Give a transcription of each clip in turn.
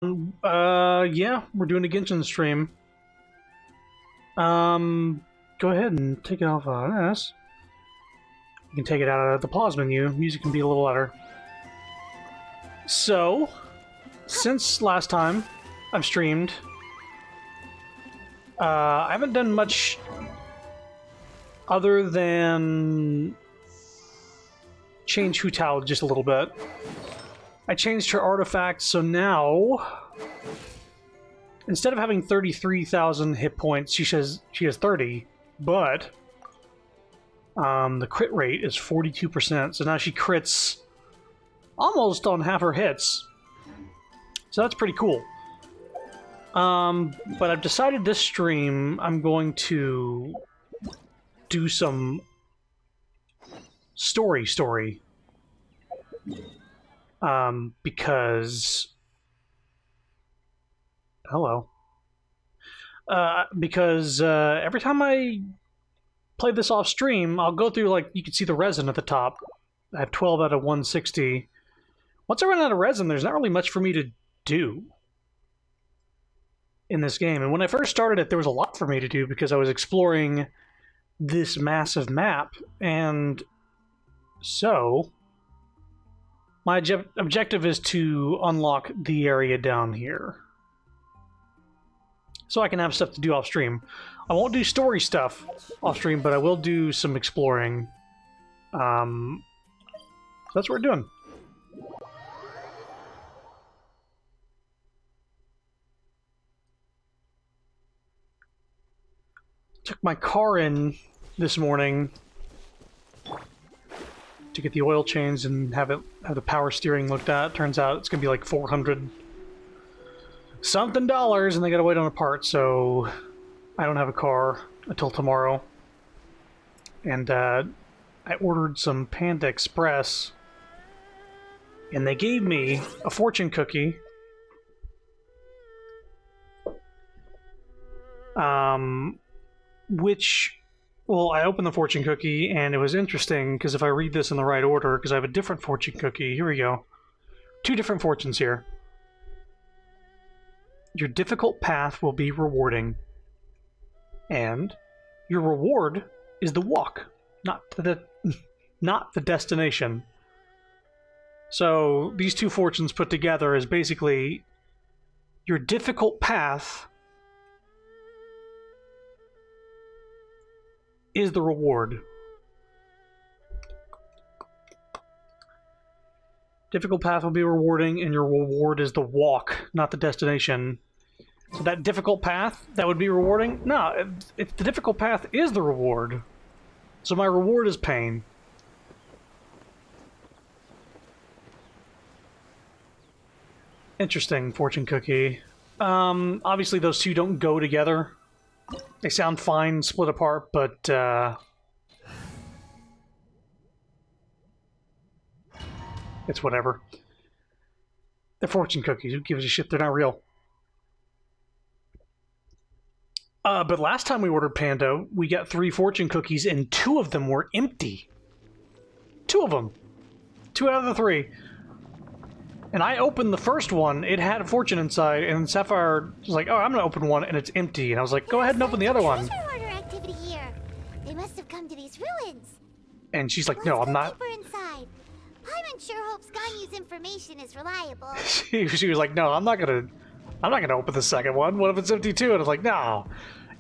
Yeah, we're doing a Genshin stream. Go ahead and take it off on this. You can take it out of the pause menu. Music can be a little louder. So, since last time I've streamed, I haven't done much other than change Hu Tao just a little bit. I changed her artifact, so now instead of having 33,000 hit points, she has 30, but the crit rate is 42%, so now she crits almost on half her hits. So that's pretty cool. But I've decided this stream I'm going to do some story. Because... Hello. Because every time I play this off stream, I'll go through, like, you can see the resin at the top. I have 12 out of 160. Once I run out of resin, there's not really much for me to do in this game. And when I first started it, there was a lot for me to do because I was exploring this massive map. And so my objective is to unlock the area down here, so I can have stuff to do off stream. I won't do story stuff off stream, but I will do some exploring. So that's what we're doing. Took my car in this morning to get the oil changed and have the power steering looked at. Turns out it's gonna be like $400 something, and they gotta wait on a part, so I don't have a car until tomorrow. And I ordered some Panda Express, and they gave me a fortune cookie. Which, well, I opened the fortune cookie, and it was interesting, because if I read this in the right order, because I have a different fortune cookie, here we go. 2 different fortunes here. Your difficult path will be rewarding, and your reward is the walk, not the destination. So these 2 fortunes put together is basically your difficult path is the reward. Difficult path will be rewarding, and your reward is the walk, not the destination. So that difficult path, that would be rewarding? No, the difficult path is the reward. So my reward is pain. Interesting, fortune cookie. Obviously those 2 don't go together. They sound fine split apart, but it's whatever. They're fortune cookies. Who gives a shit? They're not real. But last time we ordered Panda, we got 3 fortune cookies, and 2 of them were empty. 2 of them. 2 out of the 3. And I opened the first one, it had a fortune inside, and Sapphire was like, oh, I'm gonna open one, and it's empty. And I was like, go ahead and open the other one. Activity here. They must have come to these ruins. And she's like, no, I'm not. Inside. Paimon sure hopes Ganyu's information is reliable. she was like, no, I'm not gonna open the second one. What if it's empty too? And I was like, no.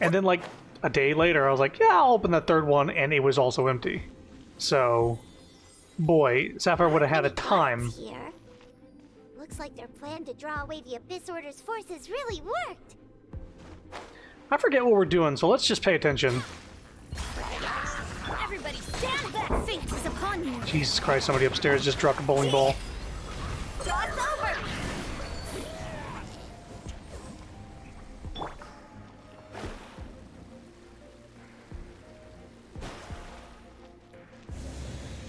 And then like a day later, I was like, yeah, I'll open that third one, and it was also empty. So, boy, Sapphire would have had a time. Here. Looks like their plan to draw away the Abyss Order's forces really worked. I forget what we're doing, so let's just pay attention. Everybody stand back! Sphinx is upon you! Jesus Christ, somebody upstairs just dropped a bowling ball. Jaw's over!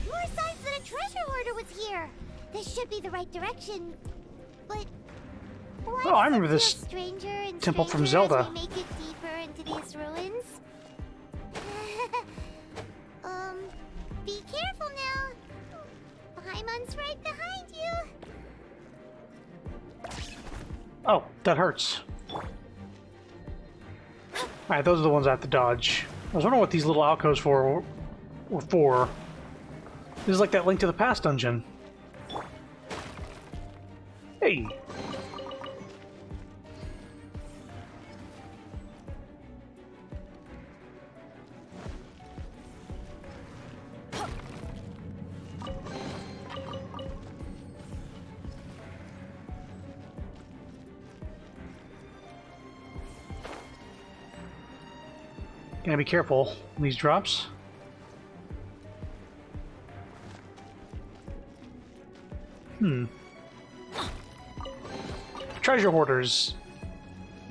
More signs that a treasure hoarder was here! This should be the right direction, but... Oh, I remember this temple from Zelda. As we make it deeper into these ruins. Be careful now. Paimon's right behind you. Oh, that hurts. Alright, those are the ones I have to dodge. I was wondering what these little alcoves were for. This is like that Link to the Past dungeon. Hey! Gotta be careful with these drops. Treasure hoarders.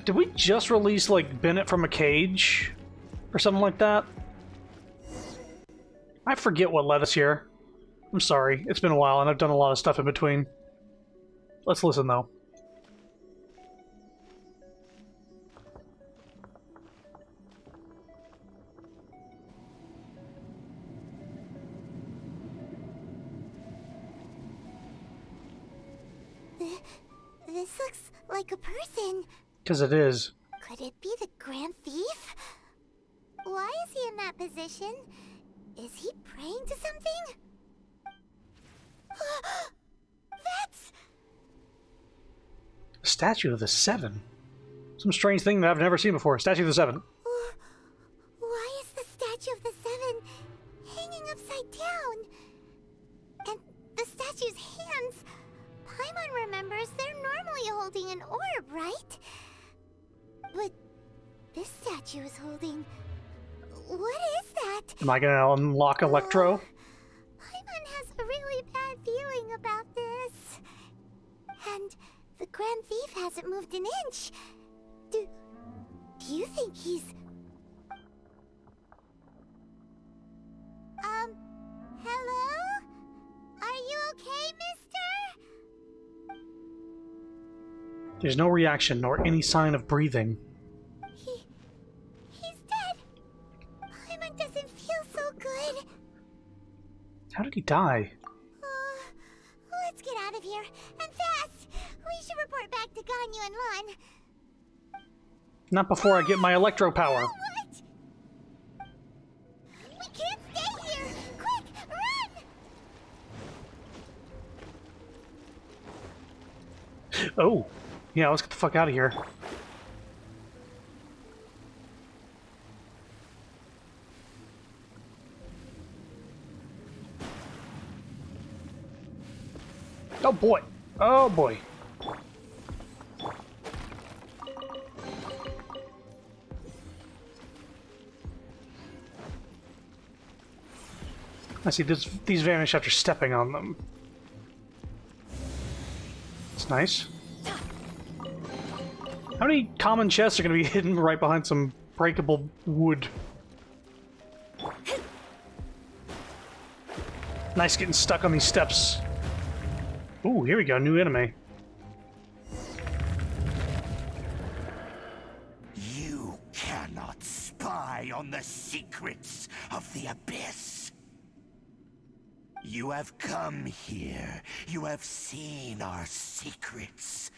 Did we just release, like, Bennett from a cage? Or something like that? I forget what led us here. I'm sorry. It's been a while, and I've done a lot of stuff in between. Let's listen, though. This looks like a person. 'Cause it is. Could it be the Grand Thief? Why is he in that position? Is he praying to something? That's... Statue of the Seven. Some strange thing that I've never seen before. Statue of the Seven. Why is the Statue of the Seven hanging upside down? And the statue's hands... Paimon remembers they're normally holding an orb, right? But this statue is holding... What is that? Am I gonna unlock Electro? Paimon has a really bad feeling about this. And the Grand Thief hasn't moved an inch. Do you think he's... Hello? Are you okay, mister? There's no reaction nor any sign of breathing. He's dead. Paimon doesn't feel so good. How did he die? Let's get out of here, and fast! We should report back to Ganyu and Lon. Not before I get my Electro power. What? We can't stay here! Quick, run! Oh. Yeah, let's get the fuck out of here. Oh boy. Oh boy. I see these vanish after stepping on them. It's nice. How many common chests are going to be hidden right behind some breakable wood? Nice getting stuck on these steps. Ooh, here we go, new enemy. You cannot spy on the secrets of the Abyss. You have come here. You have seen our secrets.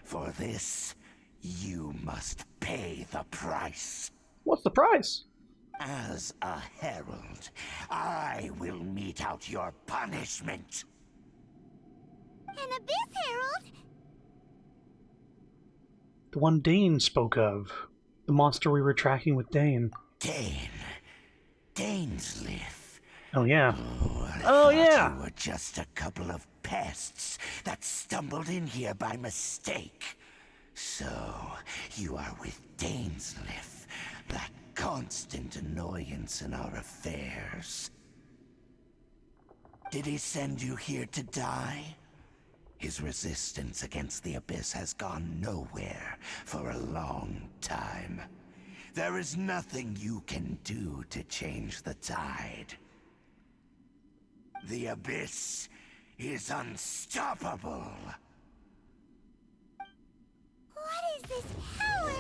For this, you must pay the price. What's the price? As a herald, I will mete out your punishment. An Abyss Herald? The one Dane spoke of. The monster we were tracking with Dane. Dainsleif. Oh yeah. I Oh thought yeah! You were just a couple of pests that stumbled in here by mistake. So, you are with Dainsleif, that constant annoyance in our affairs. Did he send you here to die? His resistance against the Abyss has gone nowhere for a long time. There is nothing you can do to change the tide. The Abyss is unstoppable. What is this power?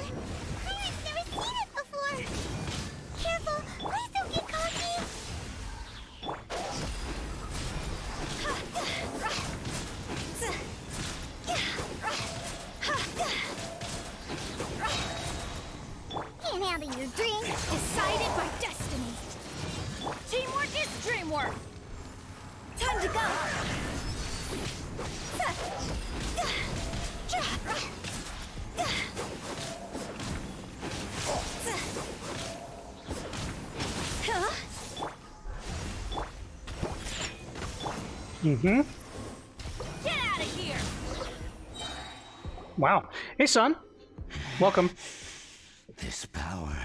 I've never seen it before. Careful, please don't get cocky. a dream decided by destiny. Teamwork is dreamwork. Time to go. Mm-hmm. Get out of here. Wow. Hey, son. Welcome. This power,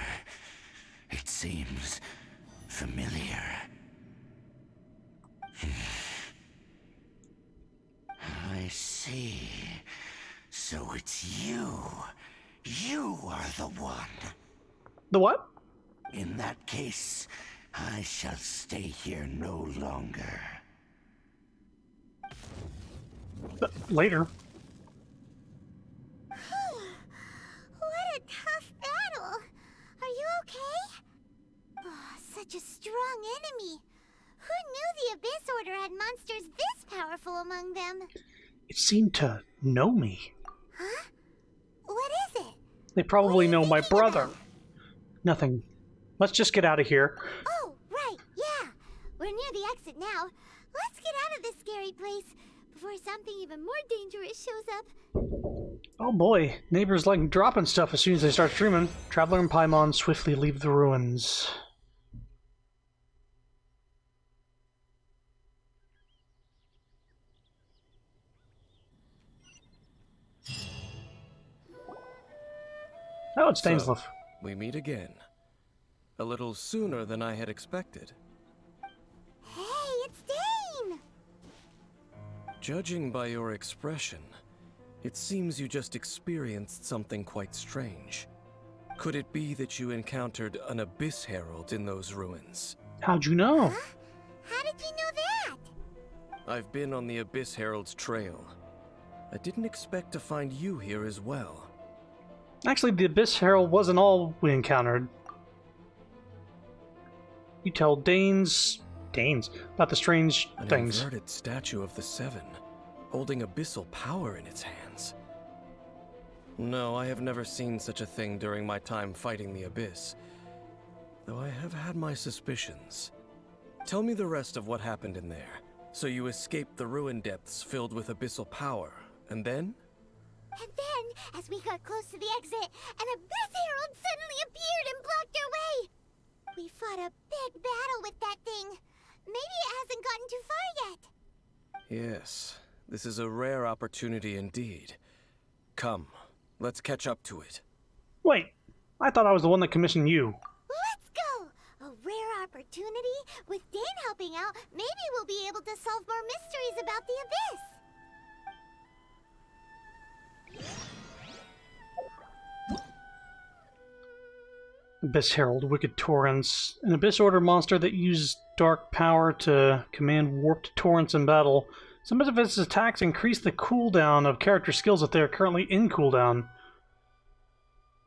it seems familiar. I see. So it's you. You are the one. The what? In that case, I shall stay here no longer. Later. What a tough battle. Are you okay? Oh, such a strong enemy. Who knew the Abyss Order had monsters this powerful among them? It seemed to know me. Huh? What is it? They probably know my thinking brother. about? Nothing. Let's just get out of here. Oh, right, yeah. We're near the exit now. Let's get out of this scary place before something even more dangerous shows up. Oh boy, neighbors like dropping stuff as soon as they start streaming. Traveler and Paimon swiftly leave the ruins. Oh, it's Dainsleif. So, we meet again. A little sooner than I had expected. Hey, it's Dane! Judging by your expression, it seems you just experienced something quite strange. Could it be that you encountered an Abyss Herald in those ruins? How'd you know? Huh? How did you know that? I've been on the Abyss Herald's trail. I didn't expect to find you here as well. Actually, the Abyss Herald wasn't all we encountered. You tell Danes about the strange An things. inverted statue of the Seven, holding abyssal power in its hands. No, I have never seen such a thing during my time fighting the Abyss, though I have had my suspicions. Tell me the rest of what happened in there. So you escaped the ruin depths filled with abyssal power, and then? And then, as we got close to the exit, an Abyss Herald suddenly appeared and blocked our way. We fought a big battle with that thing. Maybe it hasn't gotten too far yet. Yes, this is a rare opportunity indeed. Come, let's catch up to it. Wait, I thought I was the one that commissioned you. Let's go! A rare opportunity? With Dane helping out, maybe we'll be able to solve more mysteries about the Abyss. Abyss Herald, Wicked Torrents. An Abyss Order monster that uses dark power to command warped torrents in battle. Some of its attacks increase the cooldown of character skills if they are currently in cooldown.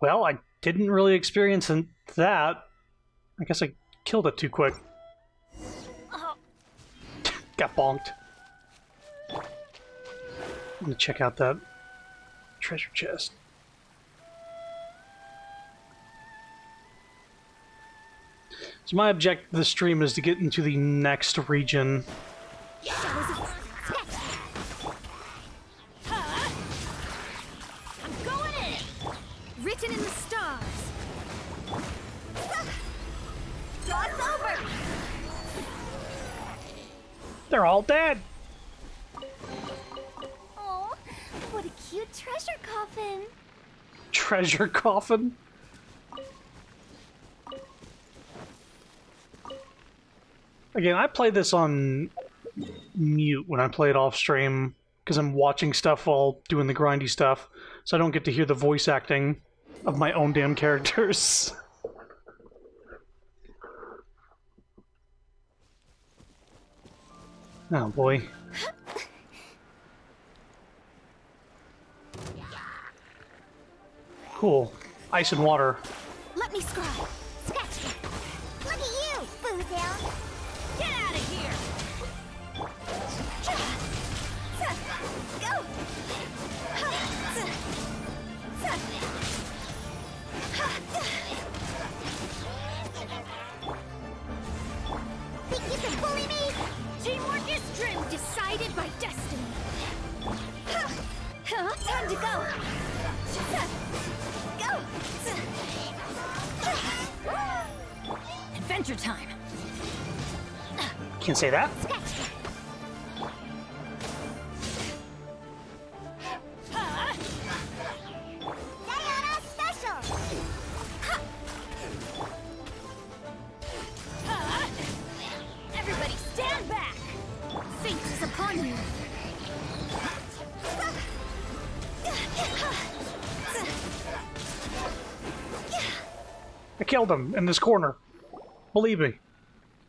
Well, I didn't really experience that. I guess I killed it too quick. Oh. Got bonked. I'm gonna check out that treasure chest. So my objective of the stream is to get into the next region. I'm going in! Written in the stars. It's over! They're all dead! Oh, what a cute treasure coffin. Treasure coffin? Again, I play this on mute when I play it off stream because I'm watching stuff while doing the grindy stuff, so I don't get to hear the voice acting of my own damn characters. Oh boy. Cool. Ice and water. Let me scry. Scratch. Look at you, Boozound. Get out of here. Go. adventure time. Can't say that. Scratch that. Diana Special! Everybody stand back! Fate is upon you. I killed him in this corner. Believe me.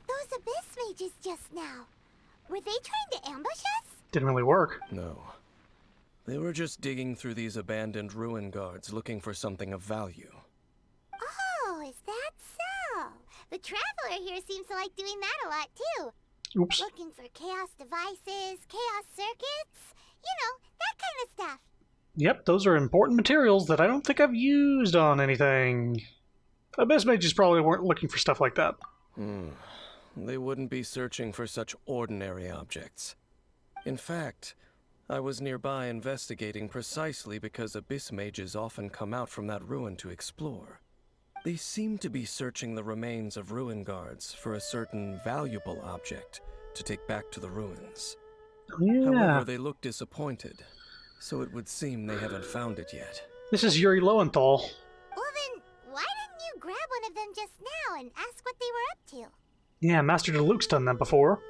Those abyss mages just now. Were they trying to ambush us? Didn't really work. No. They were just digging through these abandoned ruin guards looking for something of value. Oh, is that so? The Traveler here seems to like doing that a lot too. Oops. Looking for chaos devices, chaos circuits, you know, that kind of stuff. Yep, those are important materials that I don't think I've used on anything. Abyss mages probably weren't looking for stuff like that. They wouldn't be searching for such ordinary objects. In fact, I was nearby investigating precisely because abyss mages often come out from that ruin to explore. They seem to be searching the remains of ruin guards for a certain valuable object to take back to the ruins. Oh, yeah. However, they look disappointed, so it would seem they haven't found it yet. This is Yuri Lowenthal. Well then, why didn't you grab one of them just now and ask what they were up to? Yeah, Master DeLuke's done that before.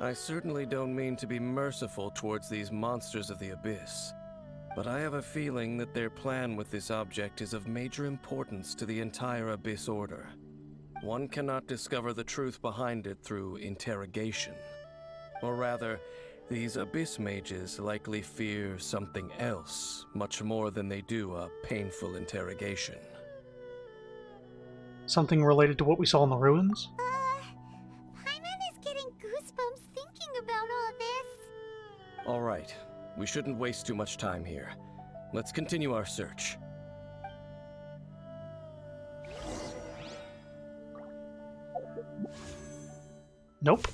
I certainly don't mean to be merciful towards these monsters of the abyss, but I have a feeling that their plan with this object is of major importance to the entire Abyss Order. One cannot discover the truth behind it through interrogation. Or rather, these Abyss mages likely fear something else, much more than they do a painful interrogation. Something related to what we saw in the ruins? Paimon is getting goosebumps thinking about all this. All right, we shouldn't waste too much time here. Let's continue our search. Nope.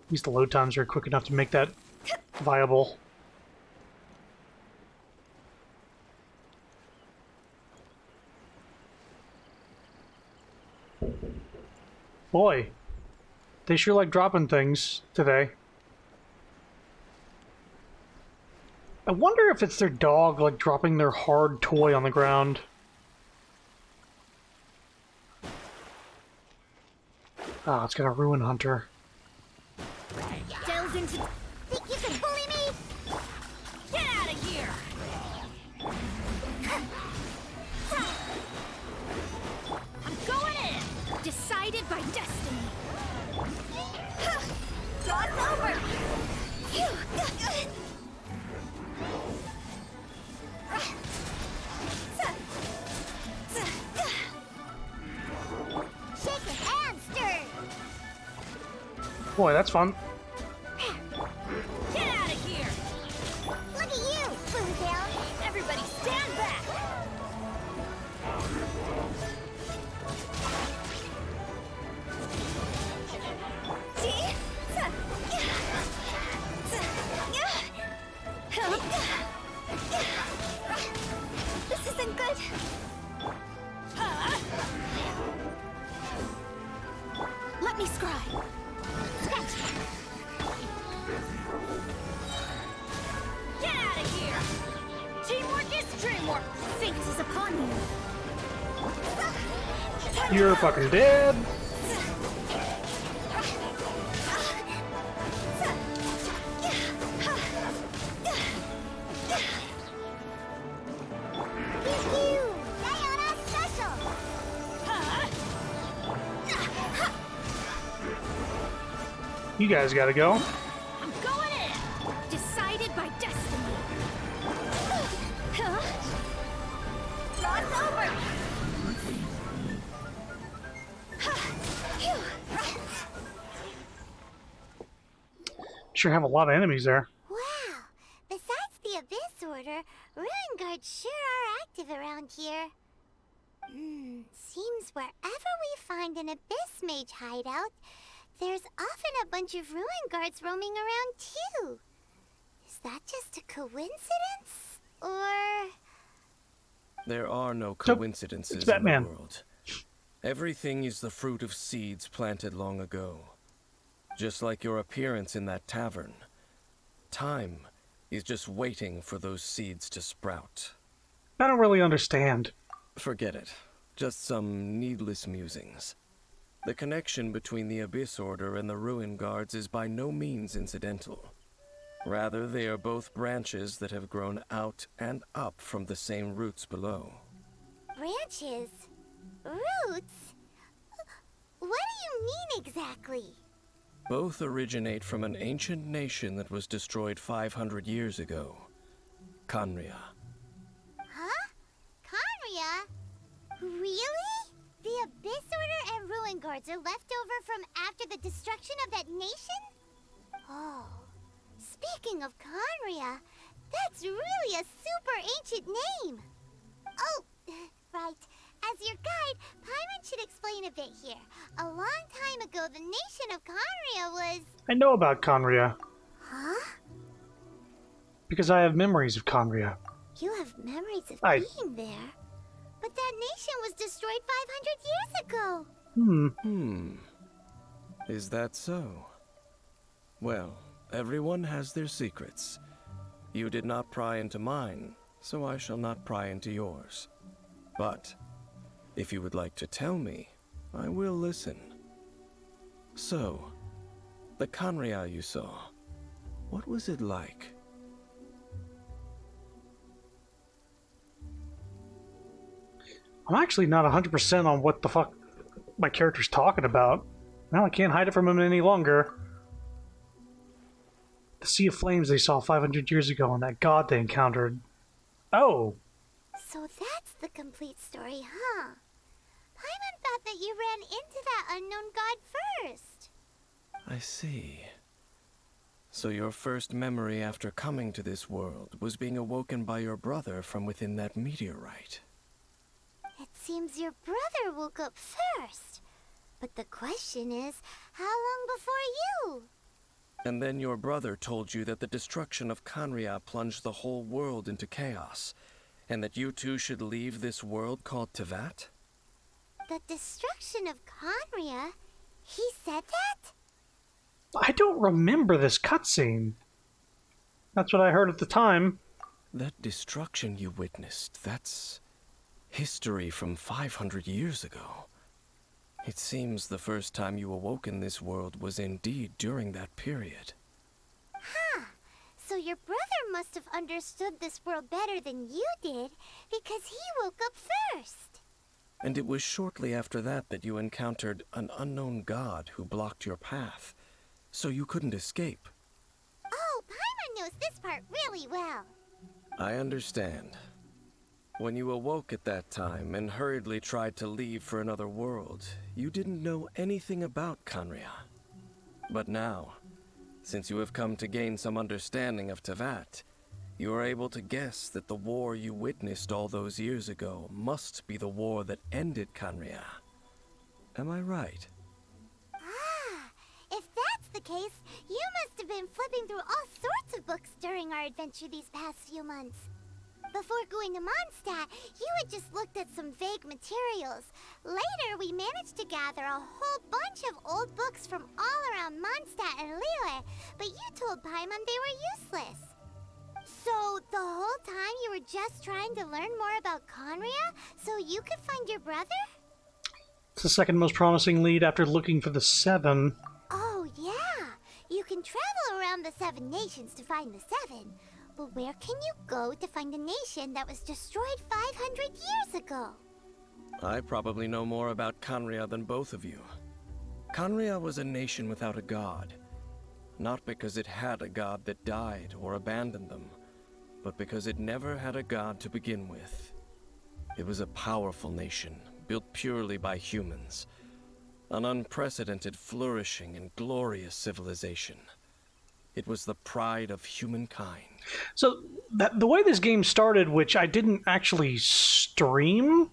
At least the load times are quick enough to make that viable. Boy, they sure like dropping things today. I wonder if it's their dog, like, dropping their hard toy on the ground. Ah, it's got a ruin hunter. Delve into... Think you can bully me? Get out of here! I'm going in! Decided by destiny. Jaw's over! Shaking and stirred! Boy, that's fun. Get out of here! Look at you, Boozle! Everybody stand back! This isn't good. Let me scribe. Get out of here! Teamwork is dreamwork! Fate is upon you! You're fucking dead. Pew! Diana Special! You guys gotta go. I'm going in! Decided by destiny. Jaw's over! Sure have a lot of enemies there. Wow! Besides the Abyss Order, Ruin Guards sure are active around here. Seems wherever we find an Abyss Mage hideout, there's often a bunch of Ruin Guards roaming around too. Is that just a coincidence? Or... There are no So, coincidences it's in the Batman. world. Everything is the fruit of seeds planted long ago. Just like your appearance in that tavern. Time is just waiting for those seeds to sprout. I don't really understand. Forget it. Just some needless musings. The connection between the Abyss Order and the Ruin Guards is by no means incidental. Rather, they are both branches that have grown out and up from the same roots below. branches? Roots? What do you mean exactly? Both originate from an ancient nation that was destroyed 500 years ago. Khaenri'ah. Huh? Khaenri'ah? Really? The Abyss Order and Ruin Guards are left over from after the destruction of that nation? Oh. Speaking of Khaenri'ah, that's really a super ancient name. Oh, right. As your guide, Paimon should explain a bit here. A long time ago, the nation of Khaenri'ah was... I know about Khaenri'ah Huh? because I have memories of Khaenri'ah. You have memories of I- being there. But that nation was destroyed 500 years ago. Is that so? Well, everyone has their secrets. You did not pry into mine, so I shall not pry into yours. But, if you would like to tell me, I will listen. So, the Khaenri'ah you saw, what was it like? I'm actually not 100% on what the fuck my character's talking about. Now I can't hide it from him any longer. The Sea of Flames they saw 500 years ago and that god they encountered. Oh, So that's the complete story, huh? Paimon thought that you ran into that unknown god first. I see. So your first memory after coming to this world was being awoken by your brother from within that meteorite. It seems your brother woke up first. But the question is, how long before you? And then your brother told you that the destruction of Khaenri'ah plunged the whole world into chaos, and that you two should leave this world called Tevat? The destruction of Khaenri'ah? He said that? I don't remember this cutscene. That's what I heard at the time. That destruction you witnessed, that's history from 500 years ago. It seems the first time you awoke in this world was indeed during that period. Huh. So your brother must have understood this world better than you did, because he woke up first. And it was shortly after that that you encountered an unknown god who blocked your path, so you couldn't escape. Oh, Paimon knows this part really well. I understand. When you awoke at that time and hurriedly tried to leave for another world, you didn't know anything about Khaenri'ah. But now, since you have come to gain some understanding of Tevat, you are able to guess that the war you witnessed all those years ago must be the war that ended Khaenri'ah. Am I right? Ah, if that's the case, you must have been flipping through all sorts of books during our adventure these past few months. Before going to Mondstadt, you had just looked at some vague materials. Later, we managed to gather a whole bunch of old books from all around Mondstadt and Liyue, but you told Paimon they were useless. So, the whole time you were just trying to learn more about Khaenri'ah so you could find your brother? It's the second most promising lead after looking for the 7. Oh, yeah. You can travel around the 7 nations to find the 7. But where can you go to find a nation that was destroyed 500 years ago? I probably know more about Khaenri'ah than both of you. Khaenri'ah was a nation without a god. Not because it had a god that died or abandoned them, but because it never had a god to begin with. It was a powerful nation, built purely by humans. An unprecedented, flourishing, and glorious civilization. It was the pride of humankind. So, the way this game started, which I didn't actually stream,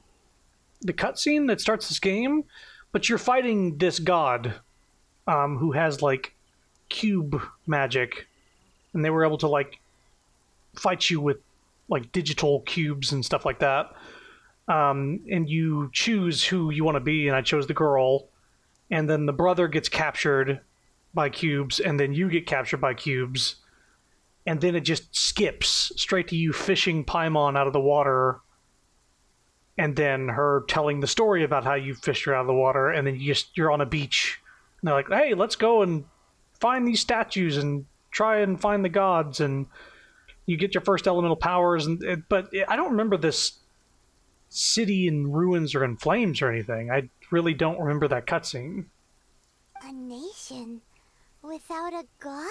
the cutscene that starts this game, but you're fighting this god who has, like, cube magic, and they were able to, like, fights you with like digital cubes and stuff like that. And you choose who you want to be, and I chose the girl. And then the brother gets captured by cubes, and then you get captured by cubes. And then it just skips straight to you fishing Paimon out of the water, and then her telling the story about how you fished her out of the water, and then you're on a beach. And they're like, hey, let's go and find these statues and try and find the gods, and you get your first elemental powers. But I don't remember this city in ruins or in flames or anything. I really don't remember that cutscene. A nation without a god?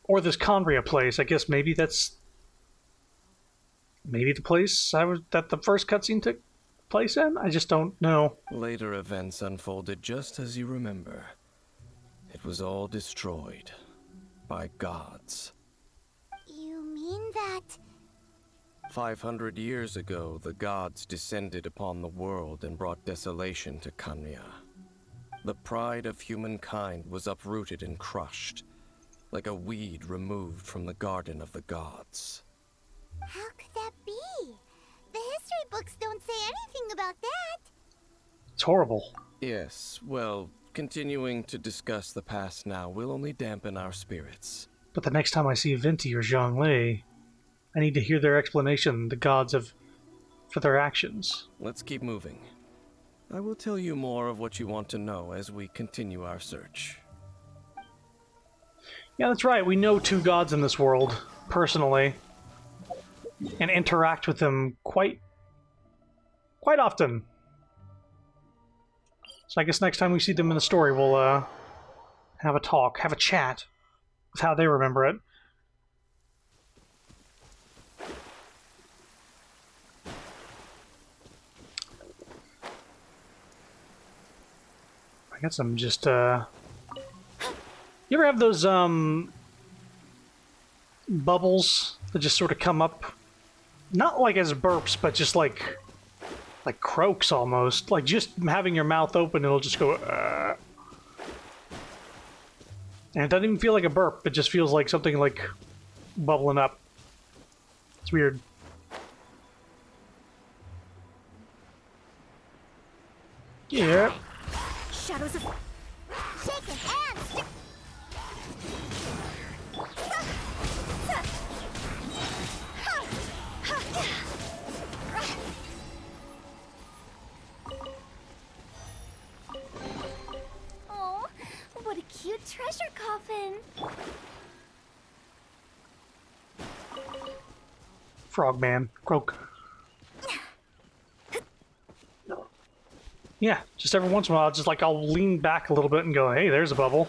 Or this Conria place. I guess maybe that's maybe the place that the first cutscene took place in. I just don't know. Later events unfolded just as you remember. It was all destroyed by gods. You mean that... 500 years ago, the gods descended upon the world and brought desolation to Kanya. The pride of humankind was uprooted and crushed, like a weed removed from the garden of the gods. How could that be? The history books don't say anything about that. It's horrible. Yes, well, continuing to discuss the past now will only dampen our spirits. But the next time I see Venti or Zhongli, I need to hear their explanation, the gods for their actions. Let's keep moving. I will tell you more of what you want to know as we continue our search. Yeah, that's right. We know two gods in this world, personally, and interact with them quite often. So I guess next time we see them in the story, we'll have a talk, have a chat with how they remember it. I guess I'm just, You ever have those, bubbles that just sort of come up? Not like as burps, but just like croaks almost. Like just having your mouth open, it'll just go, And it doesn't even feel like a burp. It just feels like something like bubbling up. It's weird. Yeah. Shadows of... Shaking hands! Oh, what a cute treasure coffin. Frogman. Croak. Yeah, just every once in a while, just like I'll lean back a little bit and go, hey, there's a bubble.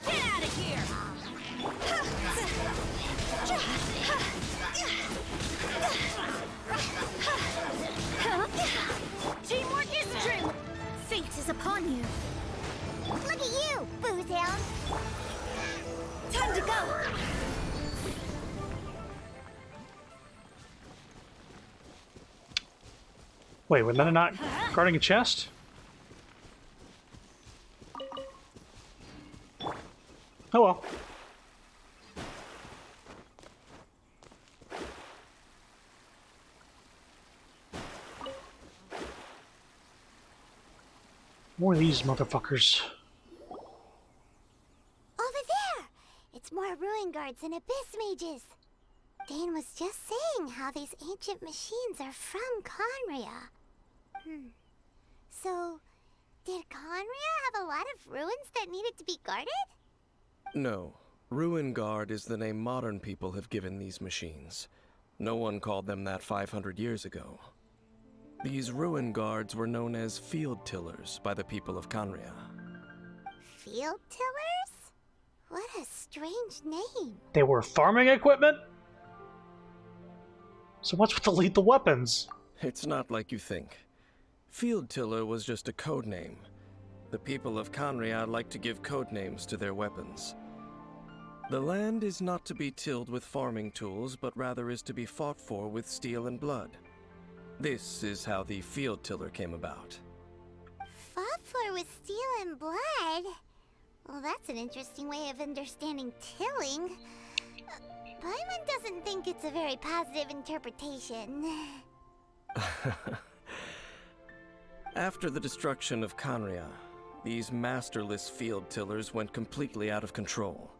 Get out of here! Teamwork is true! Fate is upon you. Look at you, booze hound! Time to go! Wait, was that not guarding a chest? Oh well. More of these motherfuckers. Over there! It's more ruin guards and abyss mages. Dane was just saying how these ancient machines are from Conria. So, did Conria have a lot of ruins that needed to be guarded? No. Ruin Guard is the name modern people have given these machines. No one called them that 500 years ago. These Ruin Guards were known as Field Tillers by the people of Conria. Field tillers? What a strange name. They were farming equipment? So what's with the lethal weapons? It's not like you think. Field Tiller was just a code name. The people of Conria like to give code names to their weapons. The land is not to be tilled with farming tools, but rather is to be fought for with steel and blood. This is how the Field Tiller came about. Fought for with steel and blood? Well, that's an interesting way of understanding tilling. Paimon doesn't think it's a very positive interpretation. After the destruction of Canria, these masterless field tillers went completely out of control.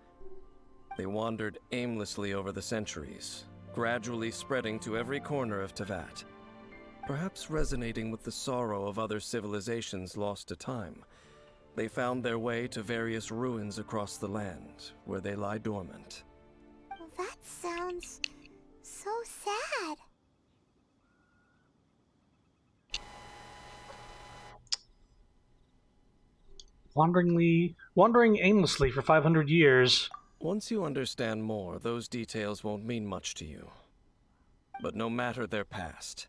They wandered aimlessly over the centuries, gradually spreading to every corner of Teyvat. Perhaps resonating with the sorrow of other civilizations lost to time, they found their way to various ruins across the land, where they lie dormant. Well, that sounds so sad. Wandering aimlessly for 500 years. Once you understand more, those details won't mean much to you. But no matter their past,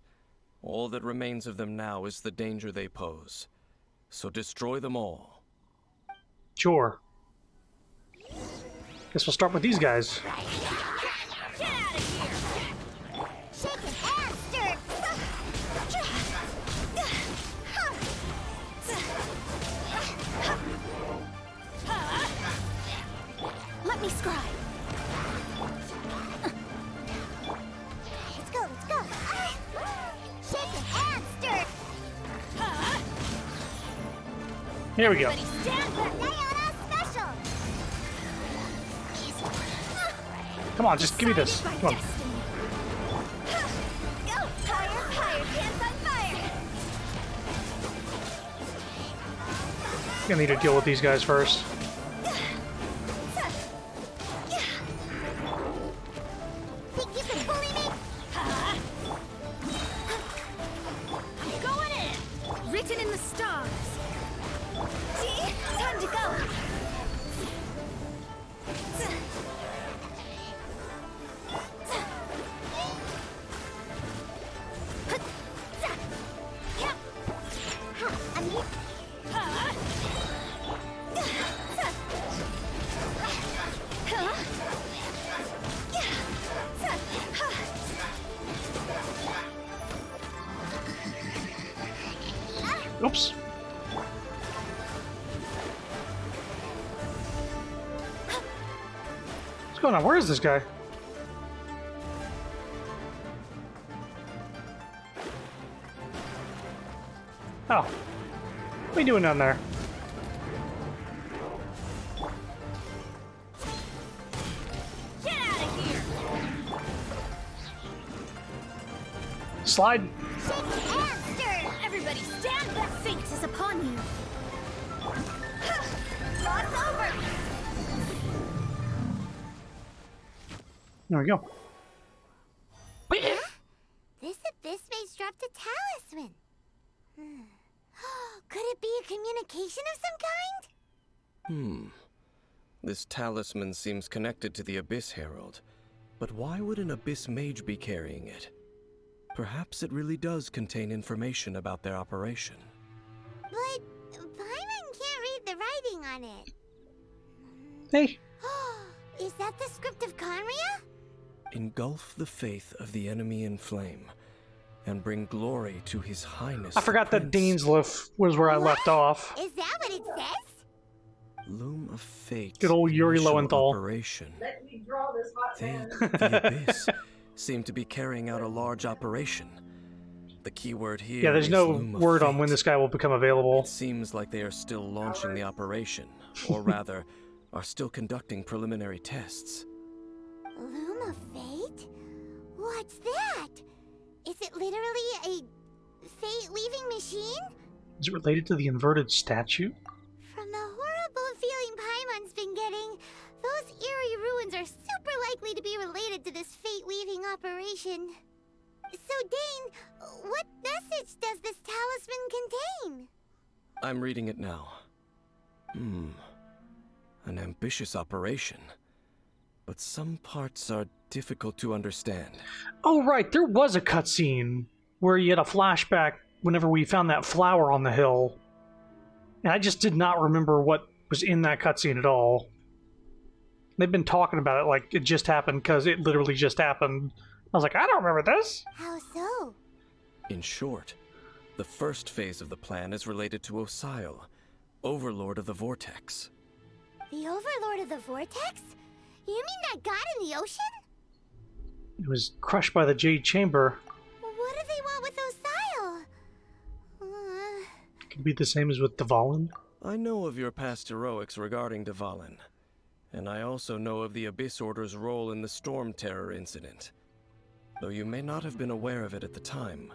all that remains of them now is the danger they pose. So destroy them all. Sure. Guess we'll start with these guys. Get out of here! Shaken and stirred. Let me scribe. Let's go, let's go. Shaken and stirred. Here we go. Everybody stand back. Leona special. Come on, just give me this. Decided Come by on. destiny. Go, higher, higher, pants on fire. Gonna need to deal with these guys first. Think you can bully me? I'm going in. Written in the stars. Time to go. I'm here. Oops. What's going on? Where is this guy? Oh. What are you doing down there? Get out of here! Slide. Shaken and stirred. Everybody stand back! Fate is upon you. Lots over. There we go. This abyss maze dropped a talisman. Could it be a communication of some kind? This talisman seems connected to the Abyss Herald. But why would an Abyss Mage be carrying it? Perhaps it really does contain information about their operation. But Paimon can't read the writing on it. Hey. Is that the script of Conria? Engulf the faith of the enemy in flame, and bring glory to his highness. I forgot the that Prince. Dainsleif was where I left off. Is that what it says? Loom of fate. Good old Yuri initial Lowenthal. Operation. Let me draw this hot They, man. the Abyss, seem to be carrying out a large operation. The key word here Yeah, there's is no Loom of word on Fate. when this guy will become available. It seems like they are still launching the operation, or rather, are still conducting preliminary tests. Loom of Fate? What's that? Is it literally a fate-leaving machine? Is it related to the inverted statue? From the horrible feeling Paimon's been getting, those eerie ruins are super likely to be related to this fate-weaving operation. So, Dane, what message does this talisman contain? I'm reading it now. An ambitious operation. But some parts are difficult to understand. Oh, right. There was a cutscene where you had a flashback whenever we found that flower on the hill. And I just did not remember what was in that cutscene at all. They've been talking about it like it just happened because it literally just happened. I was like, I don't remember this. How so? In short, the first phase of the plan is related to Osile, Overlord of the Vortex. The Overlord of the Vortex? You mean that god in the ocean? It was crushed by the Jade Chamber. What do they want with Osile? Could be the same as with Dvalin. I know of your past heroics regarding Dvalin, and I also know of the Abyss Order's role in the Storm Terror incident. Though you may not have been aware of it at the time,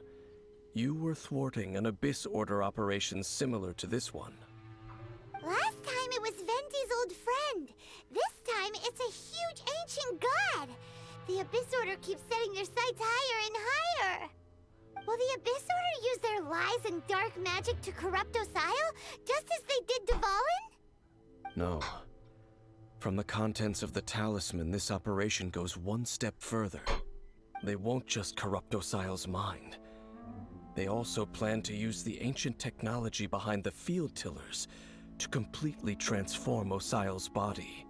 you were thwarting an Abyss Order operation similar to this one. Last time it was Venti's old friend. This time it's a huge ancient god. The Abyss Order keeps setting their sights higher and higher. Will the Abyss Order use their lies and dark magic to corrupt Osile, just as they did Dvalin? No. From the contents of the talisman, this operation goes one step further. They won't just corrupt Osile's mind. They also plan to use the ancient technology behind the field tillers to completely transform Osile's body.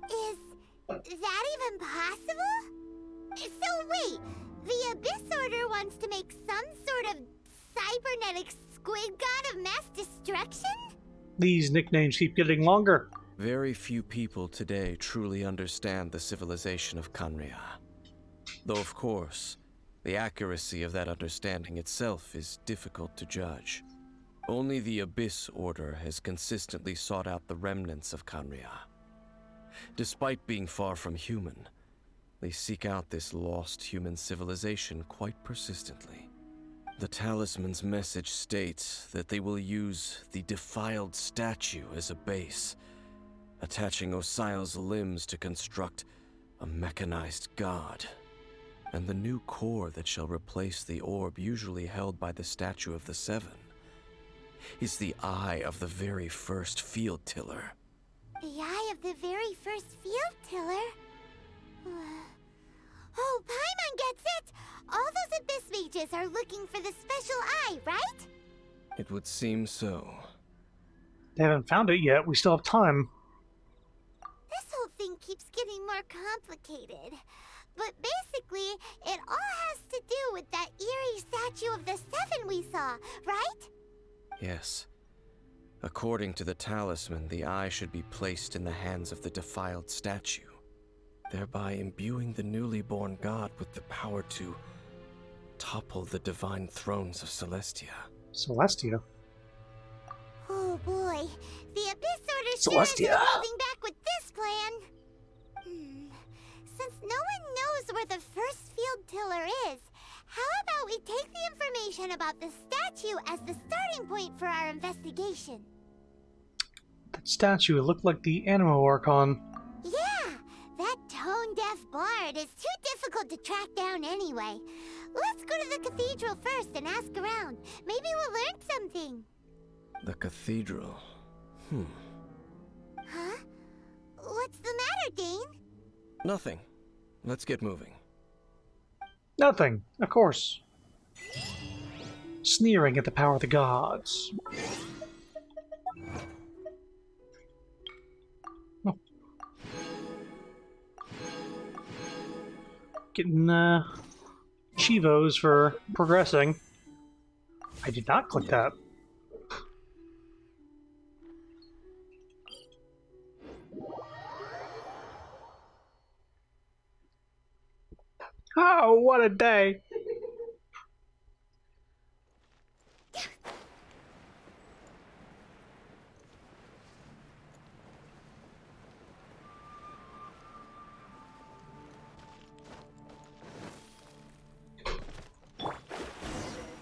Is that even possible? So wait, the Abyss Order wants to make some sort of cybernetic squid god of mass destruction? These nicknames keep getting longer. Very few people today truly understand the civilization of Khaenri'ah. Though of course, the accuracy of that understanding itself is difficult to judge. Only the Abyss Order has consistently sought out the remnants of Khaenri'ah. Despite being far from human, they seek out this lost human civilization quite persistently. The talisman's message states that they will use the defiled statue as a base, attaching Osile's limbs to construct a mechanized god. And the new core that shall replace the orb usually held by the Statue of the Seven is the eye of the very first field tiller. The eye of the very first field tiller? Oh, Paimon gets it! All those Abyss mages are looking for the special eye, right? It would seem so. They haven't found it yet. We still have time. This whole thing keeps getting more complicated. But basically, it all has to do with that eerie Statue of the Seven we saw, right? Yes. According to the talisman, the eye should be placed in the hands of the defiled statue, thereby imbuing the newly born god with the power to topple the divine thrones of Celestia. Celestia? Oh boy, the Abyss Order sure Celestia. isn't holding back with this plan. Since no one knows where the first field tiller is, how about we take the information about the statue as the starting point for our investigation? That statue looked like the Animo Archon. Yeah, that tone-deaf bard is too difficult to track down anyway. Let's go to the cathedral first and ask around. Maybe we'll learn something. The cathedral. Huh? What's the matter, Dane? Nothing. Let's get moving. Nothing, of course. Sneering at the power of the gods. Oh. Getting Chivos for progressing. I did not click that. Oh, what a day!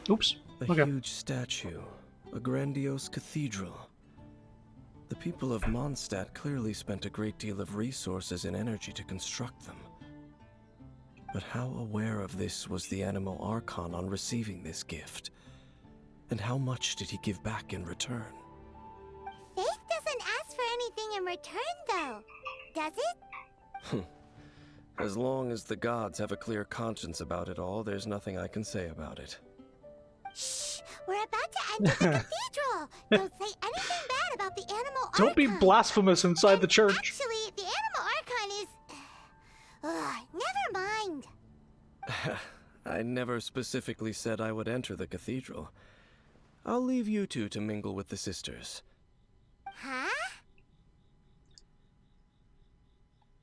Oops. A Okay. huge statue, a grandiose cathedral. The people of Mondstadt clearly spent a great deal of resources and energy to construct them. But how aware of this was the Animo Archon on receiving this gift? And how much did he give back in return? Faith doesn't ask for anything in return, though. Does it? As long as the gods have a clear conscience about it all, there's nothing I can say about it. Shh! We're about to enter the cathedral! Don't say anything bad about the Animo Archon! Don't be blasphemous inside the church! Actually, the Animo Archon is... never mind. I never specifically said I would enter the cathedral. I'll leave you two to mingle with the sisters. Huh?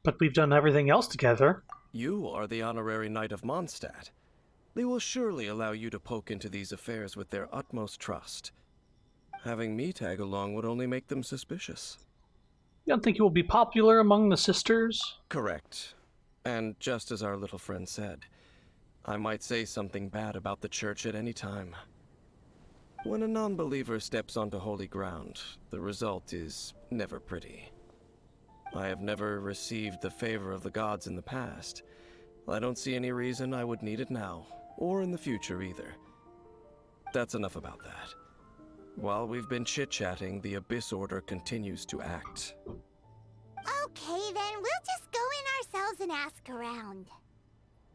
But we've done everything else together. You are the honorary knight of Mondstadt. They will surely allow you to poke into these affairs with their utmost trust. Having me tag along would only make them suspicious. You don't think you will be popular among the sisters? Correct. And just as our little friend said, I might say something bad about the church at any time. When a non-believer steps onto holy ground, the result is never pretty. I have never received the favor of the gods in the past. I don't see any reason I would need it now, or in the future either. That's enough about that. While we've been chit-chatting, the Abyss Order continues to act. Okay, then we'll just go in ourselves and ask around.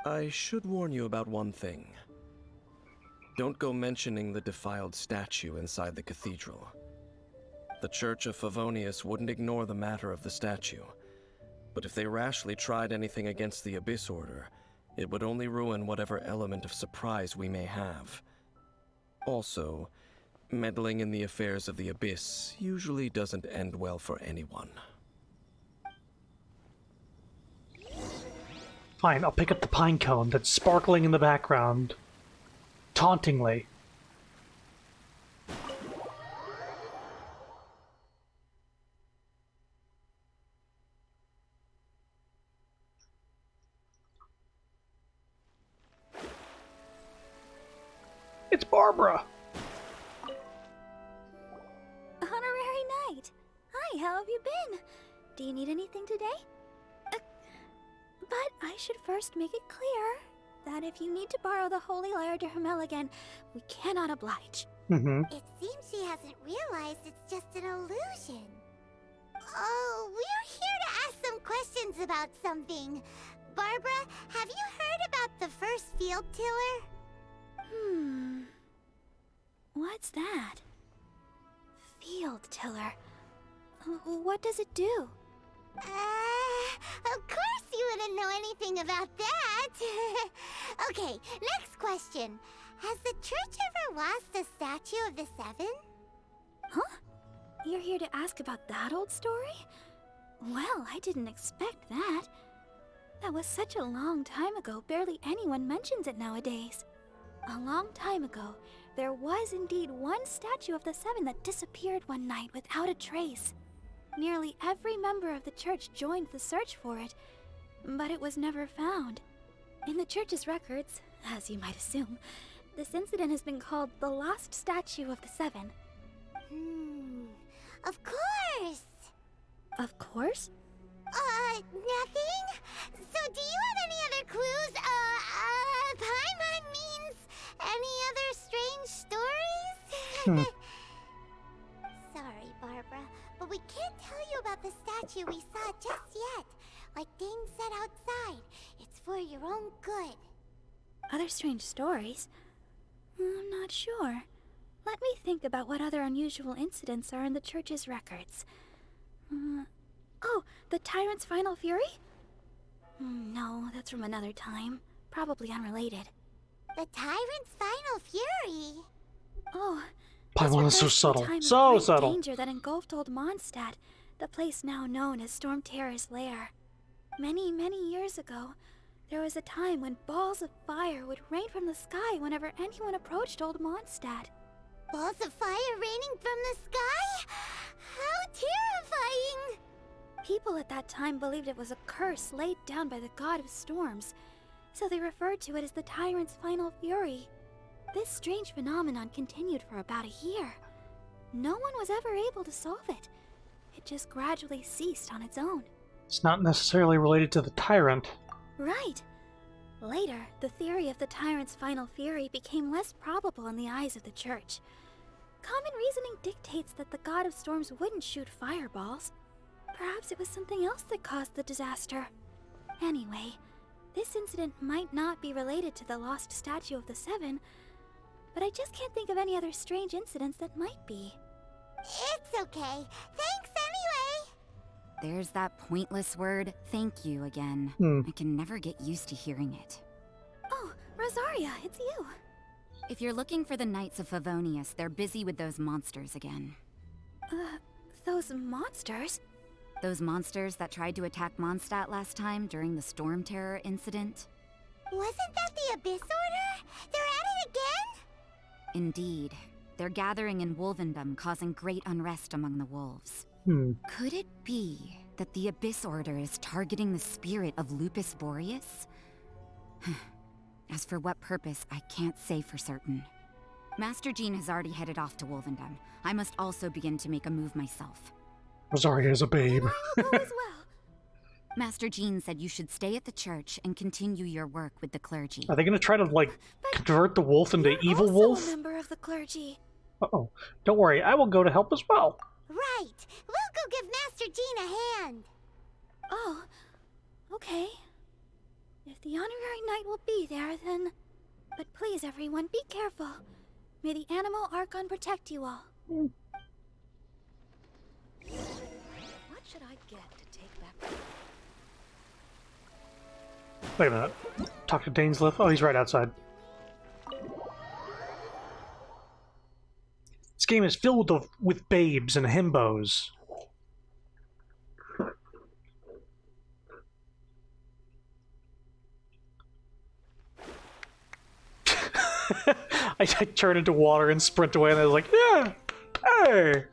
I should warn you about one thing. Don't go mentioning the defiled statue inside the cathedral. The Church of Favonius wouldn't ignore the matter of the statue, but if they rashly tried anything against the Abyss Order, it would only ruin whatever element of surprise we may have. Also, meddling in the affairs of the Abyss usually doesn't end well for anyone. Fine, I'll pick up the pine cone that's sparkling in the background. Tauntingly. It's Barbara! Honorary Knight! Hi, how have you been? Do you need anything today? But I should first make it clear that if you need to borrow the Holy Lyre to Hermel again, we cannot oblige. It seems she hasn't realized it's just an illusion. Oh, we're here to ask some questions about something. Barbara, have you heard about the first field tiller? What's that? Field tiller. What does it do? Of course you wouldn't know anything about that. Okay, next question. Has the church ever lost a statue of the Seven? Huh? You're here to ask about that old story? Well, I didn't expect that. That was such a long time ago, barely anyone mentions it nowadays. A long time ago, there was indeed one statue of the Seven that disappeared one night without a trace. Nearly every member of the church joined the search for it, but it was never found. In the church's records, as you might assume, this incident has been called the Lost Statue of the Seven. Of course! Of course? Nothing? So do you have any other clues? Paimon means any other strange stories? Sorry, Barbara, but we can't tell you about the statue we saw just yet. Like Dane said outside, it's for your own good. Other strange stories? I'm not sure. Let me think about what other unusual incidents are in the church's records. Oh, the Tyrant's Final Fury? No, that's from another time. Probably unrelated. The Tyrant's Final Fury? Oh, Paimon is so subtle. So subtle. Danger that engulfed old Mondstadt, the place now known as Storm Terror's lair. Many, many years ago, there was a time when balls of fire would rain from the sky whenever anyone approached old Mondstadt. Balls of fire raining from the sky? How terrifying! People at that time believed it was a curse laid down by the god of storms, so they referred to it as the Tyrant's Final Fury. This strange phenomenon continued for about a year. No one was ever able to solve it. It just gradually ceased on its own. It's not necessarily related to the Tyrant. Right. Later, the theory of the Tyrant's Final Fury became less probable in the eyes of the church. Common reasoning dictates that the god of storms wouldn't shoot fireballs. Perhaps it was something else that caused the disaster. Anyway, this incident might not be related to the lost statue of the Seven, but I just can't think of any other strange incidents that might be. It's okay. Thanks anyway. There's that pointless word, thank you, again. I can never get used to hearing it. Oh, Rosaria, it's you. If you're looking for the Knights of Favonius, they're busy with those monsters again. Those monsters? Those monsters that tried to attack Mondstadt last time during the Storm Terror incident? Wasn't that the Abyss Order? They're at it again? Indeed. They're gathering in Wolvendom, causing great unrest among the wolves. Could it be that the Abyss Order is targeting the spirit of Lupus Boreas? As for what purpose, I can't say for certain. Master Jean has already headed off to Wolvendom. I must also begin to make a move myself. Rosaria is a babe. I will go as well. Master Jean said you should stay at the church and continue your work with the clergy. Are they going to try to, like, convert the wolf into You're evil also wolf? a member of the clergy. Uh-oh. Don't worry, I will go to help as well. Right. We'll go give Master Jean a hand. Oh, okay. If the honorary knight will be there, then... But please, everyone, be careful. May the Animal Archon protect you all. What should I get to take back? Wait a minute. Talk to Dainsleif? Oh, he's right outside. This game is filled with babes and himbos. I turn into water and sprint away, and I was like, yeah, hey.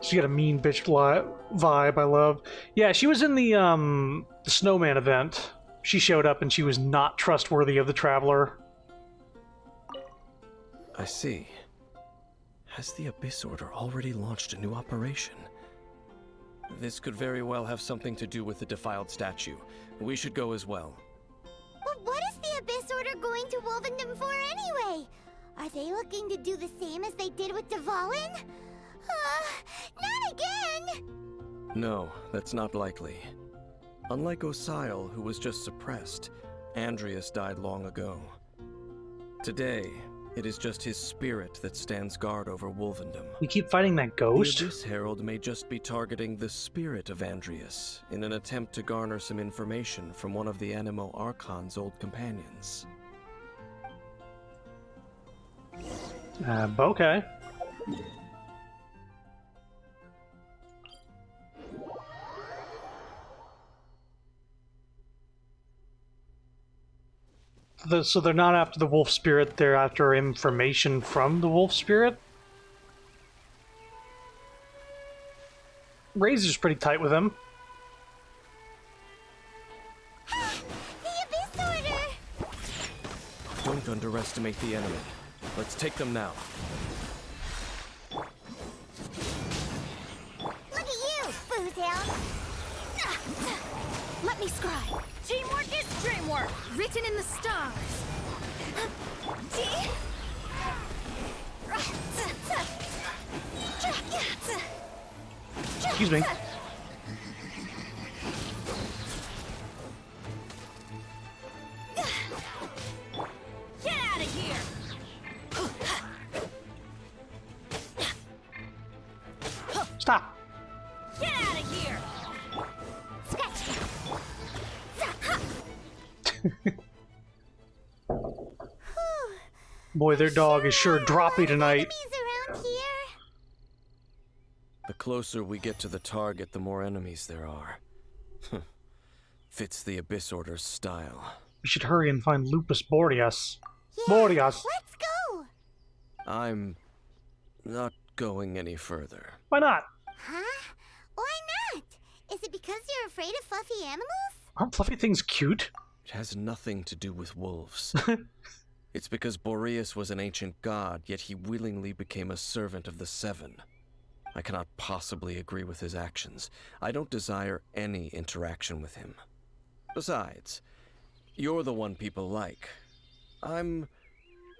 She got a mean bitch vibe I love. Yeah, she was in the snowman event. She showed up and she was not trustworthy of the Traveler. I see. Has the Abyss Order already launched a new operation? This could very well have something to do with the defiled statue. We should go as well. But what is the Abyss Order going to Wolvendom for anyway? Are they looking to do the same as they did with Dvalin? Not again! No, that's not likely. Unlike Osile, who was just suppressed, Andreas died long ago. Today, it is just his spirit that stands guard over Wolvendom. You keep fighting that ghost? The Abyss Herald may just be targeting the spirit of Andreas in an attempt to garner some information from one of the Animo Archon's old companions. Okay. So they're not after the wolf spirit, they're after information from the wolf spirit? Razor's pretty tight with him. The Abyss Order! Don't underestimate the enemy. Let's take them now. Look at you, Foozhound! Let me scribe. Teamwork is dreamwork, written in the stars. Excuse me. Get out of here! Stop! Get out of here! Boy, their dog is sure droppy tonight. Enemies around here? The closer we get to the target, the more enemies there are. Fits the Abyss Order's style. We should hurry and find Lupus Boreas. Yeah, Boreas. let's go! I'm not going any further. Why not? Huh? Why not? Is it because you're afraid of fluffy animals? Aren't fluffy things cute? It has nothing to do with wolves. It's because Boreas was an ancient god, yet he willingly became a servant of the Seven. I cannot possibly agree with his actions. I don't desire any interaction with him. Besides, you're the one people like. I'm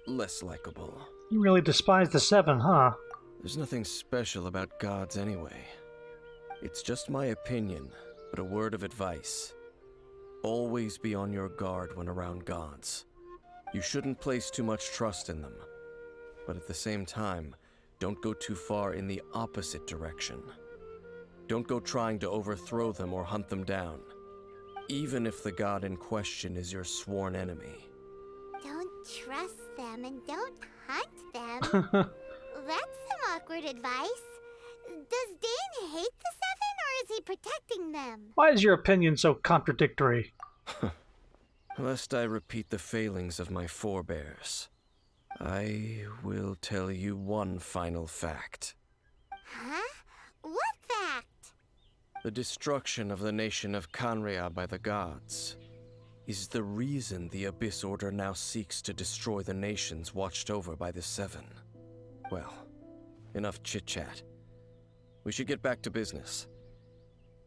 less likable. You really despise the Seven, huh? There's nothing special about gods anyway. It's just my opinion, but a word of advice. Always be on your guard when around gods. You shouldn't place too much trust in them. But at the same time, don't go too far in the opposite direction. Don't go trying to overthrow them or hunt them down, even if the god in question is your sworn enemy. Don't trust them and don't hunt them. That's some awkward advice. Does Dane hate the Seven, or is he protecting them? Why is your opinion so contradictory? Lest I repeat the failings of my forebears, I will tell you one final fact. Huh? What fact? The destruction of the nation of Canria by the gods is the reason the Abyss Order now seeks to destroy the nations watched over by the Seven. Well, enough chit-chat. We should get back to business.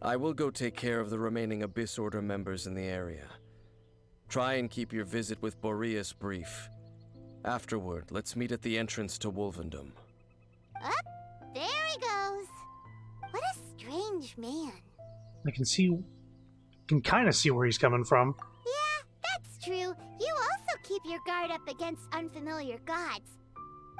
I will go take care of the remaining Abyss Order members in the area. Try and keep your visit with Boreas brief. Afterward, let's meet at the entrance to Wolvendom. Up, there he goes. What a strange man. I can kind of see where he's coming from. Yeah, that's true. You also keep your guard up against unfamiliar gods.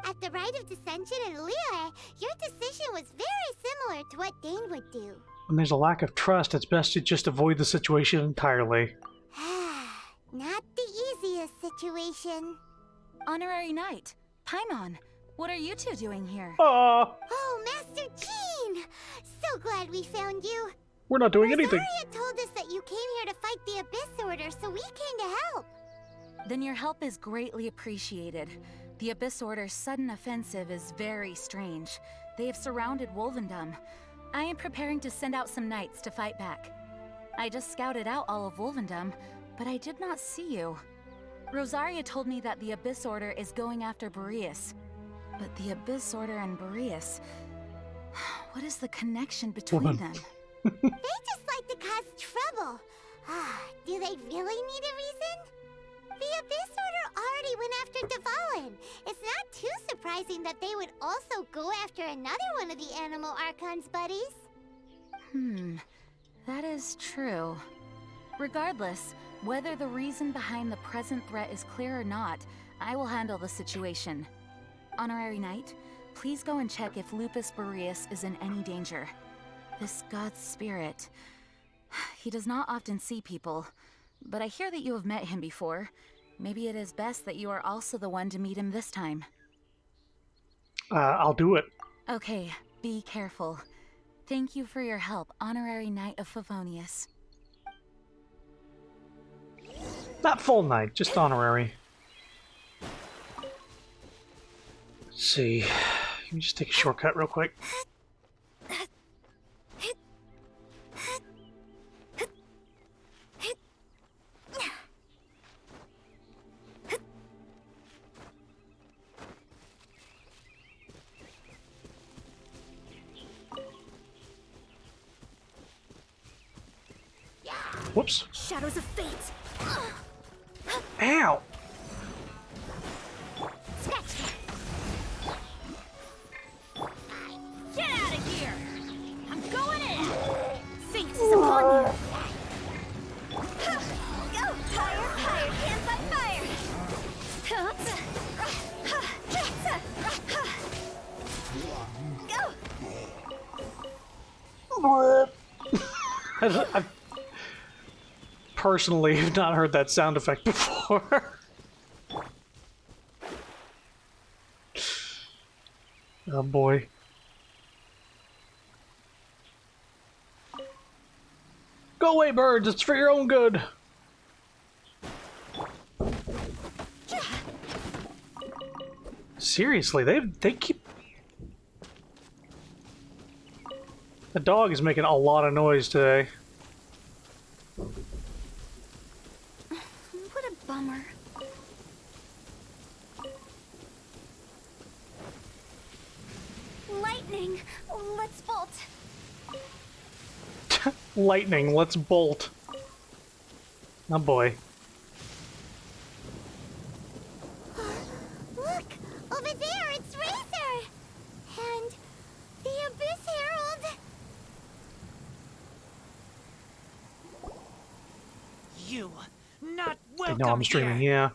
At the Rite of Dissension in Liyue, your decision was very similar to what Dane would do. When there's a lack of trust, it's best to just avoid the situation entirely. Not the easiest situation. Honorary Knight, Paimon, what are you two doing here? Ah, Oh, Master Jean! So glad we found you. we're not doing anything. Rosaria told us that you came here to fight the Abyss Order, so we came to help. Then your help is greatly appreciated. The Abyss Order's sudden offensive is very strange. They have surrounded Wolvendom. I am preparing to send out some knights to fight back. I just scouted out all of Wolvendom, but I did not see you. Rosaria told me that the Abyss Order is going after Boreas. But the Abyss Order and Boreas... What is the connection between them? They just like to cause trouble. Do they really need a reason? The Abyss Order already went after Dvalin. It's not too surprising that they would also go after another one of the Animal Archon's buddies. That is true. Regardless, whether the reason behind the present threat is clear or not, I will handle the situation. Honorary Knight, please go and check if Lupus Boreas is in any danger. This god's spirit... He does not often see people, but I hear that you have met him before. Maybe it is best that you are also the one to meet him this time. I'll do it. Okay, be careful. Thank you for your help, Honorary Knight of Favonius. Not full knight, just honorary. Let's see. Let me just take a shortcut real quick. Whoops. Shadows of fate. Ow! Get out of here! I'm going in! Fate is upon you. Go! Higher, higher! Hands on fire! Go! I've personally have not heard that sound effect before. Oh boy. Go away, birds! It's for your own good! Seriously, they keep... The dog is making a lot of noise today. What a bummer. Lightning! Let's bolt. Lightning, let's bolt. Oh boy. Look! Over there, it's Razor! And the Abyss Herald! You not I welcome know I'm streaming, here. yeah.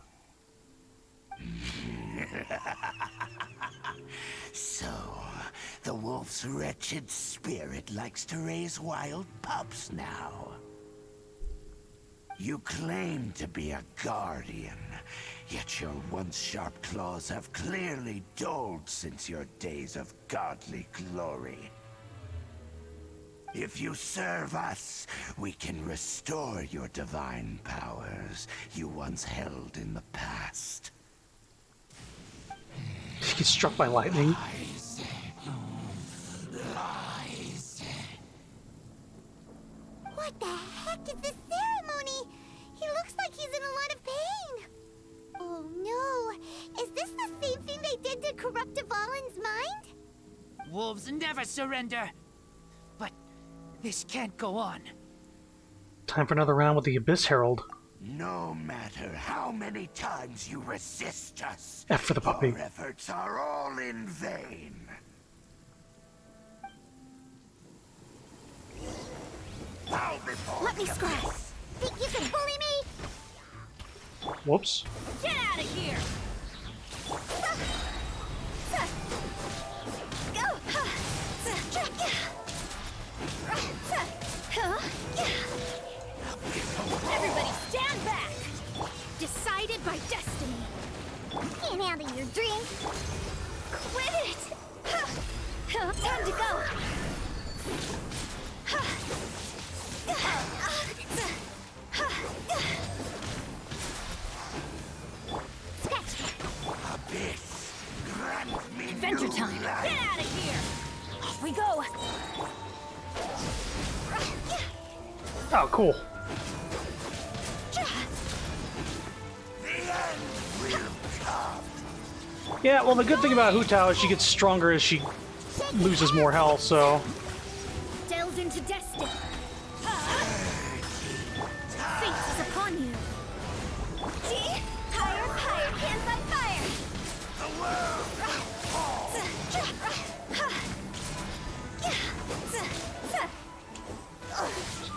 So, the wolf's wretched spirit likes to raise wild pups now. You claim to be a guardian, yet your once sharp claws have clearly dulled since your days of godly glory. If you serve us, we can restore your divine powers you once held in the past. She gets struck by lightning. What the heck is this ceremony? He looks like he's in a lot of pain. Oh no, is this the same thing they did to corrupt Dvalin's mind? Wolves never surrender. But this can't go on. Time for another round with the Abyss Herald. No matter how many times you resist us, F for the puppy. your efforts are all in vain. Bow before Let me the scratch. abyss. Think you can bully me? Whoops. Get out of here! Everybody stand back! Decided by destiny. Can't handle your drink. Quit it! Time to go! Abyss, grant me Adventure new time! life. Get out of here! Off we go! Oh, cool. The end will come. Yeah, well, the good thing about Hu Tao is she gets stronger as she loses more health, so... Delve into destiny. Fate is upon you. See? Higher, hands on fire. The world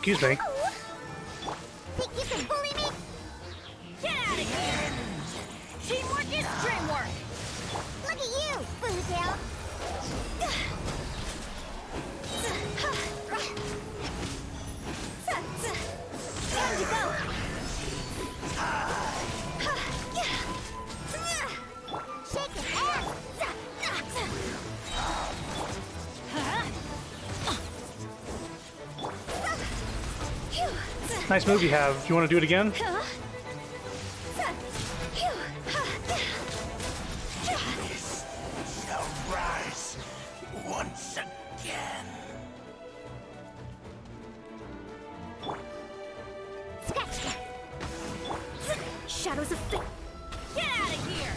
Excuse me. Think you can bully me? Get out of here! Teamwork is dreamwork! Look at you, Boozle. Time to go. Shake his ass. Nice move you have. Do you want to do it again? shall rise once again. Shadows of fate. Get out of here!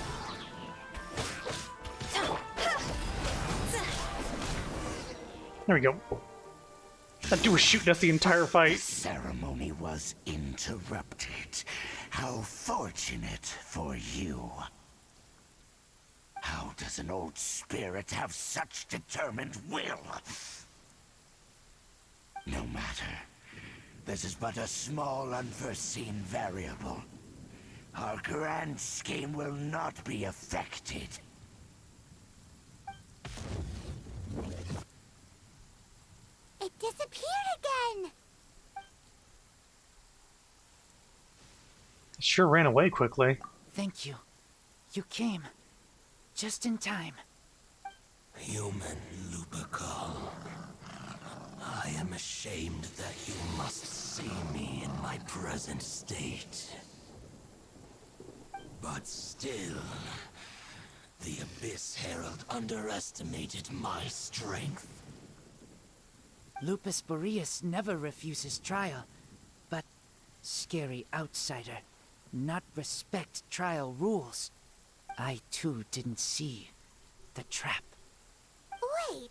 There we go. That dude was shooting us the entire fight. Ceremony was interrupted. How fortunate for you. How does an old spirit have such determined will? No matter. This is but a small unforeseen variable. Our grand scheme will not be affected. It disappeared again. It sure ran away quickly. Thank you. You came. Just in time. Human Lupercal. I am ashamed that you must see me in my present state. But still, the Abyss Herald underestimated my strength. Lupus Boreas never refuses trial, but scary outsider, not respect trial rules. I too didn't see the trap. Wait,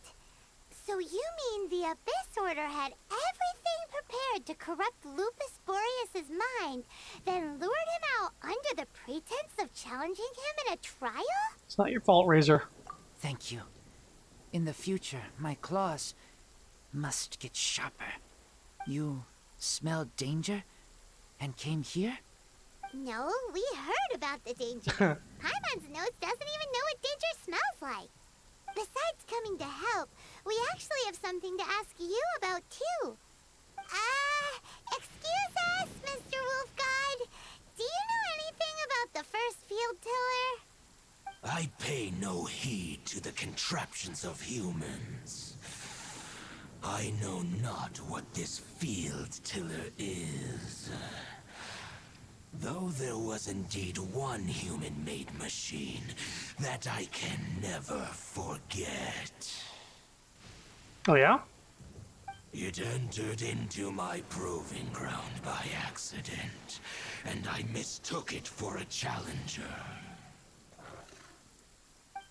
so you mean the Abyss Order had everything prepared to corrupt Lupus Boreas' mind, then lured him out under the pretense of challenging him in a trial? It's not your fault, Razor. Thank you. In the future, my claws must get sharper. You smelled danger and came here? No, we heard about the danger. Paimon's nose doesn't even know what danger smells like. Besides coming to help, we actually have something to ask you about, too. Excuse us, Mr. Wolf God. Do you know anything about the first field tiller? I pay no heed to the contraptions of humans. I know not what this field tiller is. Though there was indeed one human-made machine that I can never forget. Oh yeah? It entered into my proving ground by accident, and I mistook it for a challenger.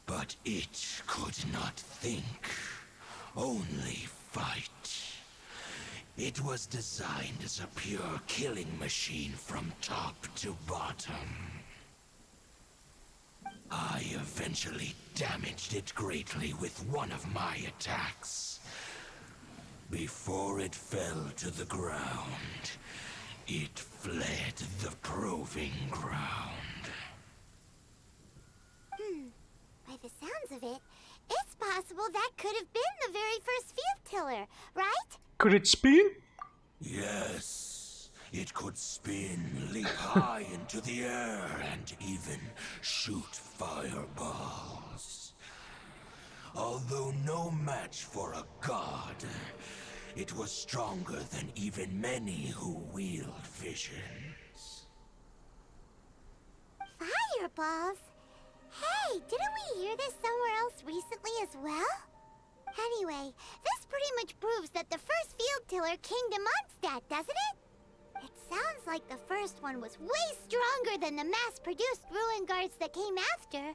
But it could not think, only fight. It was designed as a pure killing machine from top to bottom. I eventually damaged it greatly with one of my attacks. Before it fell to the ground, it fled the proving ground. By the sounds of it, it's possible that could have been the very first field tiller, right? Could it spin? Yes, it could spin, leap high into the air, and even shoot fireballs. Although no match for a god, it was stronger than even many who wield visions. Fireballs? Hey, didn't we hear this somewhere else recently as well? Anyway, this pretty much proves that the first field tiller came to Mondstadt, doesn't it? It sounds like the first one was way stronger than the mass-produced ruin guards that came after.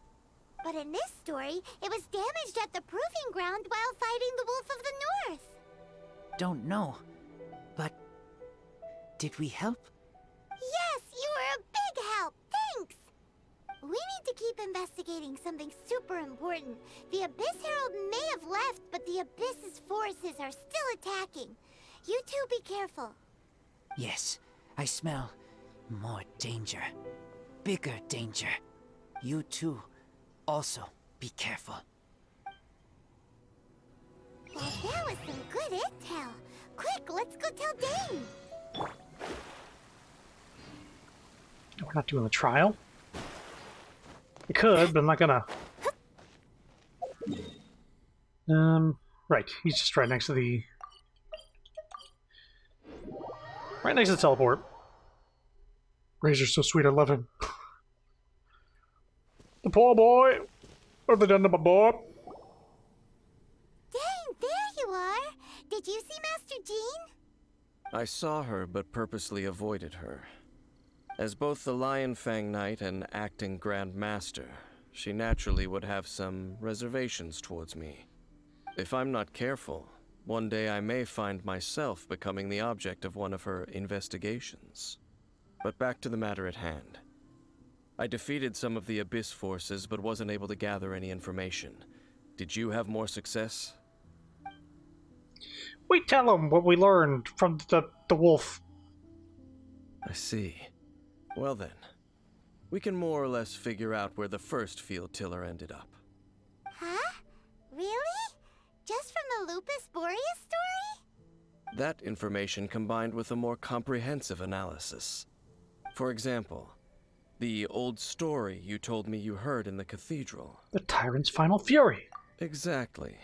But in this story, it was damaged at the proving ground while fighting the Wolf of the North. Don't know, but did we help? Yes, you were a big help. Thanks. We need to keep investigating something super important. The Abyss Herald may have left, but the Abyss's forces are still attacking. You two be careful. Yes, I smell more danger. Bigger danger. You too, also be careful. Well, that was some good intel. Quick, let's go tell Dane. We're not doing the trial? I could, but I'm not gonna. Right. He's just right next to the... Right next to the teleport. Razor's so sweet, I love him. The poor boy! What have they done to my boy? Dane, there you are. Did you see Master Jean? I saw her, but purposely avoided her. As both the Lion Fang Knight and acting Grand Master, she naturally would have some reservations towards me. If I'm not careful, one day I may find myself becoming the object of one of her investigations. But back to the matter at hand. I defeated some of the Abyss forces, but wasn't able to gather any information. Did you have more success? We tell him what we learned from the wolf. I see. Well then, we can more or less figure out where the first field tiller ended up. Huh? Really? Just from the Lupus Boreas story? That information combined with a more comprehensive analysis. For example, the old story you told me you heard in the cathedral. The Tyrant's Final Fury. Exactly.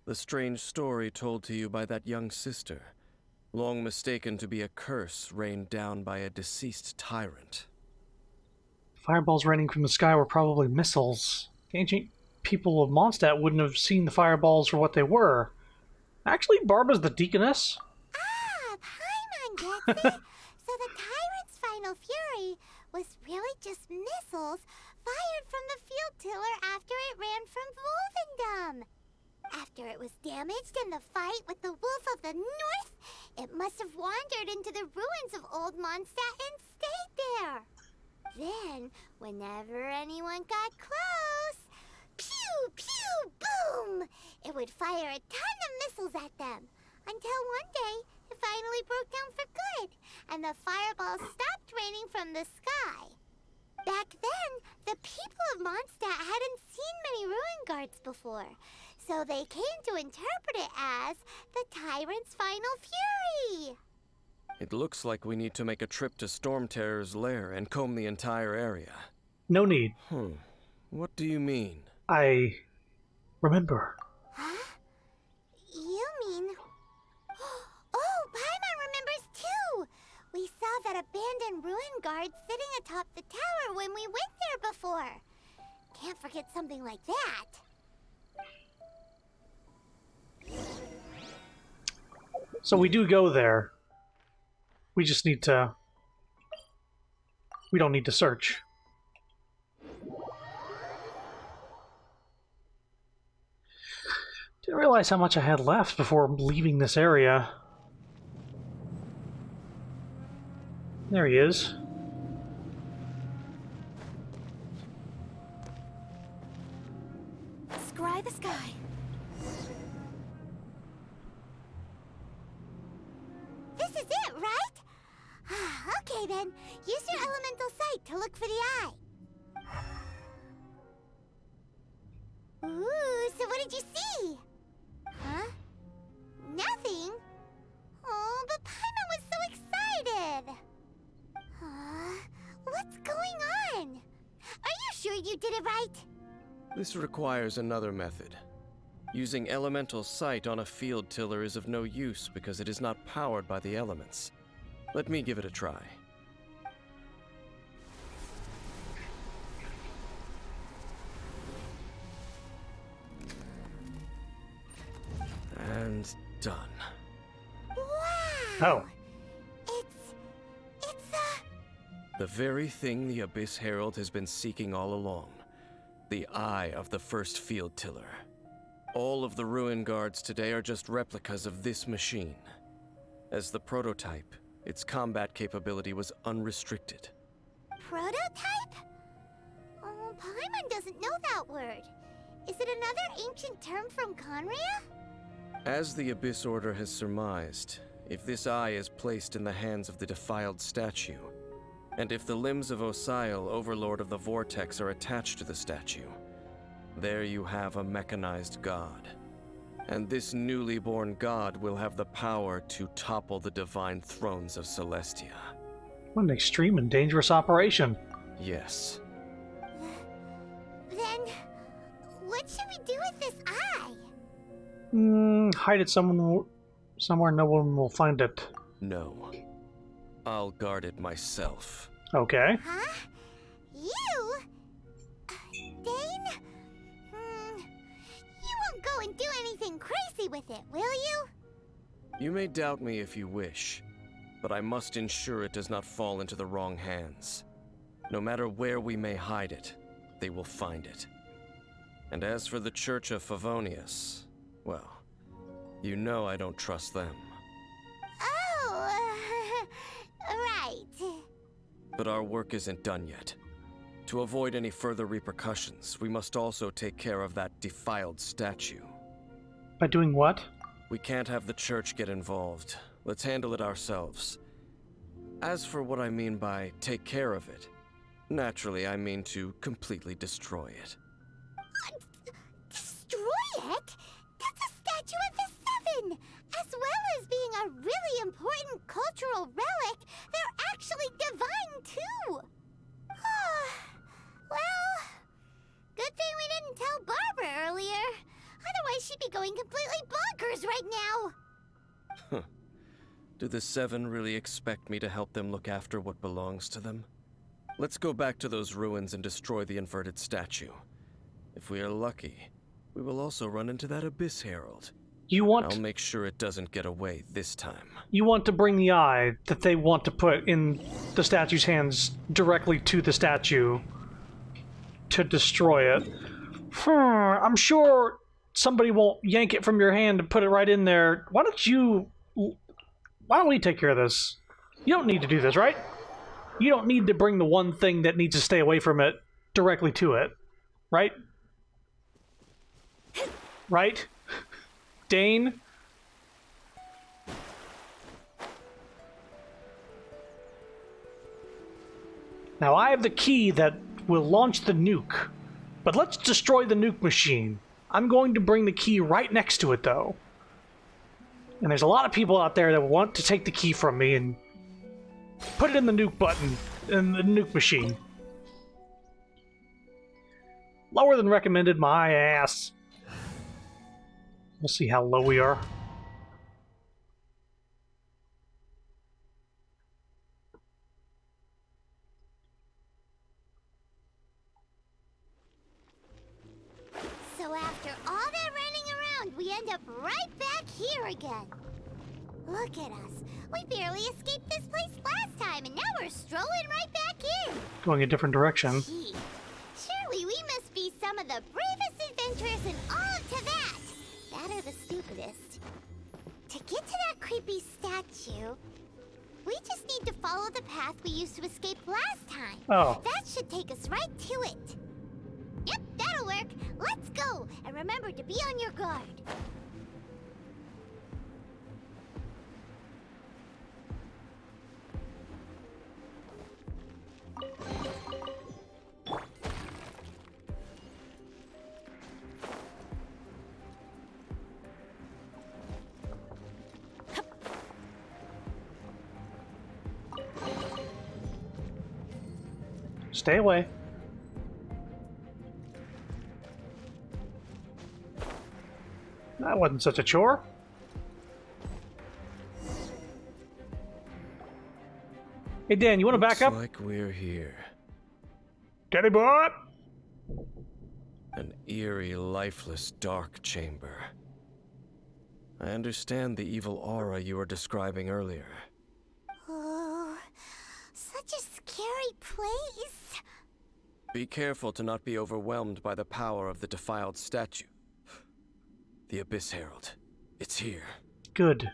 The strange story told to you by that young sister, long mistaken to be a curse rained down by a deceased tyrant. Fireballs raining from the sky were probably missiles. The ancient people of Mondstadt wouldn't have seen the fireballs for what they were. Actually, Barba's the deaconess. Ah, Paimon gets it. So the Tyrant's Final Fury was really just missiles fired from the field tiller after it ran from Wolvendom. After it was damaged in the fight with the Wolf of the North, it must have wandered into the ruins of Old Mondstadt and stayed there. Then, whenever anyone got close, pew, pew, boom, it would fire a ton of missiles at them. Until one day, it finally broke down for good, and the fireballs stopped raining from the sky. Back then, the people of Mondstadt hadn't seen many ruin guards before, so they came to interpret it as the Tyrant's Final Fury. It looks like we need to make a trip to Storm Terror's lair and comb the entire area. No need. What do you mean? I remember. Huh? You mean that abandoned ruin guard sitting atop the tower when we went there before. Can't forget something like that. So we do go there. We just need to... We don't need to search. Didn't realize how much I had left before leaving this area. There he is. Scry the sky. This is it, right? Okay then, use your elemental sight to look for the eye. Ooh, so what did you see? Huh? Nothing? Oh, but Paimon was so excited. What's going on? Are you sure you did it right? This requires another method. Using elemental sight on a field tiller is of no use because it is not powered by the elements. Let me give it a try. And done. Wow! Oh. The very thing the Abyss Herald has been seeking all along. The eye of the first field tiller. All of the ruin guards today are just replicas of this machine. As the prototype, its combat capability was unrestricted. Prototype? Oh, Paimon doesn't know that word. Is it another ancient term from Conria? As the Abyss Order has surmised, if this eye is placed in the hands of the defiled statue, and if the limbs of Osial, Overlord of the Vortex, are attached to the statue, there you have a mechanized god. And this newly born god will have the power to topple the divine thrones of Celestia. What an extreme and dangerous operation. Yes. Then, what should we do with this eye? Hide it somewhere no one will find it. No. I'll guard it myself. Okay. Huh? You? Dane? You won't go and do anything crazy with it, will you? You may doubt me if you wish, but I must ensure it does not fall into the wrong hands. No matter where we may hide it, they will find it. And as for the Church of Favonius, well, you know I don't trust them. Oh, right. But our work isn't done yet. To avoid any further repercussions, we must also take care of that defiled statue. By doing what? We can't have the church get involved. Let's handle it ourselves. As for what I mean by take care of it, naturally I mean to completely destroy it. Destroy it? That's a statue of the Seven! As well as being a really important cultural relic, they're actually divine too! Well, good thing we didn't tell Barbara earlier. Otherwise she'd be going completely bonkers right now! Do the Seven really expect me to help them look after what belongs to them? Let's go back to those ruins and destroy the inverted statue. If we are lucky, we will also run into that Abyss Herald. I'll make sure it doesn't get away this time. You want to bring the eye that they want to put in the statue's hands directly to the statue to destroy it. I'm sure somebody won't yank it from your hand and put it right in there. Why don't we take care of this? You don't need to do this, right? You don't need to bring the one thing that needs to stay away from it directly to it, right? Right? Dane? Now I have the key that will launch the nuke, but let's destroy the nuke machine. I'm going to bring the key right next to it though. And there's a lot of people out there that want to take the key from me and put it in the nuke button, in the nuke machine. Lower than recommended, my ass. We'll see how low we are. end up right back here again. Look at us. We barely escaped this place last time, and now we're strolling right back in. Going a different direction. Gee, surely we must be some of the bravest adventurers in all of Teyvat. That or the stupidest. To get to that creepy statue, we just need to follow the path we used to escape last time. Oh. That should take us right to it. Yep, that'll work. Let's go, and remember to be on your guard. Stay away. That wasn't such a chore. Hey Dan, you want to back up? Looks like we're here. Daddy boy! An eerie, lifeless, dark chamber. I understand the evil aura you were describing earlier. Oh, such a scary place. Be careful to not be overwhelmed by the power of the defiled statue. The Abyss Herald. It's here. Good.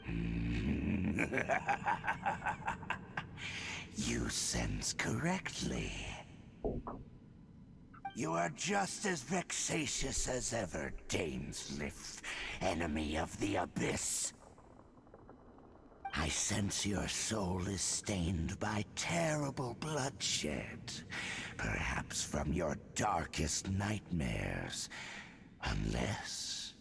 You sense correctly. You are just as vexatious as ever, Dainsleif, enemy of the Abyss. I sense your soul is stained by terrible bloodshed, perhaps from your darkest nightmares, unless...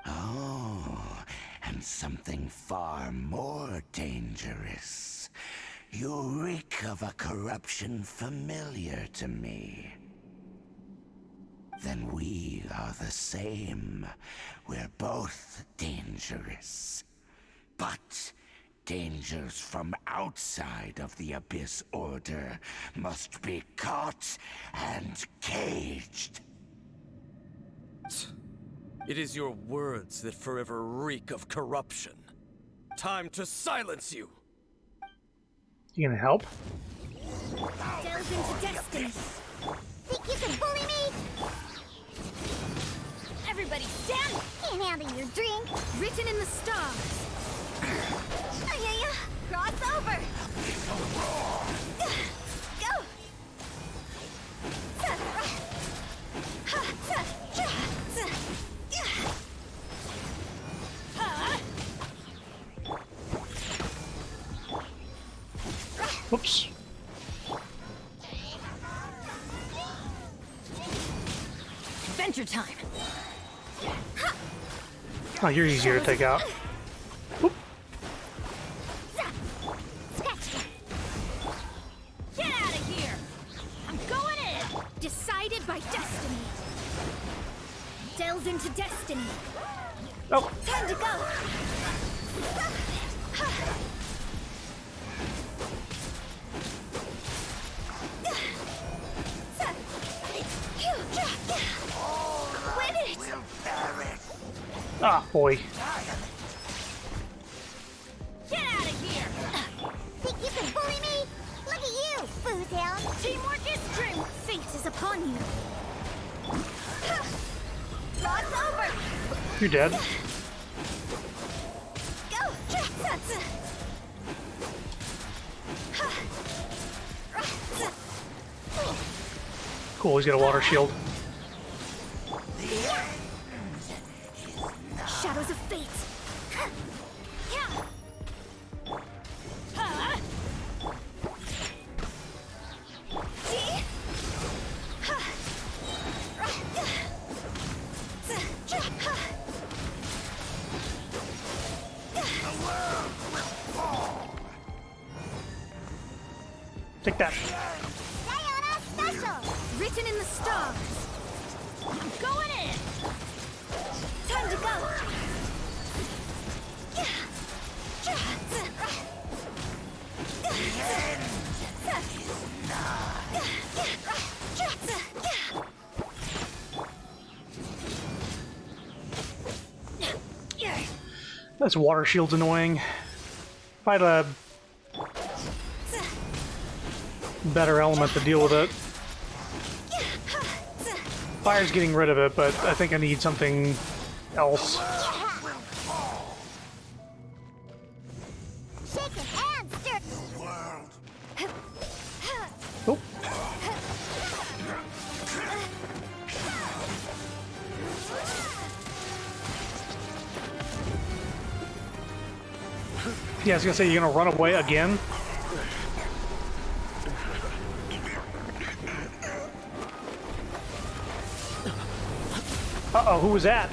Oh, and something far more dangerous. You reek of a corruption familiar to me. Then we are the same. We're both dangerous. But dangers from outside of the Abyss Order must be caught and caged. It is your words that forever reek of corruption. Time to silence you! You gonna help? Delve into destiny. Think you can bully me? Everybody stand! Can't handle your drink. Written in the stars. Cross over. Go. Whoops. Adventure time. Oh, you're easier to take out. Whoop. Get out of here! I'm going in! Decided by destiny. Delve into destiny. Oh, Time to go. Win it! Will perish. ah, boy. Get out of here! Think you can bully me? Look at you, boozhound. Teamwork is true! Fate is upon you! Cross over. You're dead. Go. Cool, he's got a water shield. Shadows of fate! Take that. Sayonara special. Written in the stars! I'm going in! Time to go. This water shield's annoying. If I had a better element to deal with it. Fire's getting rid of it, but I think I need something else. Oh. Yeah, I was gonna say, you're gonna run away again? Uh-oh, who was that?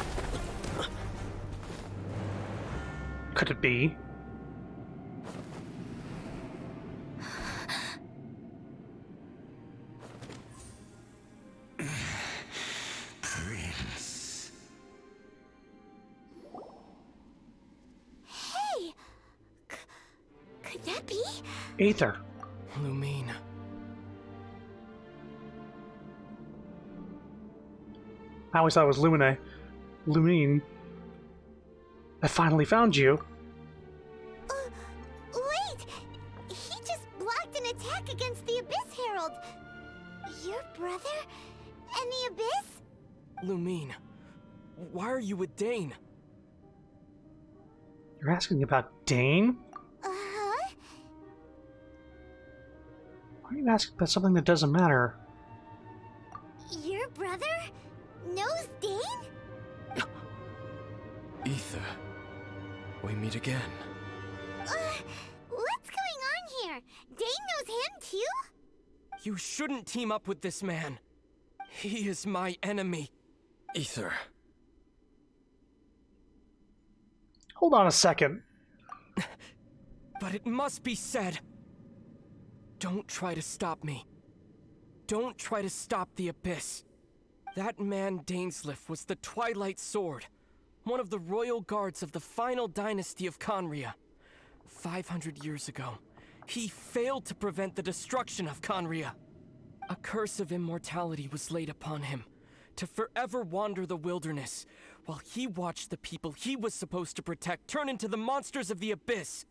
Could it be? Prince. Hey! Could that be? Aether. Lumine. I always thought it was Lumine. Lumine. I finally found you. Wait! He just blocked an attack against the Abyss Herald! Your brother? And the Abyss? Lumine. Why are you with Dane? You're asking about Dane? Uh-huh. Why are you asking about something that doesn't matter? Your brother knows Dane? Aether. We meet again. What's going on here? Dane knows him too? You shouldn't team up with this man. He is my enemy. Aether. Hold on a second. But it must be said. Don't try to stop me. Don't try to stop the Abyss. That man Dainsleif was the Twilight Sword, one of the royal guards of the final dynasty of Conria. 500 years ago, he failed to prevent the destruction of Conria. A curse of immortality was laid upon him, to forever wander the wilderness, while he watched the people he was supposed to protect turn into the monsters of the Abyss.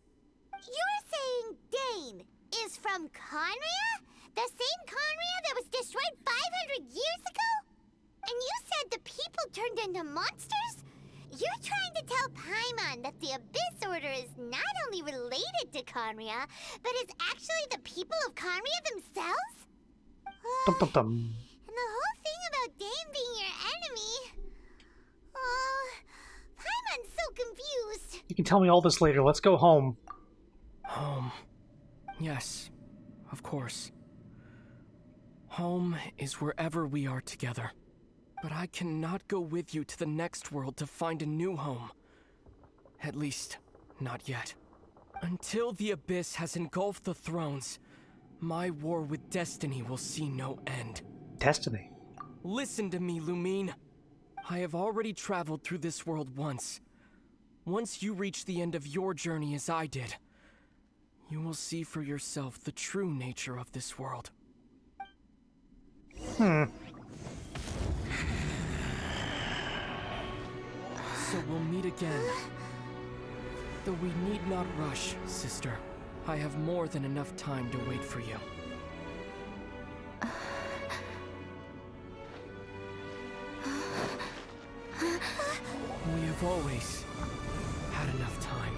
You're saying Dane is from Conria? The same Conria that was destroyed 500 years ago? And you said the people turned into monsters? You're trying to tell Paimon that the Abyss Order is not only related to Conria, but is actually the people of Conria themselves? Dum, dum, dum. And the whole thing about Dane being your enemy... Paimon's so confused. You can tell me all this later. Let's go home. Home. Yes, of course. Home is wherever we are together. But I cannot go with you to the next world to find a new home. At least, not yet. Until the Abyss has engulfed the thrones, my war with Destiny will see no end. Destiny? Listen to me, Lumine. I have already traveled through this world once. Once you reach the end of your journey as I did, you will see for yourself the true nature of this world. So we'll meet again. Though we need not rush, sister. I have more than enough time to wait for you. We have always had enough time.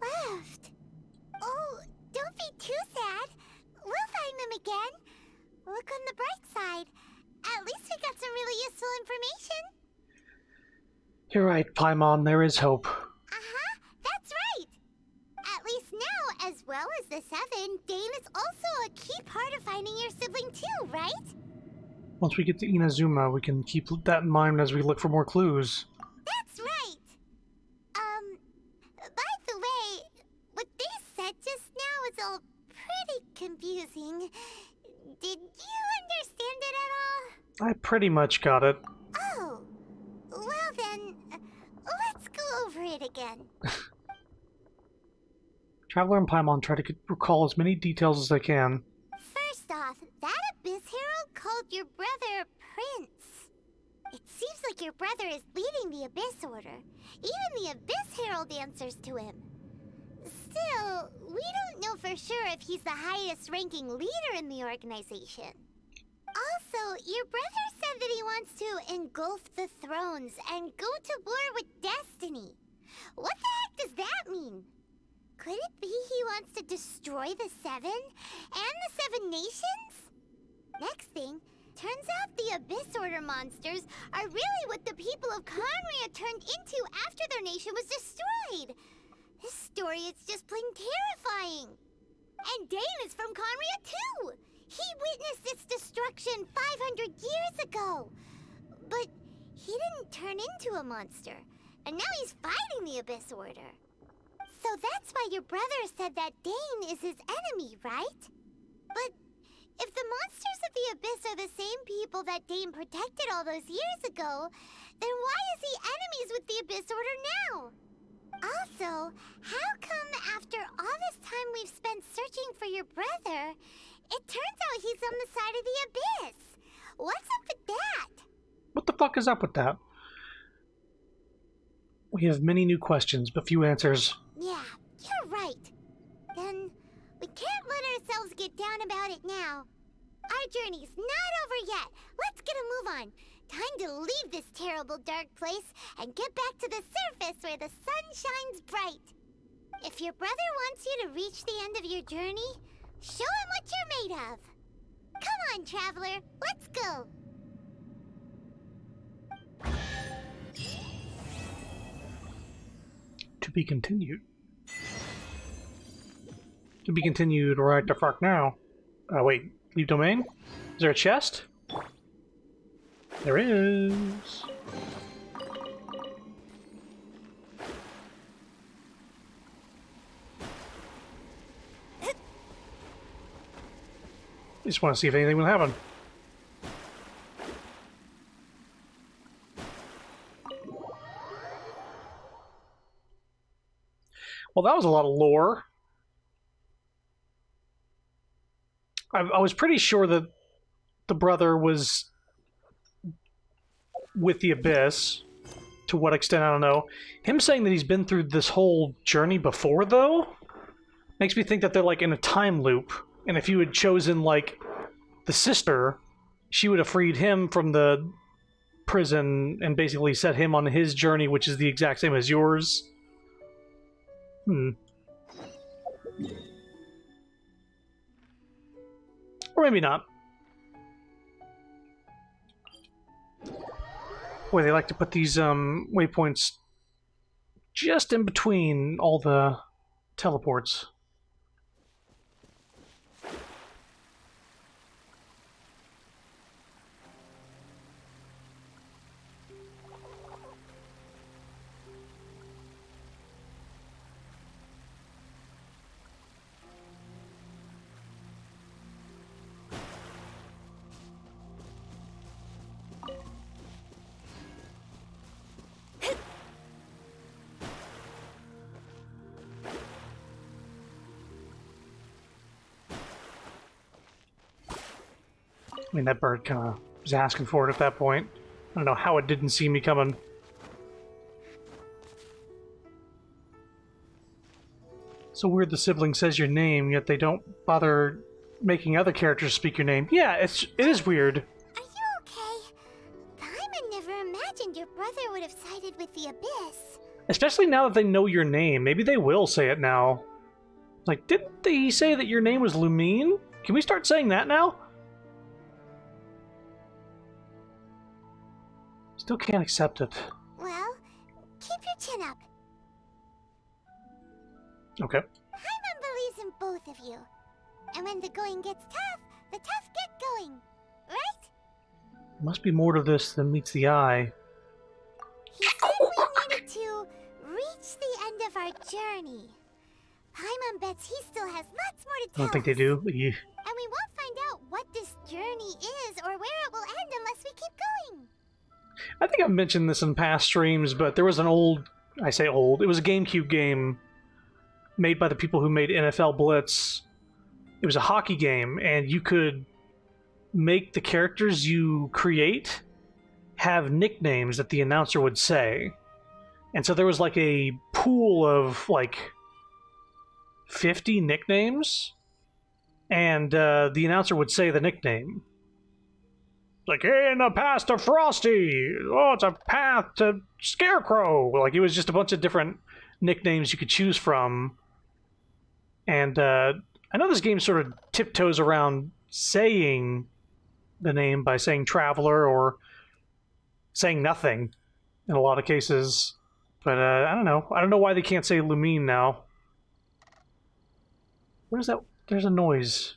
Left. Oh, don't be too sad. We'll find them again. Look on the bright side. At least we got some really useful information. You're right, Paimon. There is hope. Uh-huh, that's right. At least now, as well as the Seven, Dane is also a key part of finding your sibling too, right? Once we get to Inazuma, we can keep that in mind as we look for more clues. That's right. By the way, what they said just now is all pretty confusing. Did you understand it at all? I pretty much got it. Oh, Traveler and Paimon try to recall as many details as they can. First off, that Abyss Herald called your brother Prince. It seems like your brother is leading the Abyss Order. Even the Abyss Herald answers to him. Still, we don't know for sure if he's the highest ranking leader in the organization. Also, your brother said that he wants to engulf the thrones and go to war with Destiny. What the heck does that mean? Could it be he wants to destroy the Seven and the Seven Nations? Next thing, turns out the Abyss Order monsters are really what the people of Conria turned into after their nation was destroyed. This story is just plain terrifying. And Dane is from Conria too. He witnessed its destruction 500 years ago. But he didn't turn into a monster. And now he's fighting the Abyss Order. So that's why your brother said that Dane is his enemy, right? But if the monsters of the Abyss are the same people that Dane protected all those years ago, then why is he enemies with the Abyss Order now? Also, how come after all this time we've spent searching for your brother, it turns out he's on the side of the Abyss? What's up with that? What the fuck is up with that? We have many new questions, but few answers. Yeah, you're right. Then we can't let ourselves get down about it now. Our journey's not over yet. Let's get a move on. Time to leave this terrible dark place and get back to the surface where the sun shines bright. If your brother wants you to reach the end of your journey, show him what you're made of. Come on, traveler, let's go. To be continued. To be continued right the fuck now. Wait, leave domain? Is there a chest? There is. Just want to see if anything will happen. Well, that was a lot of lore. I was pretty sure that the brother was with the Abyss. To what extent, I don't know. Him saying that he's been through this whole journey before, though, makes me think that they're, like, in a time loop. And if you had chosen, like, the sister, she would have freed him from the prison and basically set him on his journey, which is the exact same as yours. Or maybe not. Boy, they like to put these waypoints just in between all the teleports. I mean, that bird kind of was asking for it at that point. I don't know how it didn't see me coming. So weird the sibling says your name, yet they don't bother making other characters speak your name. Yeah, it is weird. Are you okay? Paimon never imagined your brother would have sided with the Abyss. Especially now that they know your name. Maybe they will say it now. Like, didn't they say that your name was Lumine? Can we start saying that now? Still can't accept it. Well, keep your chin up. Okay. Paimon believes in both of you. And when the going gets tough, the tough get going. Right? Must be more to this than meets the eye. He said we needed to reach the end of our journey. Paimon bets he still has lots more to tell I don't think they do. Yeah. And we won't find out what this journey is or where it will end unless we keep going. I think I've mentioned this in past streams, but there was an old... I say old. It was a GameCube game made by the people who made NFL Blitz. It was a hockey game, and you could make the characters you create have nicknames that the announcer would say. And so there was like a pool of like 50 nicknames, and the announcer would say the nickname. Like, in a path to Frosty! Oh, it's a path to Scarecrow! Like, it was just a bunch of different nicknames you could choose from. And I know this game sort of tiptoes around saying the name by saying Traveler or saying nothing in a lot of cases. But I don't know. I don't know why they can't say Lumine now. What is that? There's a noise.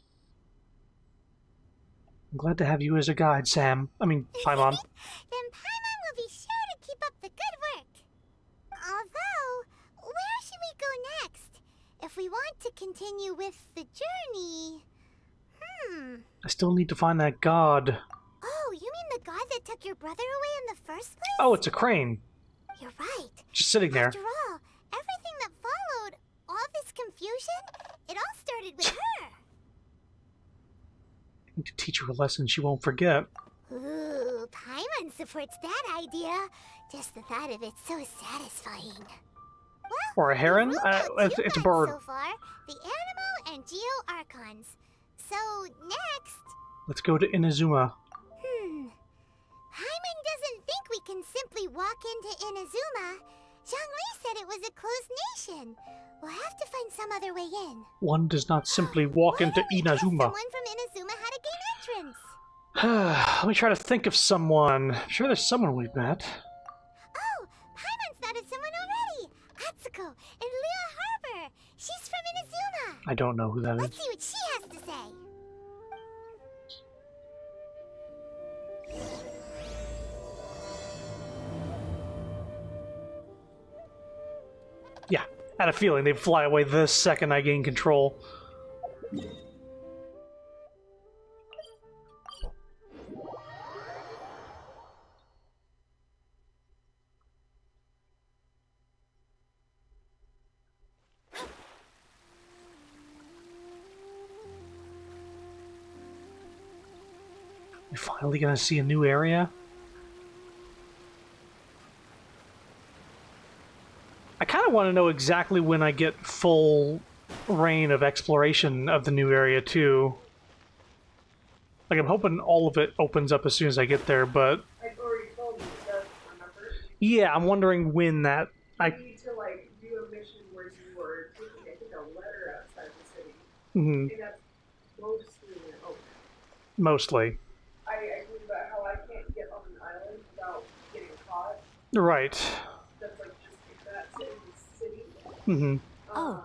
I'm glad to have you as a guide, Sam. I mean, Paimon. Then Paimon will be sure to keep up the good work. Although, where should we go next? If we want to continue with the journey... I still need to find that god. Oh, you mean the god that took your brother away in the first place? Oh, it's a crane. You're right. Just sitting there. After all, everything that followed, all this confusion, it all started with her. I need to teach her a lesson she won't forget. Ooh, Paimon supports that idea. Just the thought of it's so satisfying. Well, Or a heron? we've ruled out It's a two bird. so far, the Animal and Geo Archons. So, next... Let's go to Inazuma. Paimon doesn't think we can simply walk into Inazuma. Zhongli said it was a closed nation. We'll have to find some other way in. One does not simply walk Why into don't we ask Inazuma. someone from Inazuma how to gain entrance? Let me try to think of someone. I'm sure there's someone we've met. Oh, Paimon's thought of someone already. Atsuko in Lea Harbor. She's from Inazuma. I don't know who that Let's is. see what she has to say. Yeah, I had a feeling they'd fly away the second I gain control. You're finally gonna see a new area? I kind of want to know exactly when I get full reign of exploration of the new area, too. Like, I'm hoping all of it opens up as soon as I get there, but... I've already told you, does remember? Yeah, I'm wondering when that... You need to, like, do a mission where you were taking, I think, a letter outside the city. Mm-hmm. I think that's mostly an open. Mostly. I agree about how I can't get on an island without getting caught. Right. That's, like, just that city. Mm-hmm. Oh.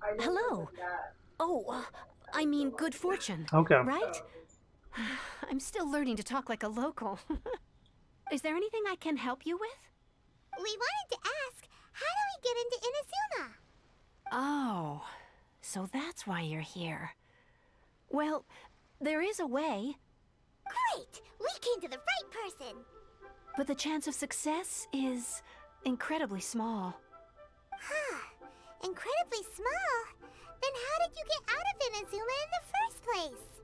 I know Hello. that. Oh, I mean good fortune. Okay. Right? I'm still learning to talk like a local. Is there anything I can help you with? We wanted to ask, how do we get into Inazuma? Oh, so that's why you're here. Well, there is a way, Great! We came to the right person! but the chance of success is incredibly small. Huh. Incredibly small? Then how did you get out of Inazuma in the first place?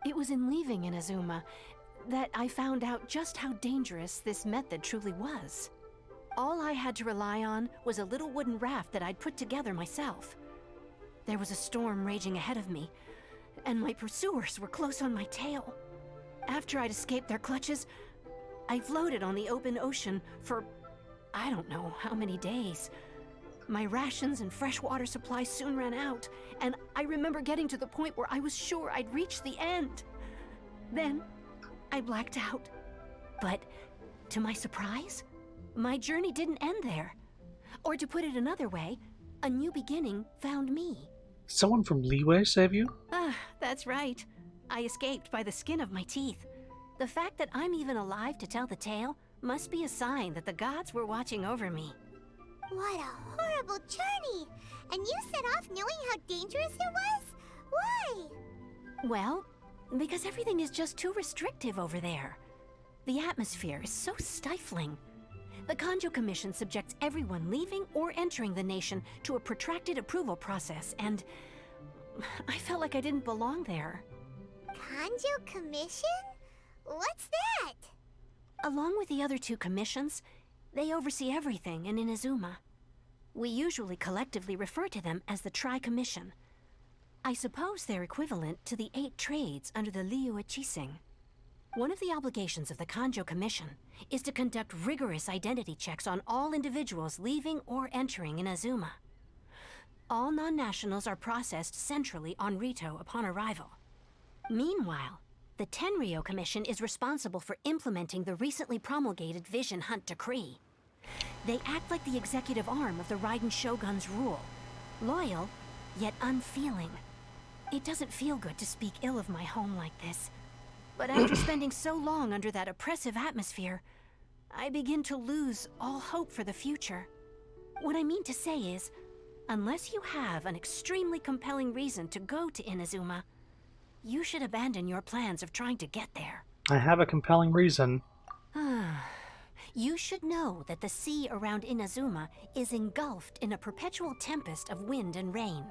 It was in leaving Inazuma that I found out just how dangerous this method truly was. All I had to rely on was a little wooden raft that I'd put together myself. There was a storm raging ahead of me, and my pursuers were close on my tail. After I'd escaped their clutches, I floated on the open ocean for I don't know how many days. My rations and fresh water supply soon ran out, and I remember getting to the point where I was sure I'd reached the end. Then, I blacked out. But, to my surprise, my journey didn't end there. Or to put it another way, a new beginning found me. Someone from Leeway save you? Ah, that's right. I escaped by the skin of my teeth. The fact that I'm even alive to tell the tale must be a sign that the gods were watching over me. What a horrible journey! And you set off knowing how dangerous it was? Why? Well, because everything is just too restrictive over there. The atmosphere is so stifling. The Kanjo Commission subjects everyone leaving or entering the nation to a protracted approval process, and I felt like I didn't belong there. Kanjo Commission? What's that? Along with the other two commissions, they oversee everything in Inazuma. We usually collectively refer to them as the Tri-Commission. I suppose they're equivalent to the 8 trades under the Liyue Qixing. One of the obligations of the Kanjo Commission is to conduct rigorous identity checks on all individuals leaving or entering Inazuma. All non-nationals are processed centrally on Rito upon arrival. Meanwhile, the Tenryo Commission is responsible for implementing the recently promulgated Vision Hunt Decree. They act like the executive arm of the Raiden Shogun's rule. Loyal, yet unfeeling. It doesn't feel good to speak ill of my home like this. But after spending so long under that oppressive atmosphere, I begin to lose all hope for the future. What I mean to say is, unless you have an extremely compelling reason to go to Inazuma, you should abandon your plans of trying to get there. I have a compelling reason. You should know that the sea around Inazuma is engulfed in a perpetual tempest of wind and rain.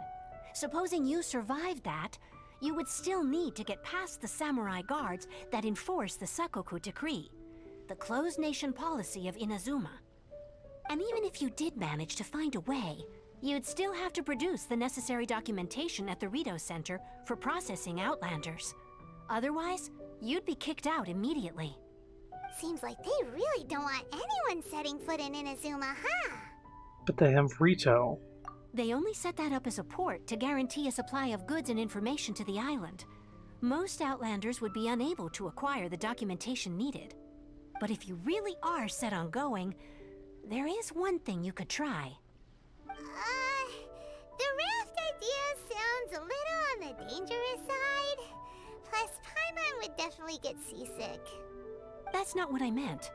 Supposing you survived that, you would still need to get past the samurai guards that enforce the Sakoku Decree, the closed nation policy of Inazuma. And even if you did manage to find a way, you'd still have to produce the necessary documentation at the Rito Center for processing Outlanders. Otherwise, you'd be kicked out immediately. Seems like they really don't want anyone setting foot in Inazuma, huh? But they have Rito. They only set that up as a port to guarantee a supply of goods and information to the island. Most Outlanders would be unable to acquire the documentation needed. But if you really are set on going, there is one thing you could try. The raft idea sounds a little on the dangerous side. Plus, Paimon would definitely get seasick. That's not what I meant.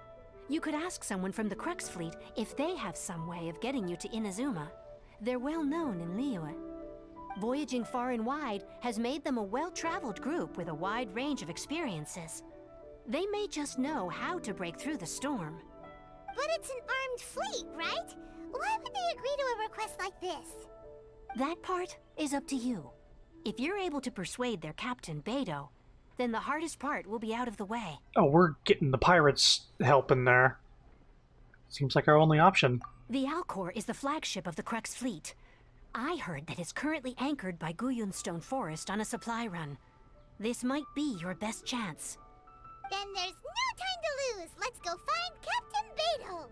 You could ask someone from the Crux Fleet if they have some way of getting you to Inazuma. They're well known in Liyue. Voyaging far and wide has made them a well-traveled group with a wide range of experiences. They may just know how to break through the storm. But it's an armed fleet, right? Why would they agree to a request like this? That part is up to you. If you're able to persuade their captain, Beidou, then the hardest part will be out of the way. Oh, we're getting the pirates help in there. Seems like our only option. The Alcor is the flagship of the Crux Fleet. I heard that it's currently anchored by Guyunstone Forest on a supply run. This might be your best chance. Then there's no time to lose. Let's go find Captain Beidou.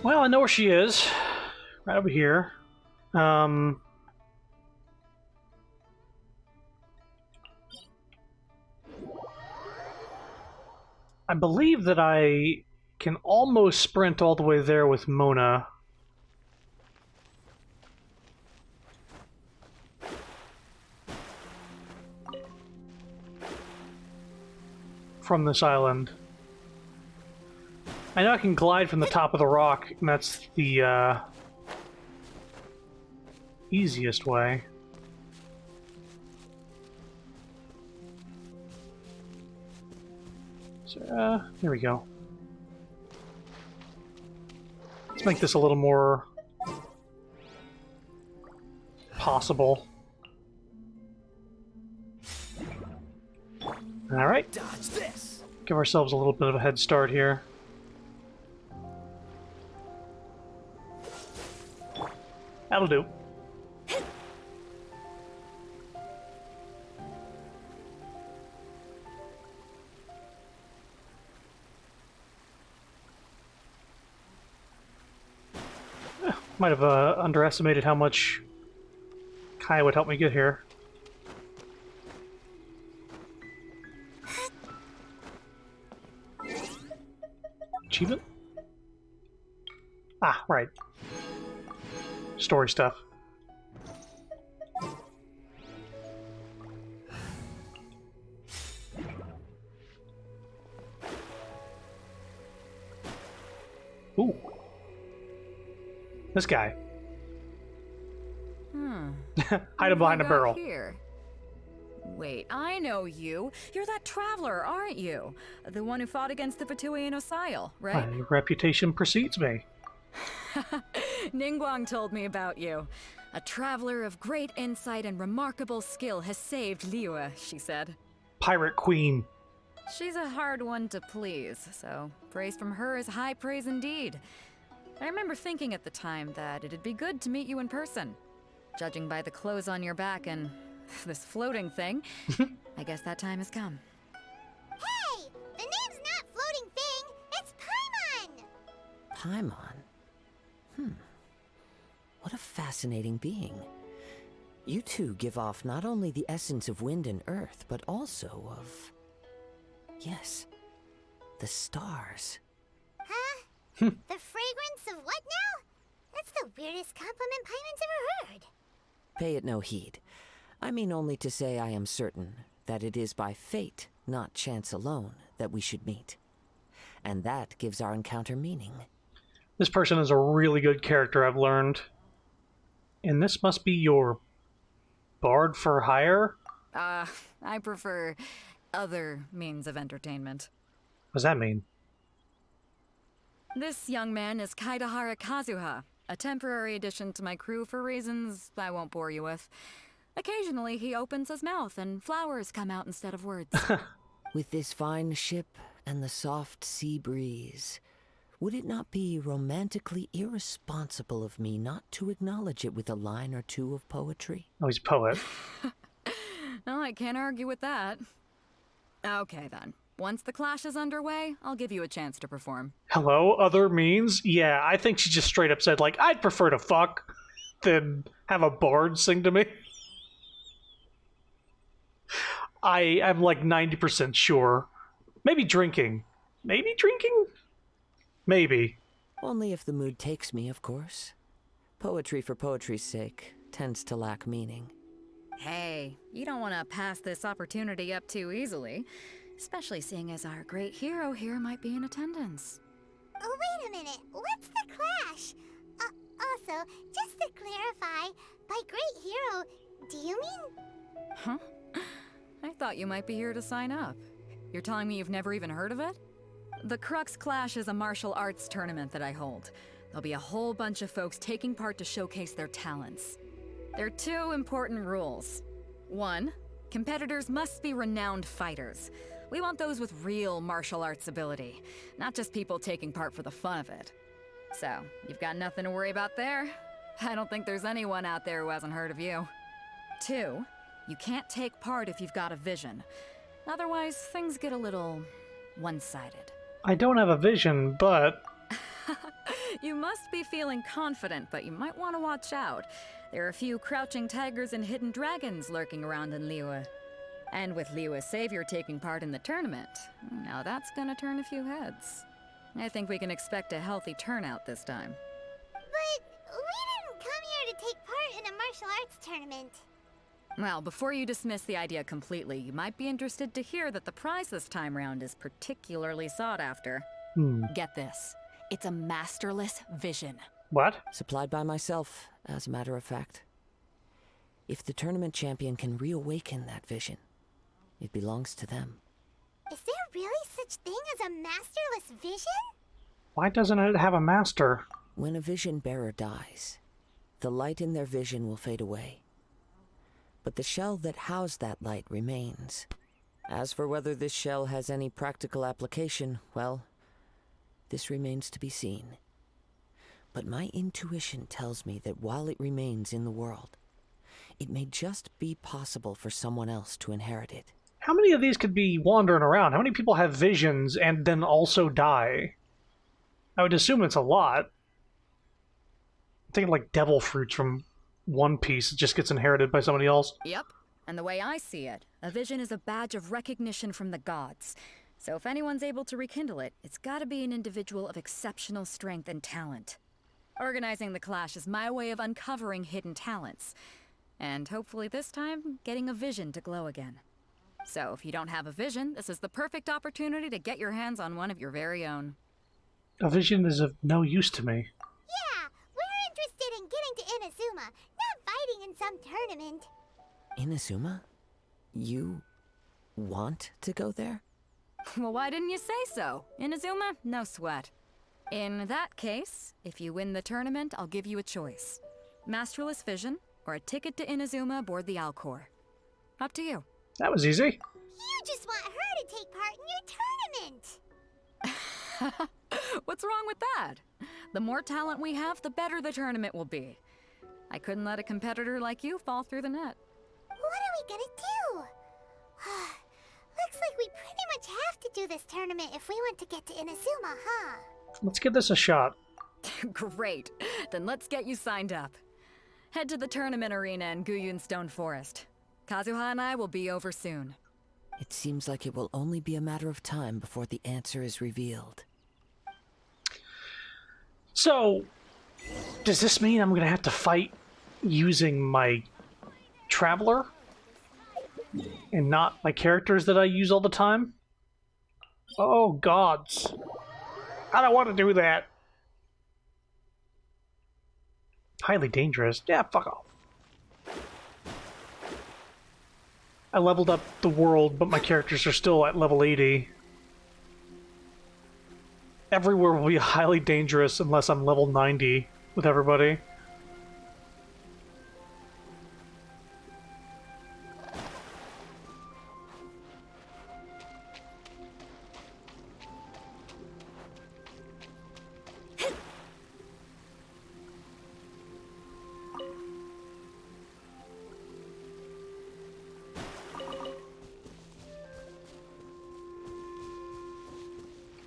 Well, I know where she is. Right over here. I believe that I can almost sprint all the way there with Mona. From this island. I know I can glide from the top of the rock, and that's the easiest way. So, here we go. Let's make this a little more possible. Alright. Give ourselves a little bit of a head start here. That'll do. Might have underestimated how much Kai would help me get here. Achievement? Ah, right. Story stuff. Ooh. This guy. Hide him behind a barrel. Here. Wait, I know you. You're that traveler, aren't you? The one who fought against the Fatuian Osile, right? My reputation precedes me. Ningguang told me about you. A traveler of great insight and remarkable skill has saved Liyue, she said. Pirate Queen. She's a hard one to please, so praise from her is high praise indeed. I remember thinking at the time that it'd be good to meet you in person. Judging by the clothes on your back and this floating thing, I guess that time has come. Hey! The name's not Floating Thing, it's Paimon! Paimon? What a fascinating being. You two give off not only the essence of wind and earth, but also of... yes, the stars. Huh? The fragrance of what now? That's the weirdest compliment Paimon's ever heard. Pay it no heed. I mean only to say I am certain that it is by fate, not chance alone, that we should meet. And that gives our encounter meaning. This person is a really good character, I've learned. And this must be your bard for hire? I prefer other means of entertainment. What does that mean? This young man is Kaidahara Kazuha, a temporary addition to my crew for reasons I won't bore you with. Occasionally, he opens his mouth and flowers come out instead of words. With this fine ship and the soft sea breeze, would it not be romantically irresponsible of me not to acknowledge it with a line or two of poetry? Oh, he's a poet. Well, I can't argue with that. Okay, then. Once the clash is underway, I'll give you a chance to perform. Hello, other means? Yeah, I think she just straight up said, like, I'd prefer to fuck than have a bard sing to me. I am like 90% sure. Maybe drinking. Maybe drinking? Maybe. Only if the mood takes me, of course. Poetry for poetry's sake tends to lack meaning. Hey, you don't want to pass this opportunity up too easily. Especially seeing as our great hero here might be in attendance. Oh, wait a minute. What's the clash? Also, just to clarify, by great hero, do you mean? Huh? I thought you might be here to sign up. You're telling me you've never even heard of it? The Crux Clash is a martial arts tournament that I hold. There'll be a whole bunch of folks taking part to showcase their talents. There are two important rules. One, competitors must be renowned fighters. We want those with real martial arts ability, not just people taking part for the fun of it. So, you've got nothing to worry about there. I don't think there's anyone out there who hasn't heard of you. Two, you can't take part if you've got a vision. Otherwise, things get a little one-sided. I don't have a vision, but... You must be feeling confident, but you might want to watch out. There are a few crouching tigers and hidden dragons lurking around in Liyue. And with Liyue's savior taking part in the tournament, now that's gonna turn a few heads. I think we can expect a healthy turnout this time. But we didn't come here to take part in a martial arts tournament. Well, before you dismiss the idea completely, you might be interested to hear that the prize this time round is particularly sought after. Get this. It's a masterless vision. What? Supplied by myself, as a matter of fact. If the tournament champion can reawaken that vision, it belongs to them. Is there really such thing as a masterless vision? Why doesn't it have a master? When a vision bearer dies, the light in their vision will fade away. But the shell that housed that light remains. As for whether this shell has any practical application, well, this remains to be seen. But my intuition tells me that while it remains in the world, it may just be possible for someone else to inherit it. How many of these could be wandering around? How many people have visions and then also die? I would assume it's a lot. I'm thinking like devil fruits from One Piece. It just gets inherited by somebody else. Yep. And the way I see it, a vision is a badge of recognition from the gods. So if anyone's able to rekindle it, it's gotta be an individual of exceptional strength and talent. Organizing the clash is my way of uncovering hidden talents. And hopefully this time, getting a vision to glow again. So if you don't have a vision, this is the perfect opportunity to get your hands on one of your very own. A vision is of no use to me. Yeah, we're interested in getting to Inazuma, not fighting in some tournament. Inazuma? You want to go there? Well, why didn't you say so? Inazuma, no sweat. In that case, if you win the tournament, I'll give you a choice. Masterless Vision, or a ticket to Inazuma aboard the Alcor. Up to you. That was easy. You just want her to take part in your tournament! What's wrong with that? The more talent we have, the better the tournament will be. I couldn't let a competitor like you fall through the net. What are we gonna do? Looks like we pretty much have to do this tournament if we want to get to Inazuma, huh? Let's give this a shot. Great. Then let's get you signed up. Head to the tournament arena in Guyun Stone Forest. Kazuha and I will be over soon. It seems like it will only be a matter of time before the answer is revealed. So, does this mean I'm going to have to fight using my Traveler? And not my characters that I use all the time? Oh, gods. I don't want to do that. Highly dangerous. Yeah, fuck off. I leveled up the world, but my characters are still at level 80. Everywhere will be highly dangerous unless I'm level 90 with everybody.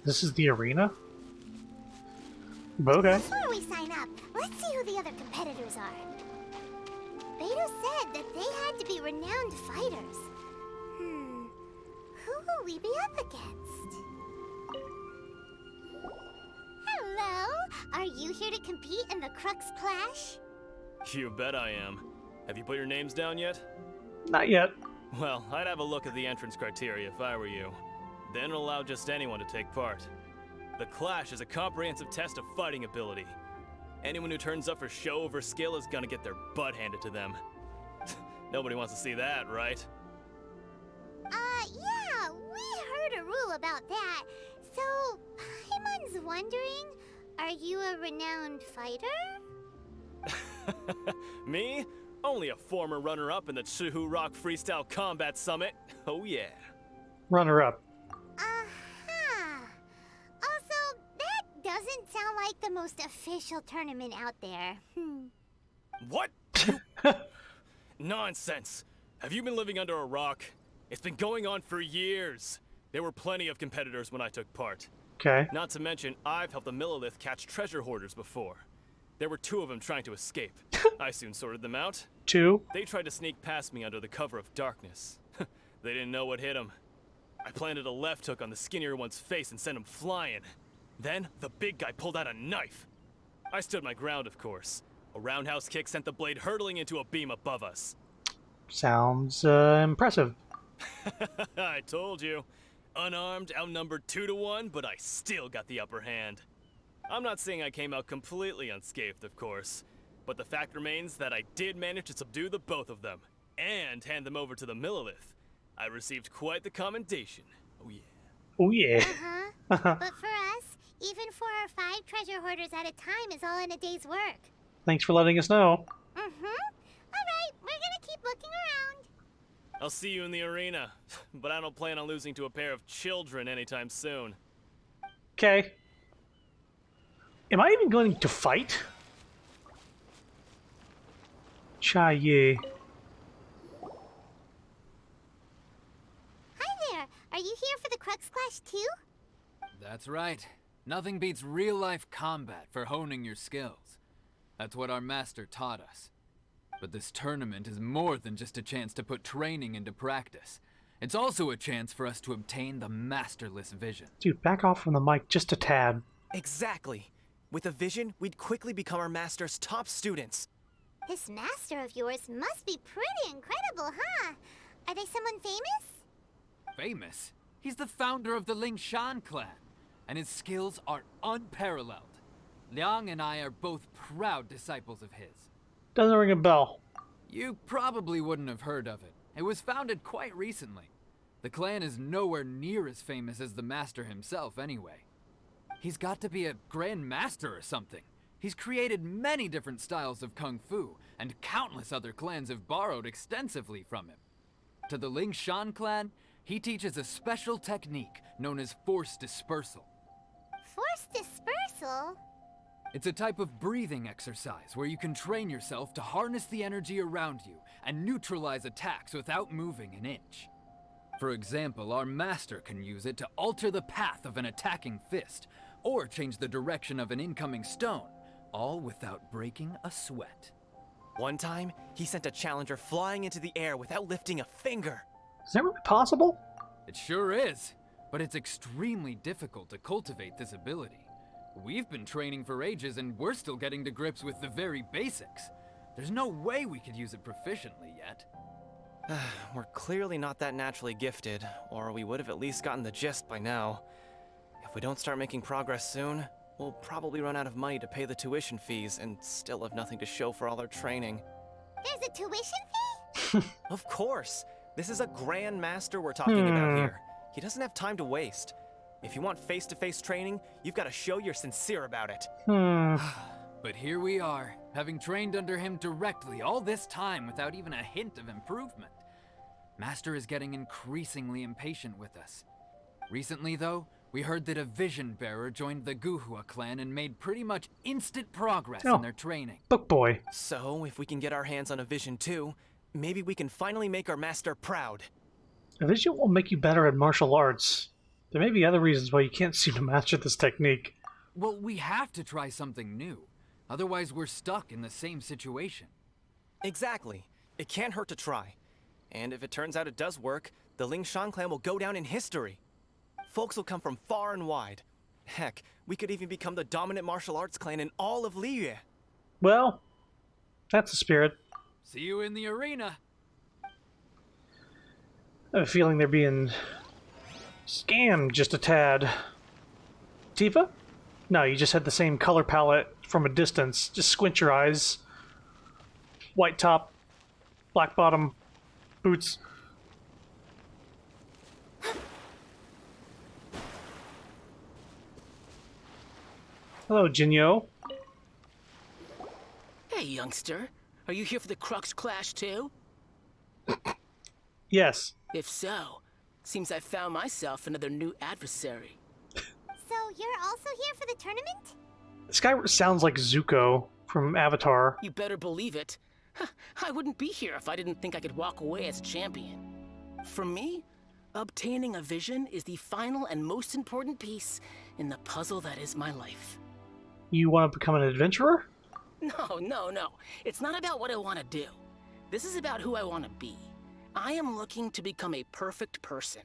This is the arena? Okay. Before we sign up, let's see who the other competitors are. Beto said that they had to be renowned fighters. Who will we be up against? Hello? Are you here to compete in the Crux Clash? You bet I am. Have you put your names down yet? Not yet. Well, I'd have a look at the entrance criteria if I were you. Then allow just anyone to take part. The Clash is a comprehensive test of fighting ability. Anyone who turns up for show over skill is gonna get their butt handed to them. Nobody wants to see that, right? Yeah, we heard a rule about that. So, Paimon's wondering, are you a renowned fighter? Me? Only a former runner-up in the Chihu Rock Freestyle Combat Summit. Oh yeah. Runner-up. Also, that doesn't sound like the most official tournament out there. What? Nonsense. Have you been living under a rock? It's been going on for years. There were plenty of competitors when I took part. Okay. Not to mention, I've helped the Millilith catch treasure hoarders before. There were 2 of them trying to escape. I soon sorted them out. 2? They tried to sneak past me under the cover of darkness. They didn't know what hit them. I planted a left hook on the skinnier one's face and sent him flying. Then, the big guy pulled out a knife. I stood my ground, of course. A roundhouse kick sent the blade hurtling into a beam above us. Sounds impressive. I told you. Unarmed, outnumbered 2 to 1, but I still got the upper hand. I'm not saying I came out completely unscathed, of course, but the fact remains that I did manage to subdue the both of them, and hand them over to the Millilith. I received quite the commendation. Oh yeah. Oh yeah. But for us, even 4 or 5 treasure hoarders at a time is all in a day's work. Thanks for letting us know. Alright, we're gonna keep looking around. I'll see you in the arena, but I don't plan on losing to a pair of children anytime soon. Okay. Am I even going to fight? Cha-ye. Hi there, are you here for the Crux Clash too? That's right. Nothing beats real-life combat for honing your skills. That's what our master taught us. But this tournament is more than just a chance to put training into practice. It's also a chance for us to obtain the masterless vision. Dude, back off from the mic just a tad. Exactly. With a vision, we'd quickly become our master's top students. This master of yours must be pretty incredible, huh? Are they someone famous? Famous? He's the founder of the Lingshan clan, and his skills are unparalleled. Liang and I are both proud disciples of his. Doesn't ring a bell. You probably wouldn't have heard of it, It was founded quite recently. The clan is nowhere near as famous as the master himself anyway. He's got to be a grand master or something. He's created many different styles of kung fu, and countless other clans have borrowed extensively from him. To the Ling Shan clan, he teaches a special technique known as force dispersal. Force dispersal? It's a type of breathing exercise where you can train yourself to harness the energy around you and neutralize attacks without moving an inch. For example, our master can use it to alter the path of an attacking fist, or change the direction of an incoming stone, all without breaking a sweat. One time, he sent a challenger flying into the air without lifting a finger. Is that really possible? It sure is, but it's extremely difficult to cultivate this ability. We've been training for ages and we're still getting to grips with the very basics. There's no way we could use it proficiently yet. We're clearly not that naturally gifted, or we would have at least gotten the gist by now. If we don't start making progress soon, we'll probably run out of money to pay the tuition fees and still have nothing to show for all our training. There's a tuition fee? Of course! This is a Grand Master we're talking about here. He doesn't have time to waste. If you want face-to-face training, you've got to show you're sincere about it. But here we are, having trained under him directly all this time without even a hint of improvement. Master is getting increasingly impatient with us. Recently, though, we heard that a vision bearer joined the Guhua clan and made pretty much instant progress in their training. Book boy. So, if we can get our hands on a vision too, maybe we can finally make our master proud. A vision will make you better at martial arts. There may be other reasons why you can't seem to master this technique. Well, we have to try something new. Otherwise, we're stuck in the same situation. Exactly. It can't hurt to try. And if it turns out it does work, the Ling Shan clan will go down in history. Folks will come from far and wide. Heck, we could even become the dominant martial arts clan in all of Liyue. Well, that's the spirit. See you in the arena. I have a feeling they're being scammed just a tad. Tifa? No, you just had the same color palette from a distance. Just squint your eyes. White top, black bottom, boots. Hello, Jinyo. Hey, youngster. Are you here for the Crux Clash too? Yes. If so, seems I found myself another new adversary. So you're also here for the tournament? This guy sounds like Zuko from Avatar. You better believe it. I wouldn't be here if I didn't think I could walk away as champion. For me, obtaining a vision is the final and most important piece in the puzzle that is my life. You want to become an adventurer? No. It's not about what I want to do. This is about who I want to be. I am looking to become a perfect person.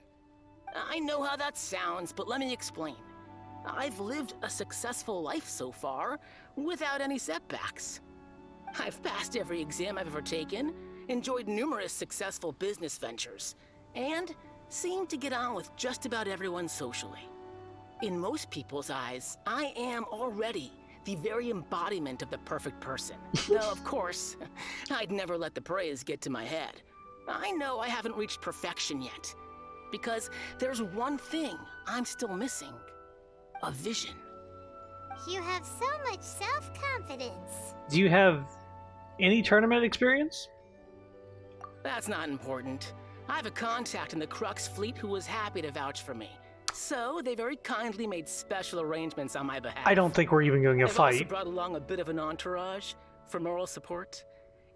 I know how that sounds, but let me explain. I've lived a successful life so far, without any setbacks. I've passed every exam I've ever taken, enjoyed numerous successful business ventures, and seemed to get on with just about everyone socially. In most people's eyes, I am already the very embodiment of the perfect person. Though, of course, I'd never let the praise get to my head. I know I haven't reached perfection yet, because there's one thing I'm still missing. A vision. You have so much self-confidence. Do you have any tournament experience? That's not important. I have a contact in the Crux fleet who was happy to vouch for me. So, they very kindly made special arrangements on my behalf. I don't think we're even going to I've fight. also brought along a bit of an entourage for moral support.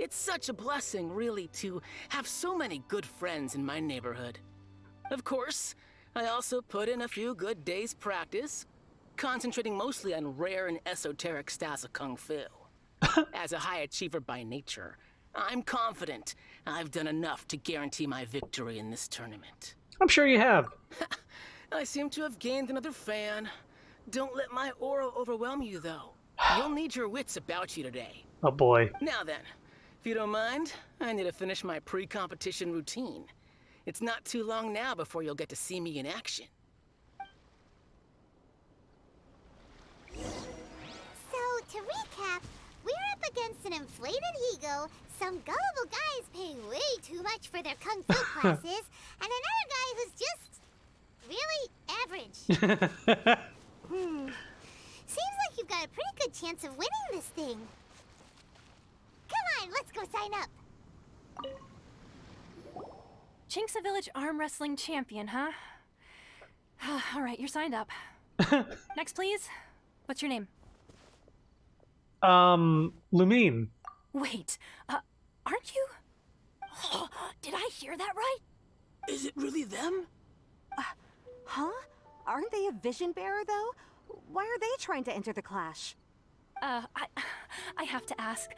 It's such a blessing, really, to have so many good friends in my neighborhood. Of course, I also put in a few good days' practice, concentrating mostly on rare and esoteric styles of Kung Fu. As a high achiever by nature, I'm confident I've done enough to guarantee my victory in this tournament. I'm sure you have. I seem to have gained another fan. Don't let my aura overwhelm you, though. You'll need your wits about you today. Oh boy. Now then, if you don't mind, I need to finish my pre-competition routine. It's not too long now before you'll get to see me in action. So, to recap, we're up against an inflated ego, some gullible guy is paying way too much for their kung fu classes, and another guy who's just really average. Seems like you've got a pretty good chance of winning this thing. Come on, let's go sign up. Chinksa Village arm wrestling champion, huh? All right, you're signed up. Next, please. What's your name? Lumine. Wait, aren't you? Did I hear that right? Is it really them? Huh? Aren't they a vision bearer, though? Why are they trying to enter the clash? I have to ask,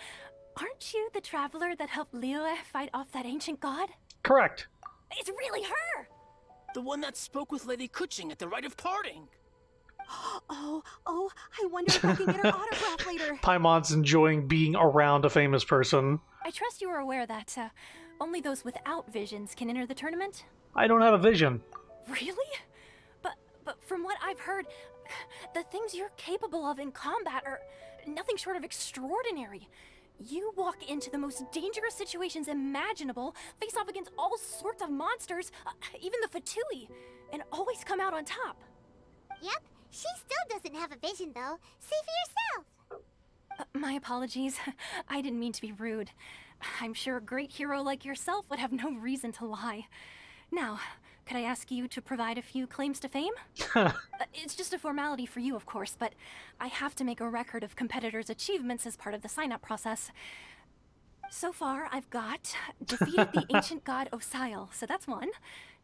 aren't you the traveler that helped Liyue fight off that ancient god? Correct. It's really her! The one that spoke with Lady Kuching at the rite of parting. Oh, I wonder if I can get her autograph later. Paimon's enjoying being around a famous person. I trust you are aware that only those without visions can enter the tournament? I don't have a vision. Really? But from what I've heard, the things you're capable of in combat are nothing short of extraordinary. You walk into the most dangerous situations imaginable, face off against all sorts of monsters, even the Fatui, and always come out on top. Yep, she still doesn't have a vision, though. See for yourself. My apologies. I didn't mean to be rude. I'm sure a great hero like yourself would have no reason to lie. Now, could I ask you to provide a few claims to fame? It's just a formality for you, of course, but I have to make a record of competitors' achievements as part of the sign-up process. So far, I've got defeated the ancient god Osail, so that's one.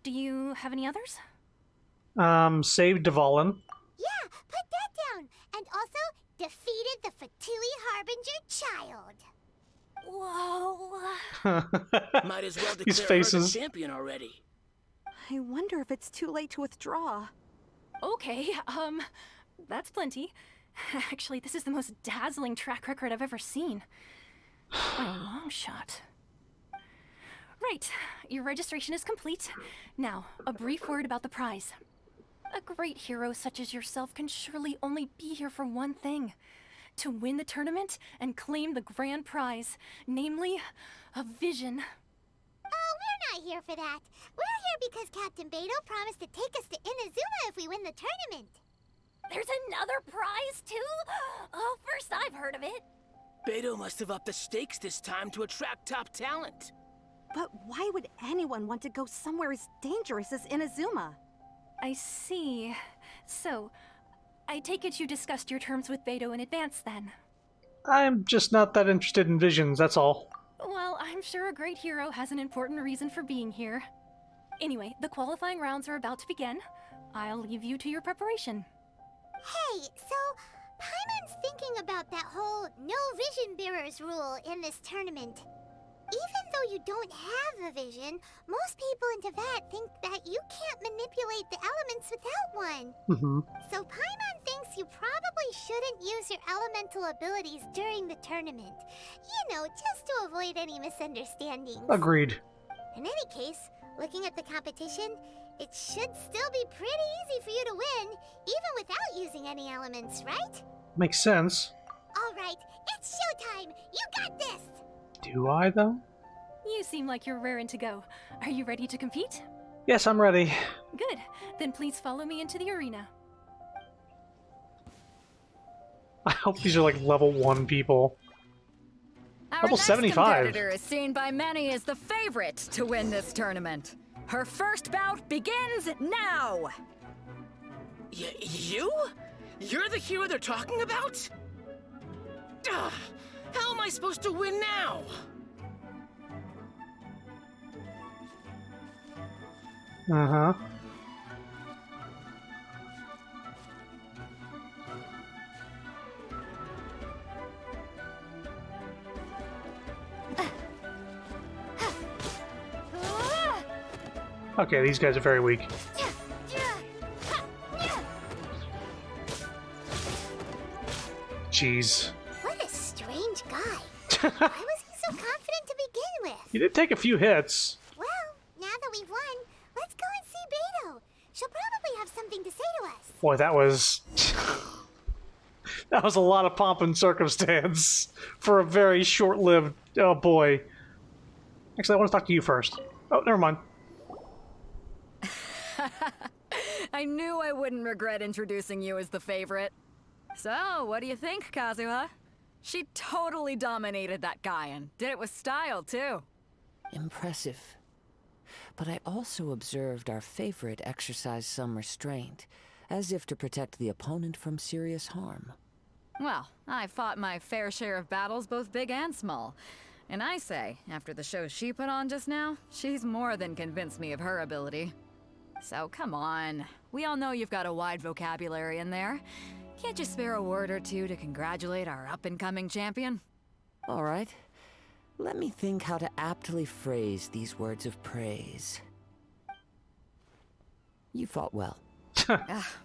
Do you have any others? Saved Dvalin. Yeah, put that down. And also, defeated the Fatui Harbinger child. Whoa. Might as well These declare her the faces. champion already. I wonder if it's too late to withdraw. Okay, that's plenty. Actually, this is the most dazzling track record I've ever seen. By a long shot. Right, your registration is complete. Now, a brief word about the prize. A great hero such as yourself can surely only be here for one thing. To win the tournament and claim the grand prize, namely, a vision. Oh, we're not here for that. We're here because Captain Beidou promised to take us to Inazuma if we win the tournament. There's another prize, too? Oh, first I've heard of it. Beidou must have upped the stakes this time to attract top talent. But why would anyone want to go somewhere as dangerous as Inazuma? I see. So, I take it you discussed your terms with Beidou in advance, then? I'm just not that interested in visions, that's all. Well, I'm sure a great hero has an important reason for being here. Anyway, the qualifying rounds are about to begin. I'll leave you to your preparation. Hey, so Paimon's thinking about that whole no vision bearers rule in this tournament. Even though you don't have a vision, most people in Teyvat think that you can't manipulate the elements without one. So Paimon thinks you probably shouldn't use your elemental abilities during the tournament. You know, just to avoid any misunderstandings. Agreed. In any case, looking at the competition, it should still be pretty easy for you to win, even without using any elements, right? Makes sense. Alright, it's showtime! You got this! Do I, though? You seem like you're raring to go. Are you ready to compete? Yes, I'm ready. Good. Then please follow me into the arena. I hope these are like level 1 people. Our Level next 75. competitor is seen by many as the favorite to win this tournament. Her first bout begins now! You? You're the hero they're talking about? Ugh, how am I supposed to win now? Uh-huh. Okay, these guys are very weak. Jeez. What a strange guy. Why was he so confident to begin with? You did take a few hits. Well, now that we've won, let's go and see Beidou. She'll probably have something to say to us. Boy, that was... That was a lot of pomp and circumstance for a very short-lived... Oh, boy. Actually, I want to talk to you first. Oh, never mind. I knew I wouldn't regret introducing you as the favorite. So, what do you think, Kazuha? She totally dominated that guy and did it with style, too. Impressive. But I also observed our favorite exercise some restraint, as if to protect the opponent from serious harm. Well, I fought my fair share of battles, both big and small. And I say, after the show she put on just now, she's more than convinced me of her ability. So come on, we all know you've got a wide vocabulary in there. Can't you spare a word or two to congratulate our up-and-coming champion? All right. Let me think how to aptly phrase these words of praise. You fought well.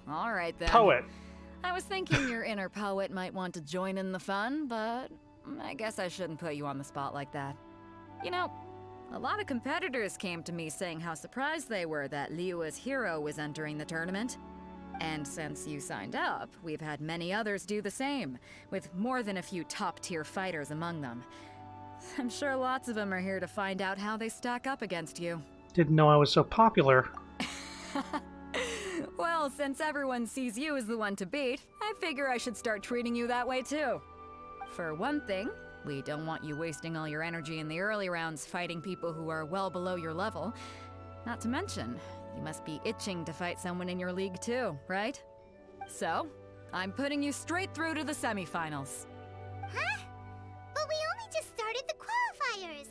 All right then. Poet. I was thinking your inner poet might want to join in the fun, but I guess I shouldn't put you on the spot like that. You know, a lot of competitors came to me saying how surprised they were that Liyue's hero was entering the tournament. And since you signed up, we've had many others do the same, with more than a few top-tier fighters among them. I'm sure lots of them are here to find out how they stack up against you. Didn't know I was so popular. Well, since everyone sees you as the one to beat, I figure I should start treating you that way too. For one thing, we don't want you wasting all your energy in the early rounds fighting people who are well below your level. Not to mention, you must be itching to fight someone in your league too, right? So, I'm putting you straight through to the semifinals. Huh? But we only just started the qualifiers.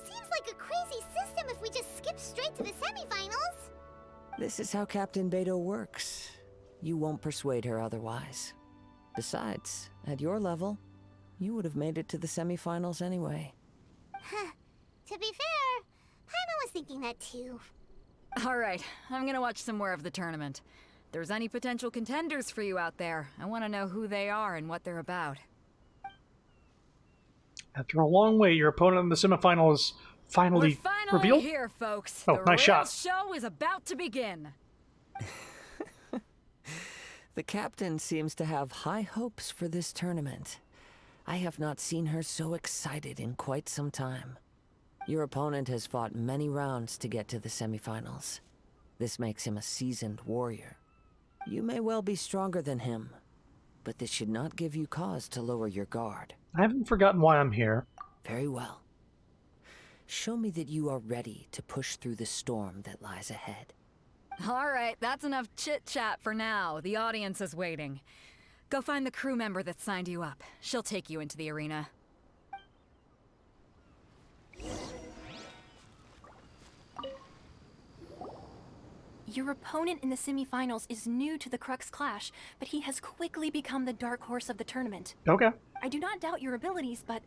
Seems like a crazy system if we just skip straight to the semifinals. This is how Captain Beto works. You won't persuade her otherwise. Besides, at your level, you would have made it to the semifinals anyway. Huh. To be fair, Paimon was thinking that too. Alright, I'm gonna watch some more of the tournament. If there's any potential contenders for you out there, I want to know who they are and what they're about. After a long wait, your opponent in the semifinal is finally revealed? Here, folks. Oh, the nice real shot. show is about to begin. The captain seems to have high hopes for this tournament. I have not seen her so excited in quite some time. Your opponent has fought many rounds to get to the semifinals. This makes him a seasoned warrior. You may well be stronger than him, but this should not give you cause to lower your guard. I haven't forgotten why I'm here. Very well. Show me that you are ready to push through the storm that lies ahead. Alright, that's enough chit-chat for now. The audience is waiting. Go find the crew member that signed you up. She'll take you into the arena. Your opponent in the semifinals is new to the Crux Clash, but he has quickly become the dark horse of the tournament. Okay. I do not doubt your abilities, but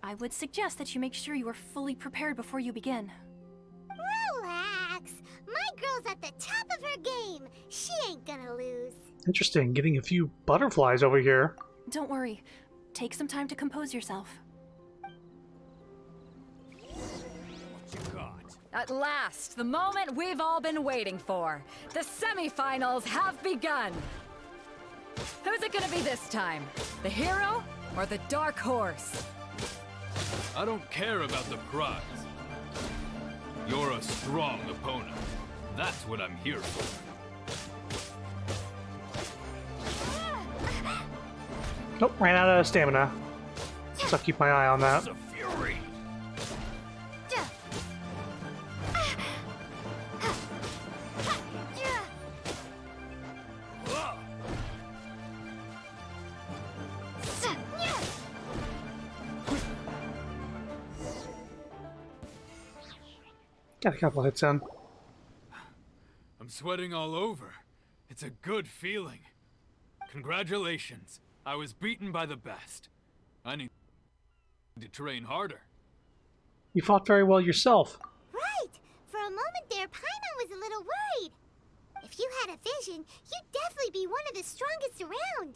I would suggest that you make sure you are fully prepared before you begin. Relax. My girl's at the top of her game. She ain't gonna lose. Interesting, getting a few butterflies over here. Don't worry. Take some time to compose yourself. At last, the moment we've all been waiting for. The semifinals have begun. Who's it gonna be this time? The hero or the dark horse? I don't care about the prize. You're a strong opponent. That's what I'm here for. Nope, ran out of stamina. So I'll keep my eye on that. Fury. Got a couple hits in. I'm sweating all over. It's a good feeling. Congratulations. I was beaten by the best. I need to train harder. You fought very well yourself. Right. For a moment there, Paimon was a little worried. If you had a vision, you'd definitely be one of the strongest around.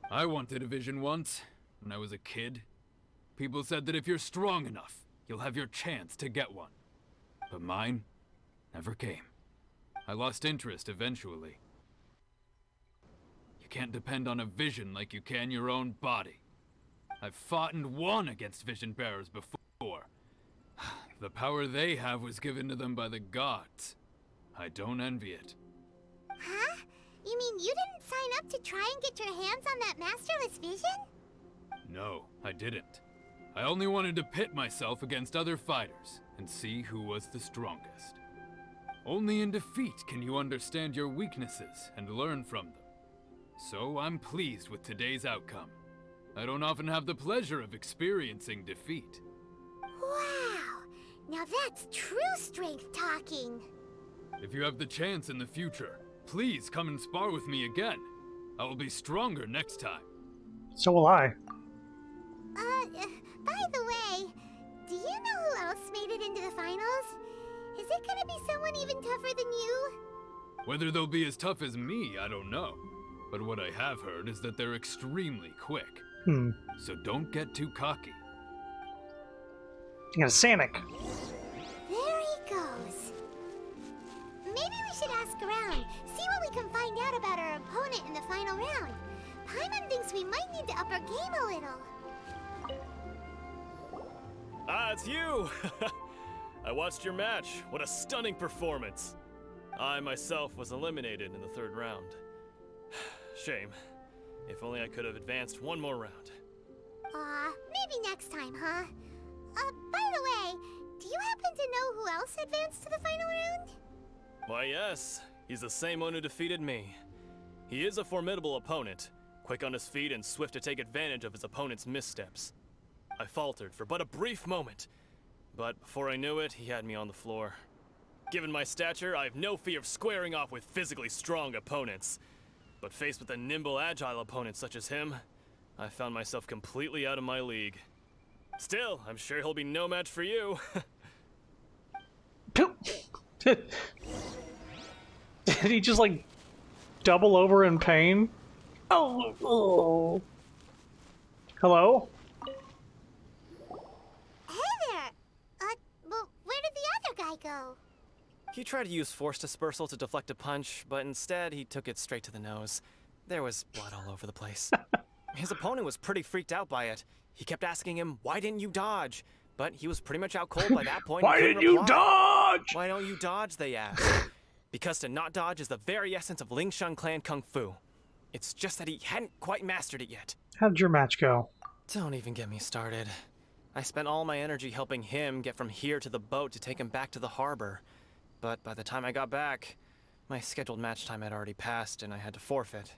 I wanted a vision once, when I was a kid. People said that if you're strong enough, you'll have your chance to get one. But mine never came. I lost interest eventually. You can't depend on a vision like you can your own body. I've fought and won against vision bearers before. The power they have was given to them by the gods. I don't envy it. Huh? You mean you didn't sign up to try and get your hands on that masterless vision? No, I didn't. I only wanted to pit myself against other fighters and see who was the strongest. Only in defeat can you understand your weaknesses and learn from them. So I'm pleased with today's outcome. I don't often have the pleasure of experiencing defeat. Wow! Now that's true strength talking. If you have the chance in the future, please come and spar with me again. I will be stronger next time. So will I. By the way, do you know who else made it into the finals? Is it gonna be someone even tougher than you? Whether they'll be as tough as me, I don't know. But what I have heard is that they're extremely quick. So don't get too cocky. You got a Sanic. There he goes. Maybe we should ask around, see what we can find out about our opponent in the final round. Paimon thinks we might need to up our game a little. Ah, it's you! I watched your match. What a stunning performance. I myself was eliminated in the 3rd round. Shame. If only I could have advanced one more round. Maybe next time, huh? By the way, do you happen to know who else advanced to the final round? Why, yes. He's the same one who defeated me. He is a formidable opponent, quick on his feet and swift to take advantage of his opponent's missteps. I faltered for but a brief moment, but before I knew it, he had me on the floor. Given my stature, I have no fear of squaring off with physically strong opponents. But faced with a nimble, agile opponent such as him, I found myself completely out of my league. Still, I'm sure he'll be no match for you. Did he just, like, double over in pain? Oh. Hello? Hey there! Well, where did the other guy go? He tried to use force dispersal to deflect a punch, but instead he took it straight to the nose. There was blood all over the place. His opponent was pretty freaked out by it. He kept asking him, "Why didn't you dodge?" But he was pretty much out cold by that point. Why didn't you dodge? Why don't you dodge, they asked. Because to not dodge is the very essence of Lingshan clan kung fu. It's just that he hadn't quite mastered it yet. How did your match go? Don't even get me started. I spent all my energy helping him get from here to the boat to take him back to the harbor. But by the time I got back, my scheduled match time had already passed and I had to forfeit.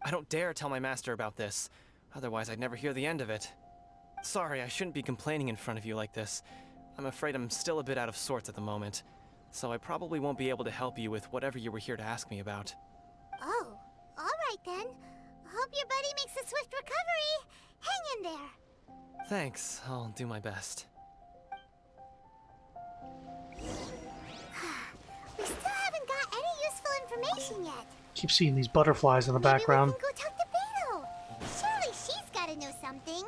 I don't dare tell my master about this, otherwise I'd never hear the end of it. Sorry, I shouldn't be complaining in front of you like this. I'm afraid I'm still a bit out of sorts at the moment, so I probably won't be able to help you with whatever you were here to ask me about. Oh, alright then. Hope your buddy makes a swift recovery. Hang in there. Thanks, I'll do my best. We still haven't got any useful information yet. Keep seeing these butterflies in the background. Maybe we can go talk to Beto. Surely she's gotta know something.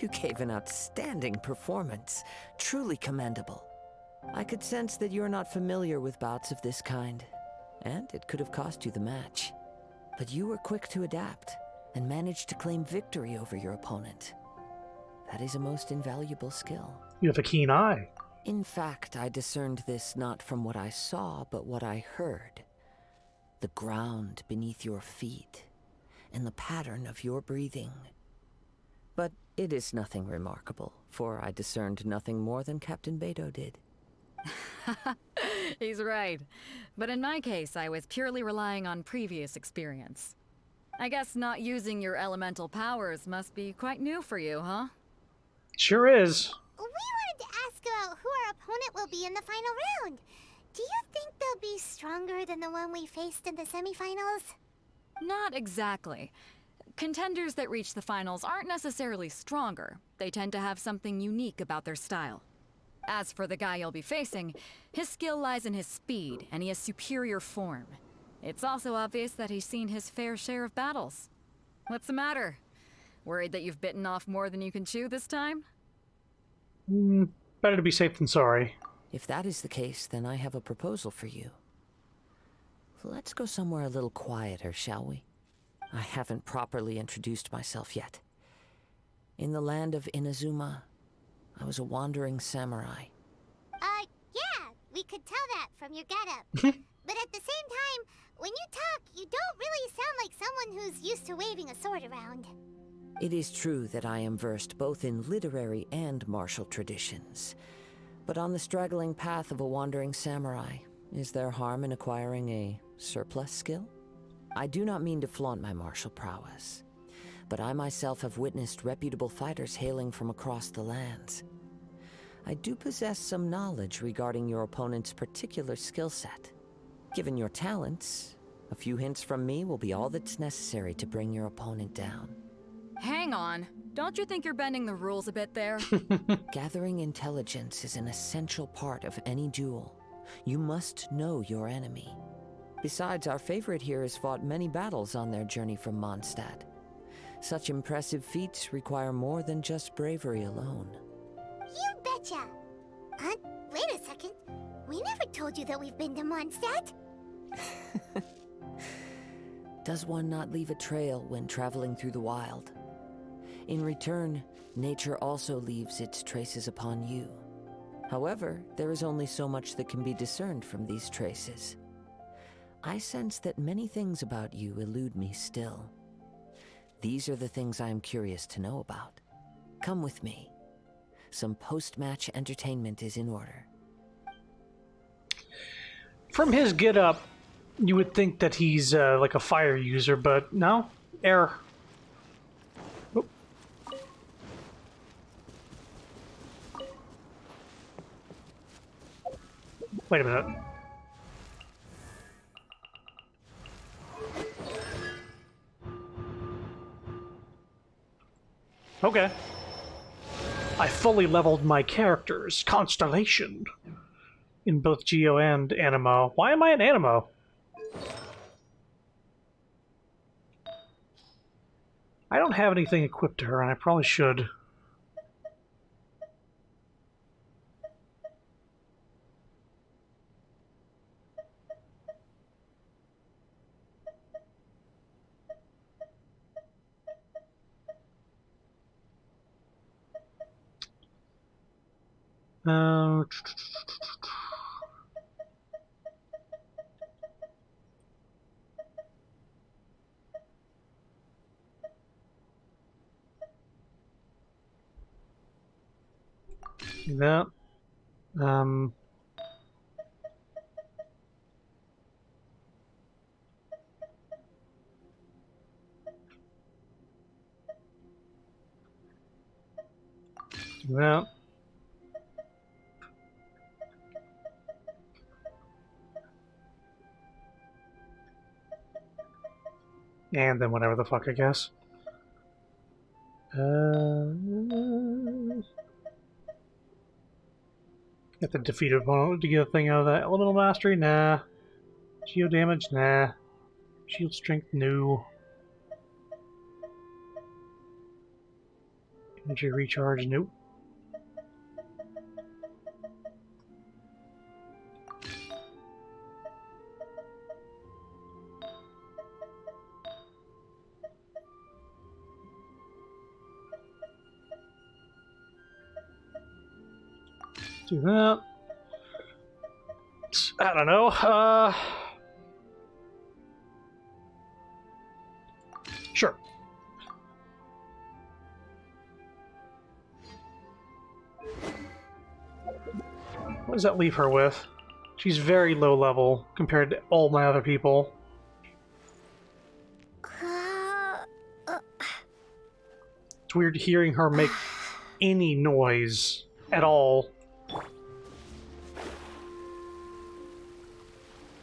You gave an outstanding performance. Truly commendable. I could sense that you're not familiar with bouts of this kind, and it could have cost you the match. But you were quick to adapt, and managed to claim victory over your opponent. That is a most invaluable skill. You have a keen eye. In fact, I discerned this not from what I saw, but what I heard. The ground beneath your feet, and the pattern of your breathing. But it is nothing remarkable, for I discerned nothing more than Captain Beto did. He's right. But in my case, I was purely relying on previous experience. I guess not using your elemental powers must be quite new for you, huh? Sure is. We wanted to ask about who our opponent will be in the final round. Do you think they'll be stronger than the one we faced in the semifinals? Not exactly. Contenders that reach the finals aren't necessarily stronger. They tend to have something unique about their style. As for the guy you'll be facing, his skill lies in his speed, and he has superior form. It's also obvious that he's seen his fair share of battles. What's the matter? Worried that you've bitten off more than you can chew this time? Better to be safe than sorry. If that is the case, then I have a proposal for you. Let's go somewhere a little quieter, shall we? I haven't properly introduced myself yet. In the land of Inazuma, I was a wandering samurai. Yeah, we could tell that from your getup. But at the same time, when you talk, you don't really sound like someone who's used to waving a sword around. It is true that I am versed both in literary and martial traditions. But on the straggling path of a wandering samurai, is there harm in acquiring a surplus skill? I do not mean to flaunt my martial prowess, but I myself have witnessed reputable fighters hailing from across the lands. I do possess some knowledge regarding your opponent's particular skill set. Given your talents, a few hints from me will be all that's necessary to bring your opponent down. Hang on. Don't you think you're bending the rules a bit there? Gathering intelligence is an essential part of any duel. You must know your enemy. Besides, our favorite here has fought many battles on their journey from Mondstadt. Such impressive feats require more than just bravery alone. You betcha! Wait a second. We never told you that we've been to Mondstadt. Does one not leave a trail when traveling through the wild? In return, nature also leaves its traces upon you. However, there is only so much that can be discerned from these traces. I sense that many things about you elude me still. These are the things I am curious to know about. Come with me. Some post-match entertainment is in order. From his get-up, you would think that he's like a fire user, but no. Error. Oop. Wait a minute. Okay. I fully leveled my characters, Constellation, in both Geo and Animo. Why am I an Animo? I don't have anything equipped to her, and I probably should. Uh, that. That. And then whatever the fuck, I guess. Get the defeated opponent to get a thing out of that. Elemental Mastery? Nah. Geo damage? Nah. Shield Strength? No. Energy Recharge? Nope. Do that. I don't know. Sure. What does that leave her with? She's very low level compared to all my other people. It's weird hearing her make any noise at all.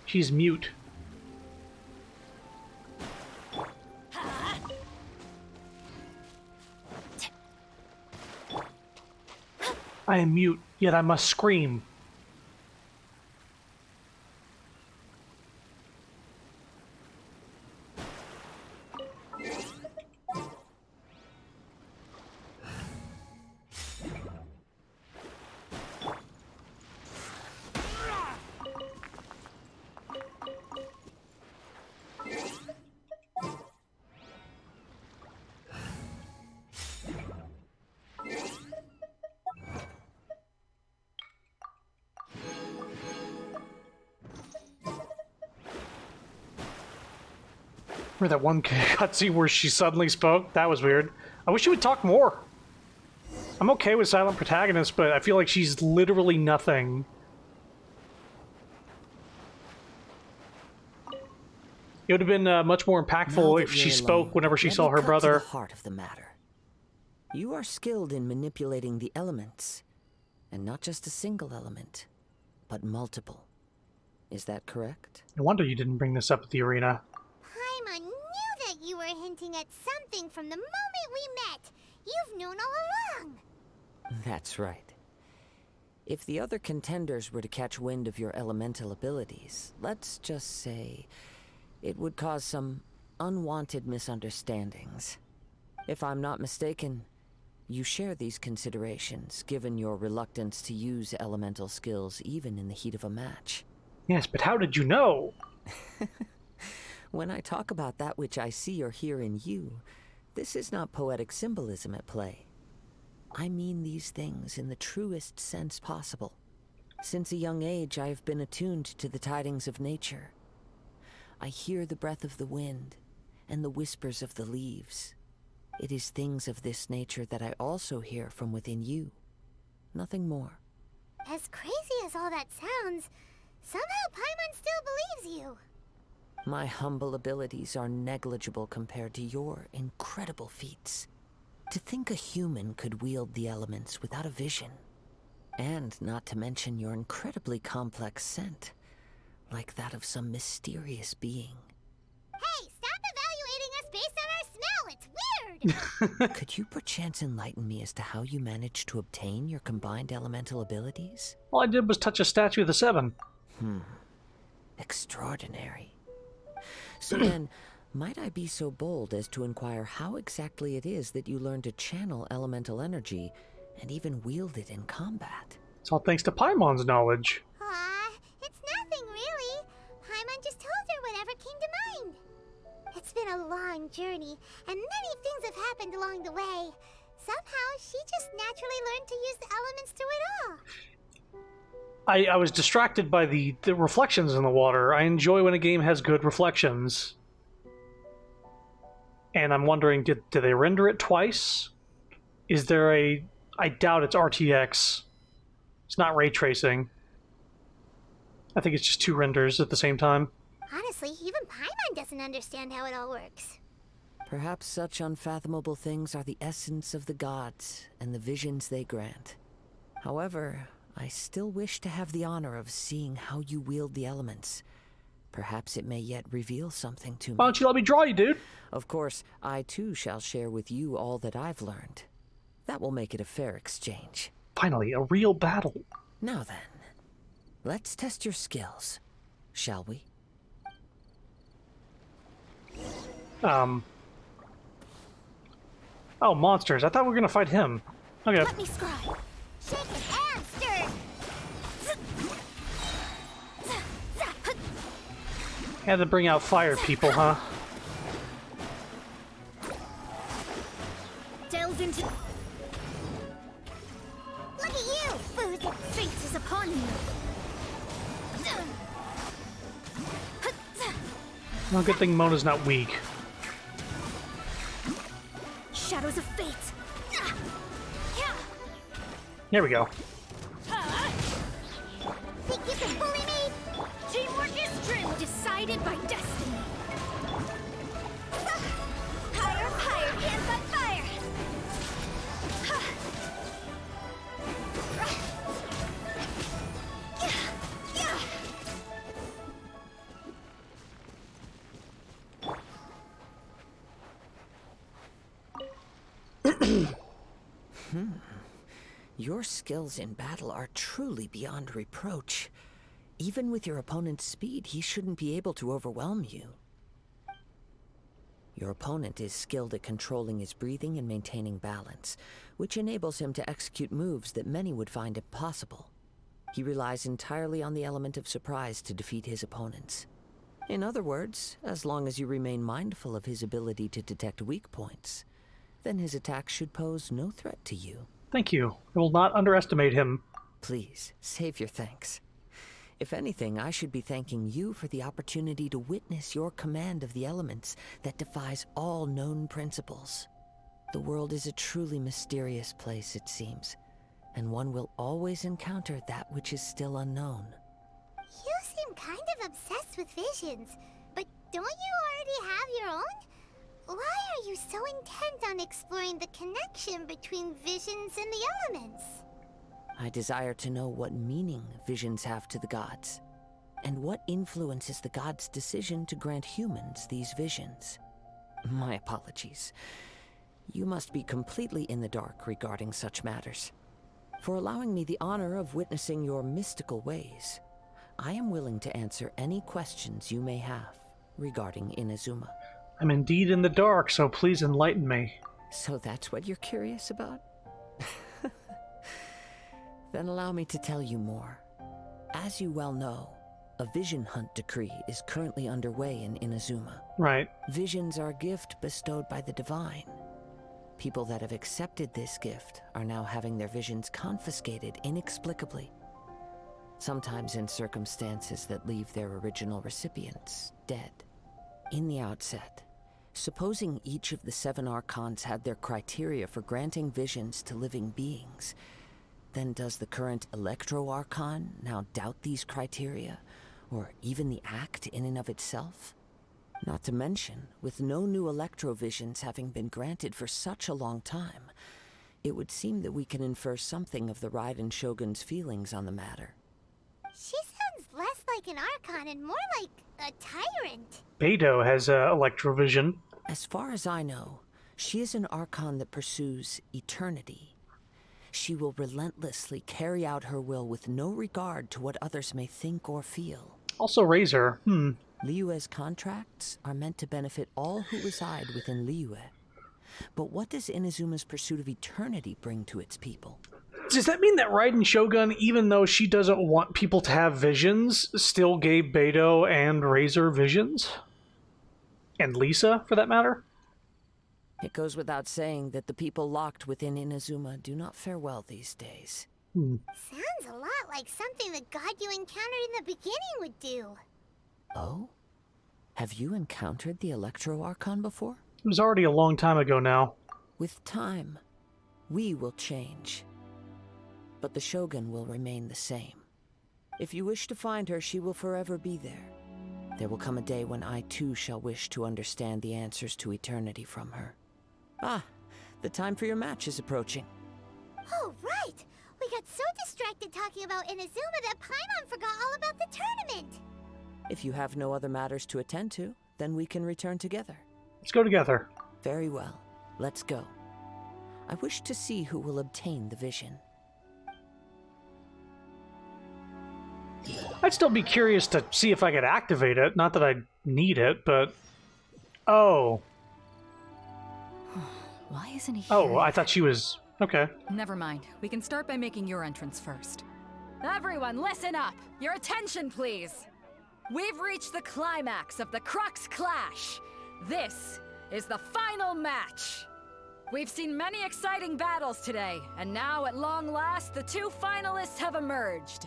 She's mute. I am mute. Yet I must scream. Remember that one cutscene where she suddenly spoke? That was weird. I wish she would talk more. I'm okay with silent protagonists, but I feel like she's literally nothing. It would have been much more impactful if she spoke whenever she saw her brother. To the heart of the matter. You are skilled in manipulating the elements, and not just a single element, but multiple. Is that correct? No wonder you didn't bring this up at the arena. Paimon knew that you were hinting at something from the moment we met. You've known all along. That's right. If the other contenders were to catch wind of your elemental abilities, let's just say it would cause some unwanted misunderstandings. If I'm not mistaken, you share these considerations, given your reluctance to use elemental skills even in the heat of a match. Yes, but how did you know? When I talk about that which I see or hear in you, this is not poetic symbolism at play. I mean these things in the truest sense possible. Since a young age, I have been attuned to the tidings of nature. I hear the breath of the wind and the whispers of the leaves. It is things of this nature that I also hear from within you. Nothing more. As crazy as all that sounds, somehow Paimon still believes you. My humble abilities are negligible compared to your incredible feats. To think a human could wield the elements without a vision. And not to mention your incredibly complex scent, like that of some mysterious being. Hey, stop evaluating us based on our smell! It's weird! Could you perchance enlighten me as to how you managed to obtain your combined elemental abilities? All I did was touch a statue of the Seven. Extraordinary. So then, might I be so bold as to inquire how exactly it is that you learned to channel elemental energy and even wield it in combat? It's all thanks to Paimon's knowledge. Aw, it's nothing really. Paimon just told her whatever came to mind. It's been a long journey, and many things have happened along the way. Somehow, she just naturally learned to use the elements through it all. I was distracted by the reflections in the water. I enjoy when a game has good reflections. And I'm wondering, did they render it twice? Is there a... I doubt it's RTX. It's not ray tracing. I think it's just two renders at the same time. Honestly, even Paimon doesn't understand how it all works. Perhaps such unfathomable things are the essence of the gods and the visions they grant. However, I still wish to have the honor of seeing how you wield the elements. Perhaps it may yet reveal something to me. Why don't you let me draw you, dude? Of course, I too shall share with you all that I've learned. That will make it a fair exchange. Finally, a real battle. Now then, let's test your skills, shall we? Oh, monsters. I thought we were gonna fight him. Okay. Let me scribe. Shake and stir. Had to bring out fire people, huh? Delve into... Look at you, food. Fate is upon you. Well, good thing Mona's not weak. Shadows of fate. Here we go. Think you can bully me? Teamwork is true, decided by destiny. Higher, higher, hands on fire. Your skills in battle are truly beyond reproach. Even with your opponent's speed, he shouldn't be able to overwhelm you. Your opponent is skilled at controlling his breathing and maintaining balance, which enables him to execute moves that many would find impossible. He relies entirely on the element of surprise to defeat his opponents. In other words, as long as you remain mindful of his ability to detect weak points, then his attacks should pose no threat to you. Thank you. I will not underestimate him. Please, save your thanks. If anything, I should be thanking you for the opportunity to witness your command of the elements that defies all known principles. The world is a truly mysterious place, it seems, and one will always encounter that which is still unknown. You seem kind of obsessed with visions, but don't you already have your own? Why are you so intent on exploring the connection between visions and the elements? I desire to know what meaning visions have to the gods, and what influences the gods' decision to grant humans these visions. My apologies. You must be completely in the dark regarding such matters. For allowing me the honor of witnessing your mystical ways, I am willing to answer any questions you may have regarding Inazuma. I'm indeed in the dark, so please enlighten me. So that's what you're curious about? Then allow me to tell you more. As you well know, a vision hunt decree is currently underway in Inazuma. Right. Visions are a gift bestowed by the divine. People that have accepted this gift are now having their visions confiscated inexplicably. Sometimes in circumstances that leave their original recipients dead. In the outset, supposing each of the 7 Archons had their criteria for granting visions to living beings, then does the current Electro-Archon now doubt these criteria, or even the act in and of itself? Not to mention, with no new Electro-Visions having been granted for such a long time, it would seem that we can infer something of the Raiden Shogun's feelings on the matter. She sounds less like an Archon and more like a tyrant. Beidou has Electrovision. As far as I know, she is an Archon that pursues eternity. She will relentlessly carry out her will with no regard to what others may think or feel. Also Razor. Liyue's contracts are meant to benefit all who reside within Liyue. But what does Inazuma's pursuit of eternity bring to its people? Does that mean that Raiden Shogun, even though she doesn't want people to have visions, still gave Beidou and Razor visions? And Lisa, for that matter? It goes without saying that the people locked within Inazuma do not fare well these days. Sounds a lot like something the god you encountered in the beginning would do. Oh? Have you encountered the Electro-Archon before? It was already a long time ago now. With time, we will change. But the Shogun will remain the same. If you wish to find her, she will forever be there. There will come a day when I too shall wish to understand the answers to eternity from her. Ah, the time for your match is approaching. Oh, right! We got so distracted talking about Inazuma that Paimon forgot all about the tournament! If you have no other matters to attend to, then we can return together. Let's go together. Very well. Let's go. I wish to see who will obtain the vision. I'd still be curious to see if I could activate it. Not that I need it, but... Oh. Why isn't he here? Oh, I thought she was... Okay. Never mind. We can start by making your entrance first. Everyone, listen up! Your attention, please! We've reached the climax of the Crux Clash! This is the final match! We've seen many exciting battles today, and now, at long last, the 2 finalists have emerged.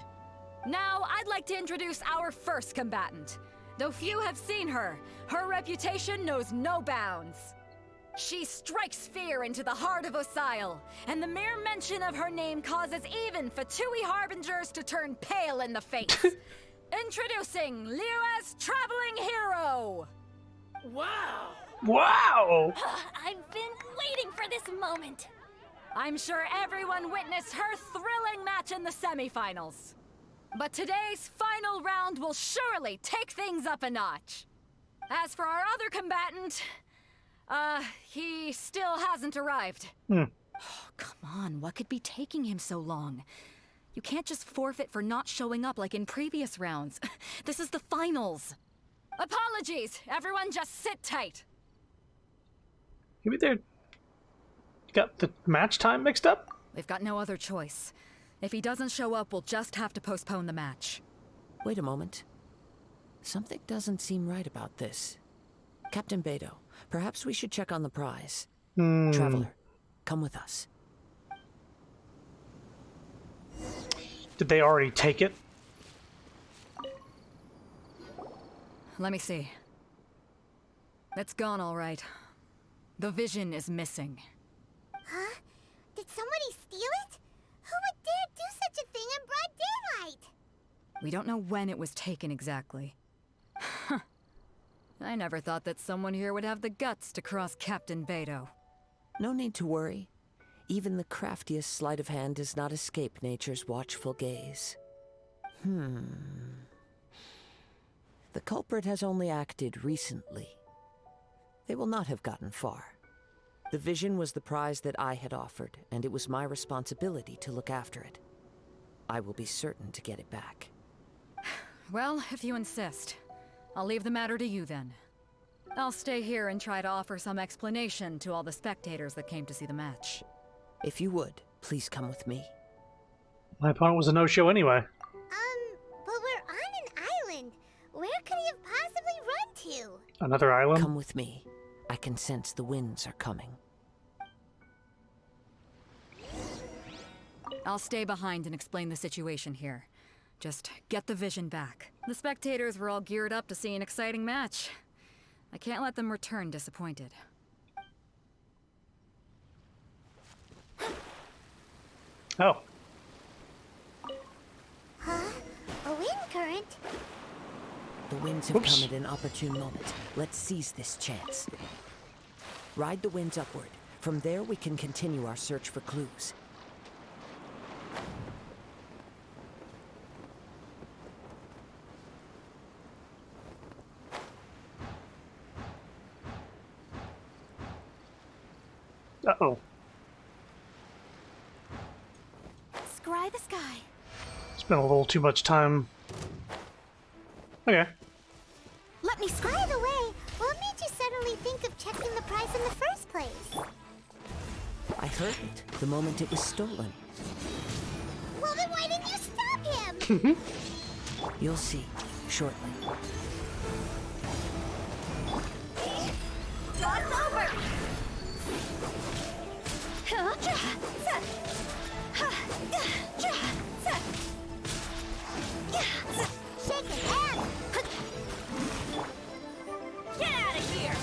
Now, I'd like to introduce our first combatant. Though few have seen her, her reputation knows no bounds. She strikes fear into the heart of Osile, and the mere mention of her name causes even Fatui Harbingers to turn pale in the face. Introducing Liyue's traveling hero! Wow! Wow! I've been waiting for this moment. I'm sure everyone witnessed her thrilling match in the semifinals. But today's final round will surely take things up a notch. As for our other combatant, he still hasn't arrived. Oh, come on, what could be taking him so long? You can't just forfeit for not showing up like in previous rounds. This is the finals. Apologies! Everyone just sit tight! Maybe they got the match time mixed up? We've got no other choice. If he doesn't show up, we'll just have to postpone the match. Wait a moment. Something doesn't seem right about this. Captain Beto, perhaps we should check on the prize. Traveler, come with us. Did they already take it? Let me see. It's gone all right. The vision is missing. Huh? Did somebody steal it? Who would dare do such a thing in broad daylight? We don't know when it was taken exactly. I never thought that someone here would have the guts to cross Captain Beto. No need to worry. Even the craftiest sleight of hand does not escape nature's watchful gaze. The culprit has only acted recently. They will not have gotten far. The vision was the prize that I had offered, and it was my responsibility to look after it. I will be certain to get it back. Well, if you insist. I'll leave the matter to you then. I'll stay here and try to offer some explanation to all the spectators that came to see the match. If you would, please come with me. My opponent was a no-show anyway. But we're on an island. Where could he have possibly run to? Another island? Come with me. I can sense the winds are coming. I'll stay behind and explain the situation here. Just get the vision back. The spectators were all geared up to see an exciting match. I can't let them return disappointed. Oh. Huh? A wind current? The winds have come at an opportune moment. Let's seize this chance. Ride the winds upward. From there, we can continue our search for clues. Uh-oh. Scry the sky. Spent a little too much time. Okay. Let me scry the way. What made you suddenly think of checking the prize in the first place? I heard it the moment it was stolen. Well, then why didn't you stop him? You'll see shortly. It's over! Shake his hand! Get out of here!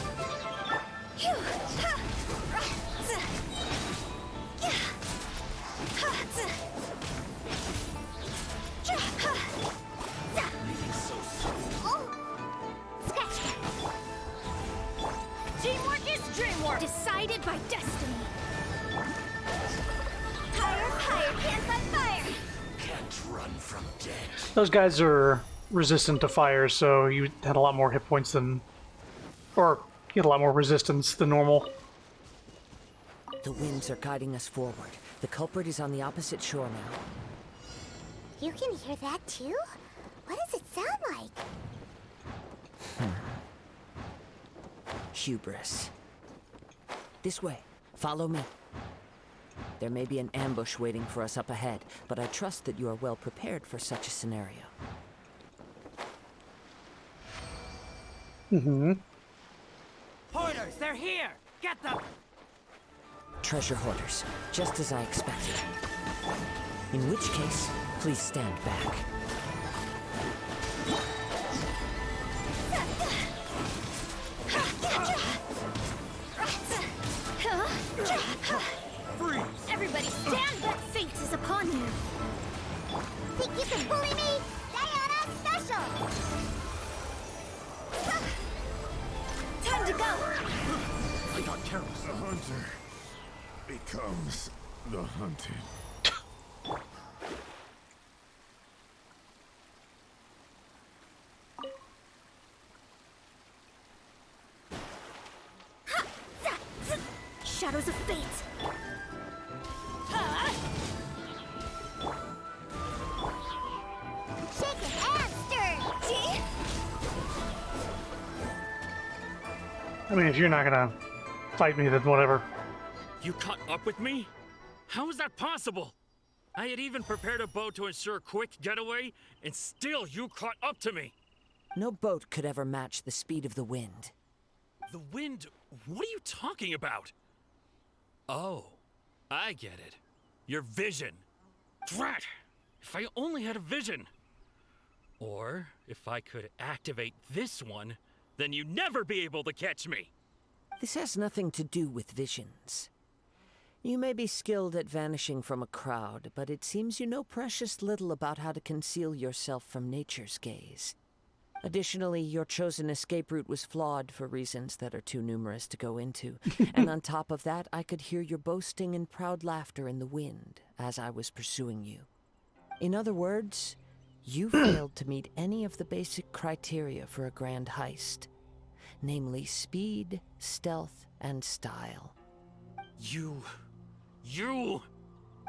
Teamwork is dreamwork! Decided by destiny! Higher, pants on fire! Can't run from death. Those guys are resistant to fire, so you had a lot more hit points than... Or, you had a lot more resistance than normal. The winds are guiding us forward. The culprit is on the opposite shore now. You can hear that too? What does it sound like? Hubris. This way. Follow me. There may be an ambush waiting for us up ahead, but I trust that you are well prepared for such a scenario. Hoarders, they're here! Get them! Treasure hoarders, just as I expected. In which case, please stand back. Freeze! Everybody stand back! Fate is upon you! Think you can bully me? Diana Special! Time to go! I got careless. The hunter becomes the hunted. Shadows of fate! I mean, if you're not gonna fight me, then whatever. You caught up with me? How is that possible? I had even prepared a boat to ensure a quick getaway, and still you caught up to me. No boat could ever match the speed of the wind. The wind? What are you talking about? Oh, I get it. Your vision. Drat! If I only had a vision. Or, if I could activate this one, then you'd never be able to catch me. This has nothing to do with visions. You may be skilled at vanishing from a crowd, but it seems you know precious little about how to conceal yourself from nature's gaze. Additionally, your chosen escape route was flawed for reasons that are too numerous to go into. And on top of that, I could hear your boasting and proud laughter in the wind as I was pursuing you. In other words, you failed to meet any of the basic criteria for a grand heist. Namely speed, stealth, and style. You...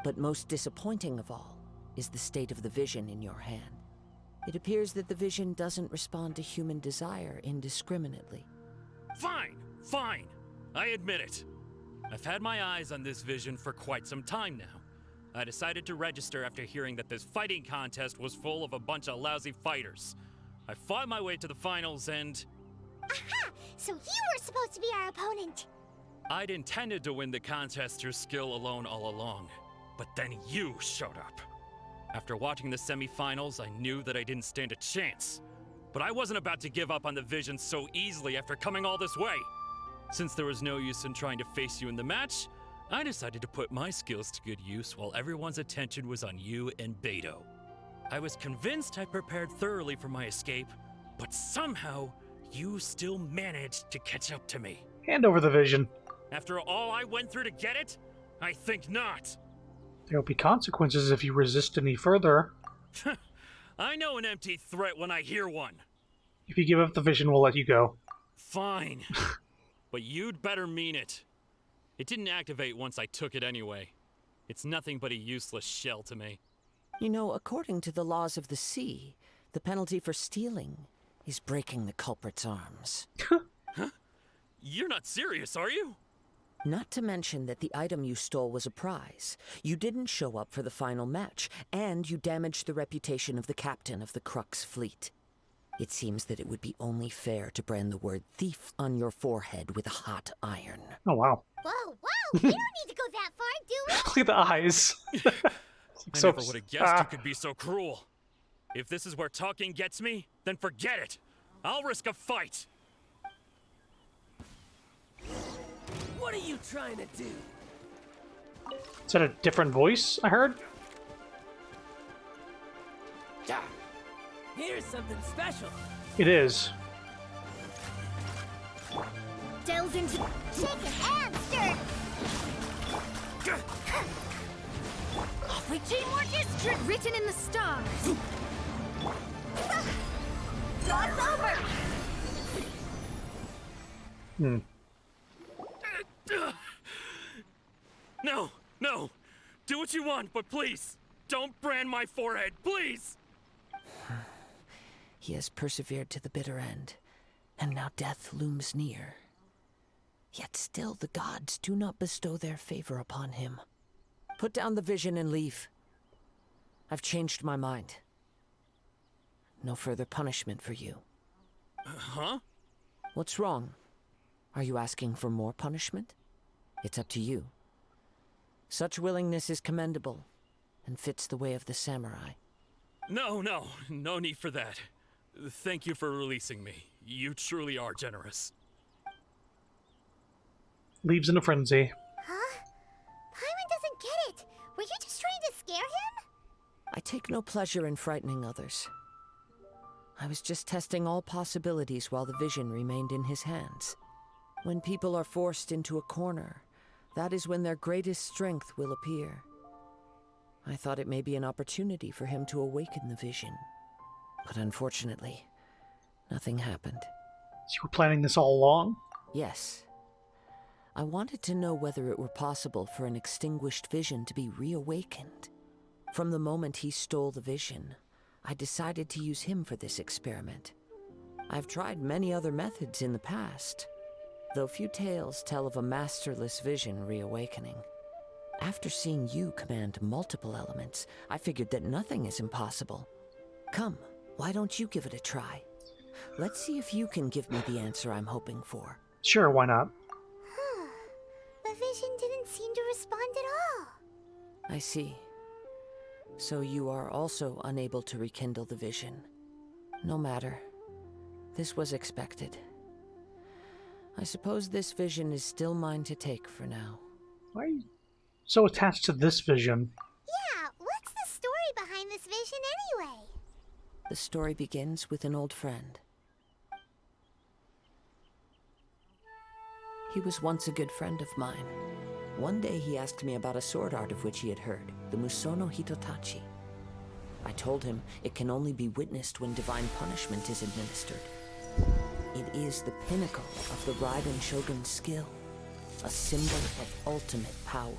But most disappointing of all is the state of the vision in your hand. It appears that the vision doesn't respond to human desire indiscriminately. Fine. I admit it. I've had my eyes on this vision for quite some time now. I decided to register after hearing that this fighting contest was full of a bunch of lousy fighters. I fought my way to the finals and... Aha! So you were supposed to be our opponent! I'd intended to win the contest through skill alone all along, but then you showed up. After watching the semi-finals, I knew that I didn't stand a chance. But I wasn't about to give up on the vision so easily after coming all this way. Since there was no use in trying to face you in the match, I decided to put my skills to good use while everyone's attention was on you and Beto. I was convinced I prepared thoroughly for my escape, but somehow, you still managed to catch up to me. Hand over the vision. After all I went through to get it? I think not. There'll be consequences if you resist any further. I know an empty threat when I hear one. If you give up the vision, we'll let you go. Fine. But you'd better mean it. It didn't activate once I took it anyway. It's nothing but a useless shell to me. You know, according to the laws of the sea, the penalty for stealing is breaking the culprit's arms. Huh? You're not serious, are you? Not to mention that the item you stole was a prize. You didn't show up for the final match, and you damaged the reputation of the captain of the Crux fleet. It seems that it would be only fair to brand the word thief on your forehead with a hot iron. Oh, wow. Whoa, we don't need to go that far, do we? Look at the eyes. I never would have guessed you could be so cruel. If this is where talking gets me, then forget it. I'll risk a fight. What are you trying to do? Is that a different voice I heard? Here's something special. It is. Delves into chicken and stir. Awfully teamwork is written in the stars. It's over. No. Do what you want, but please, don't brand my forehead, please! He has persevered to the bitter end, and now death looms near. Yet still the gods do not bestow their favor upon him. Put down the vision and leave. I've changed my mind. No further punishment for you. Huh? What's wrong? Are you asking for more punishment? It's up to you. Such willingness is commendable, and fits the way of the samurai. No need for that. Thank you for releasing me. You truly are generous. Leaves in a frenzy. Huh? Paimon doesn't get it. Were you just trying to scare him? I take no pleasure in frightening others. I was just testing all possibilities while the vision remained in his hands. When people are forced into a corner, that is when their greatest strength will appear. I thought it may be an opportunity for him to awaken the vision. But unfortunately, nothing happened. So you were planning this all along? Yes. I wanted to know whether it were possible for an extinguished vision to be reawakened. From the moment he stole the vision, I decided to use him for this experiment. I've tried many other methods in the past, though few tales tell of a masterless vision reawakening. After seeing you command multiple elements, I figured that nothing is impossible. Come, why don't you give it a try? Let's see if you can give me the answer I'm hoping for. Sure, why not? The vision didn't seem to respond at all. I see. So you are also unable to rekindle the vision. No matter. This was expected. I suppose this vision is still mine to take for now. Why are you so attached to this vision? Yeah, what's the story behind this vision anyway? The story begins with an old friend. He was once a good friend of mine. One day he asked me about a sword art of which he had heard, the Musono Hitotachi. I told him it can only be witnessed when divine punishment is administered. It is the pinnacle of the Raiden Shogun's skill, a symbol of ultimate power.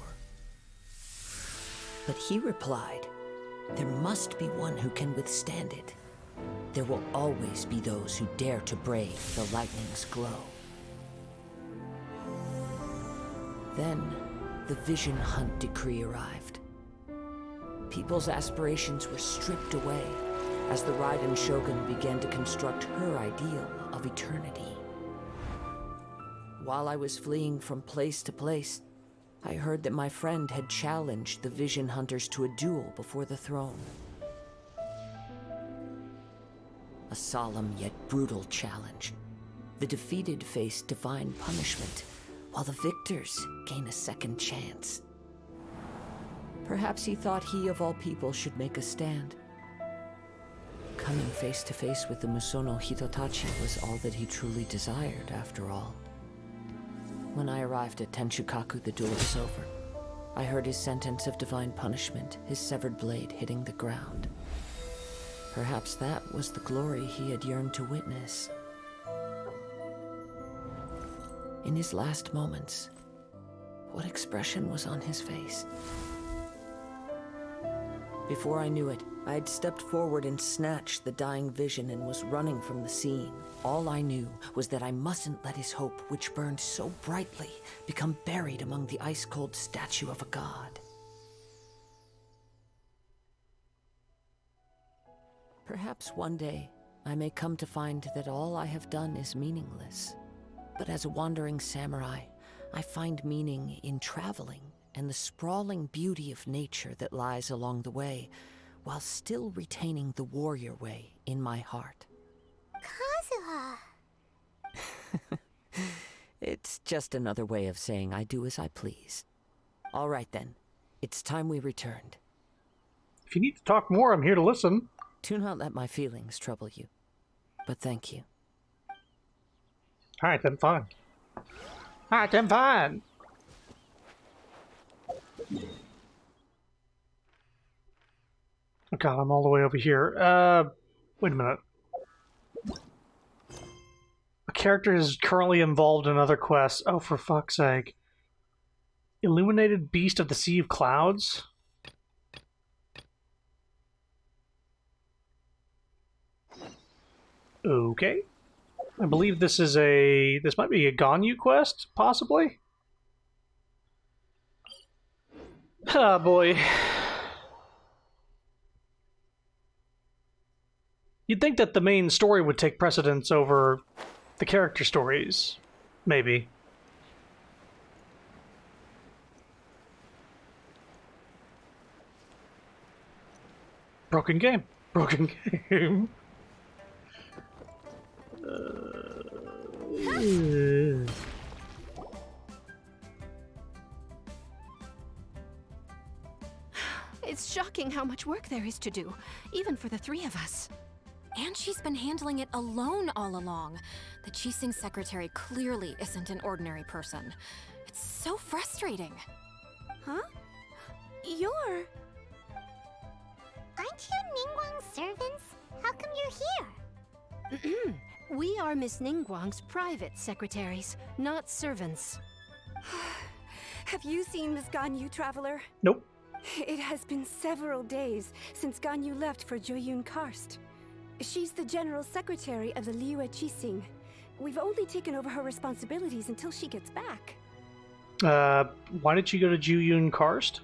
But he replied, there must be one who can withstand it. There will always be those who dare to brave the lightning's glow. Then, the Vision Hunt decree arrived. People's aspirations were stripped away as the Raiden Shogun began to construct her ideal of eternity. While I was fleeing from place to place, I heard that my friend had challenged the Vision Hunters to a duel before the throne. A solemn yet brutal challenge. The defeated face divine punishment, while the victors gain a second chance. Perhaps he thought he of all people should make a stand. Coming face to face with the Musono Hitotachi was all that he truly desired, after all. When I arrived at Tenshukaku, the duel was over. I heard his sentence of divine punishment, his severed blade hitting the ground. Perhaps that was the glory he had yearned to witness. In his last moments, what expression was on his face? Before I knew it, I had stepped forward and snatched the dying vision and was running from the scene. All I knew was that I mustn't let his hope, which burned so brightly, become buried among the ice-cold statue of a god. Perhaps one day, I may come to find that all I have done is meaningless. But as a wandering samurai, I find meaning in traveling and the sprawling beauty of nature that lies along the way, while still retaining the warrior way in my heart. Kazuha! It's just another way of saying I do as I please. All right then, it's time we returned. If you need to talk more, I'm here to listen. Do not let my feelings trouble you, but thank you. Alright then, fine. Alright then, fine. Oh god, I'm all the way over here. Wait a minute. A character is currently involved in other quests. Oh, for fuck's sake. Illuminated Beast of the Sea of Clouds? Okay. I believe this is this might be a Ganyu quest, possibly? Ah, boy. You'd think that the main story would take precedence over the character stories. Maybe. Broken game. Broken game. It's shocking how much work there is to do, even for the three of us. And she's been handling it alone all along. The Qixing secretary clearly isn't an ordinary person. It's so frustrating. Huh? You're... Aren't you Ningguang's servants? How come you're here? We are Miss Ningguang's private secretaries, not servants. Have you seen Miss Ganyu, Traveler? Nope. It has been several days since Ganyu left for Joyun Karst. She's the general secretary of the Liyue Qixing. We've only taken over her responsibilities until she gets back. Why did you go to Juyun Karst?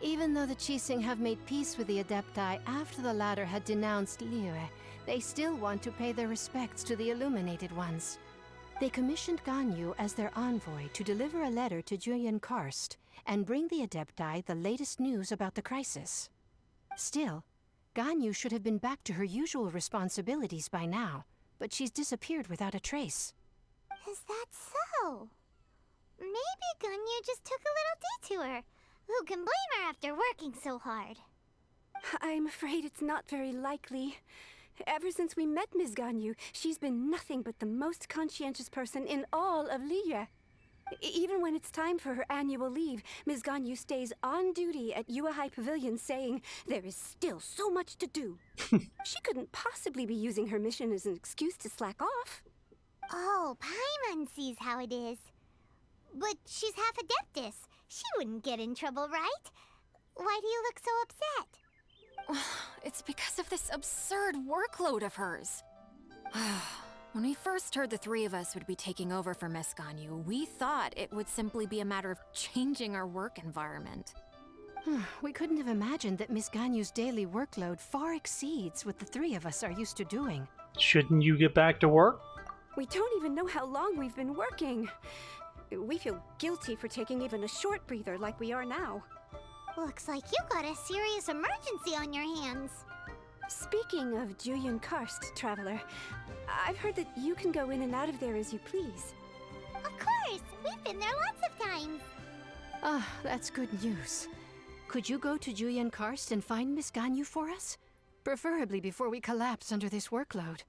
Even though the Chising have made peace with the Adepti after the latter had denounced Liyue, they still want to pay their respects to the Illuminated Ones. They commissioned Ganyu as their envoy to deliver a letter to Juyun Karst and bring the Adepti the latest news about the crisis. Still, Ganyu should have been back to her usual responsibilities by now, but she's disappeared without a trace. Is that so? Maybe Ganyu just took a little detour. Who can blame her after working so hard? I'm afraid it's not very likely. Ever since we met Ms. Ganyu, she's been nothing but the most conscientious person in all of Liyue. Even when it's time for her annual leave, Ms. Ganyu stays on duty at Yuehai Pavilion saying, there is still so much to do. She couldn't possibly be using her mission as an excuse to slack off. Oh, Paimon sees how it is. But she's half Adeptus. She wouldn't get in trouble, right? Why do you look so upset? It's because of this absurd workload of hers. When we first heard the three of us would be taking over for Miss Ganyu, we thought it would simply be a matter of changing our work environment. We couldn't have imagined that Miss Ganyu's daily workload far exceeds what the three of us are used to doing. Shouldn't you get back to work? We don't even know how long we've been working. We feel guilty for taking even a short breather like we are now. Looks like you got a serious emergency on your hands. Speaking of Juyun Karst, Traveler, I've heard that you can go in and out of there as you please. Of course! We've been there lots of times. That's good news. Could you go to Juyun Karst and find Miss Ganyu for us? Preferably before we collapse under this workload.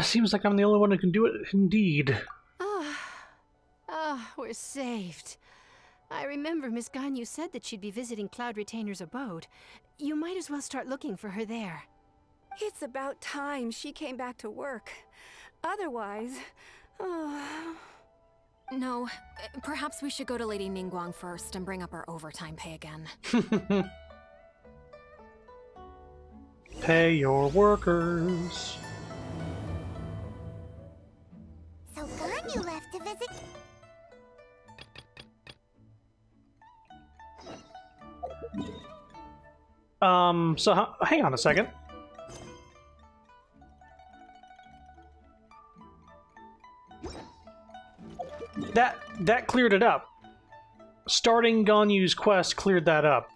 Seems like I'm the only one who can do it, indeed. We're saved. I remember Miss Ganyu said that she'd be visiting Cloud Retainer's abode. You might as well start looking for her there. It's about time she came back to work. Otherwise... No, perhaps we should go to Lady Ningguang first and bring up our overtime pay again. Pay your workers. So Ganyu left to visit... Hang on a second. That cleared it up. Starting Ganyu's quest cleared that up.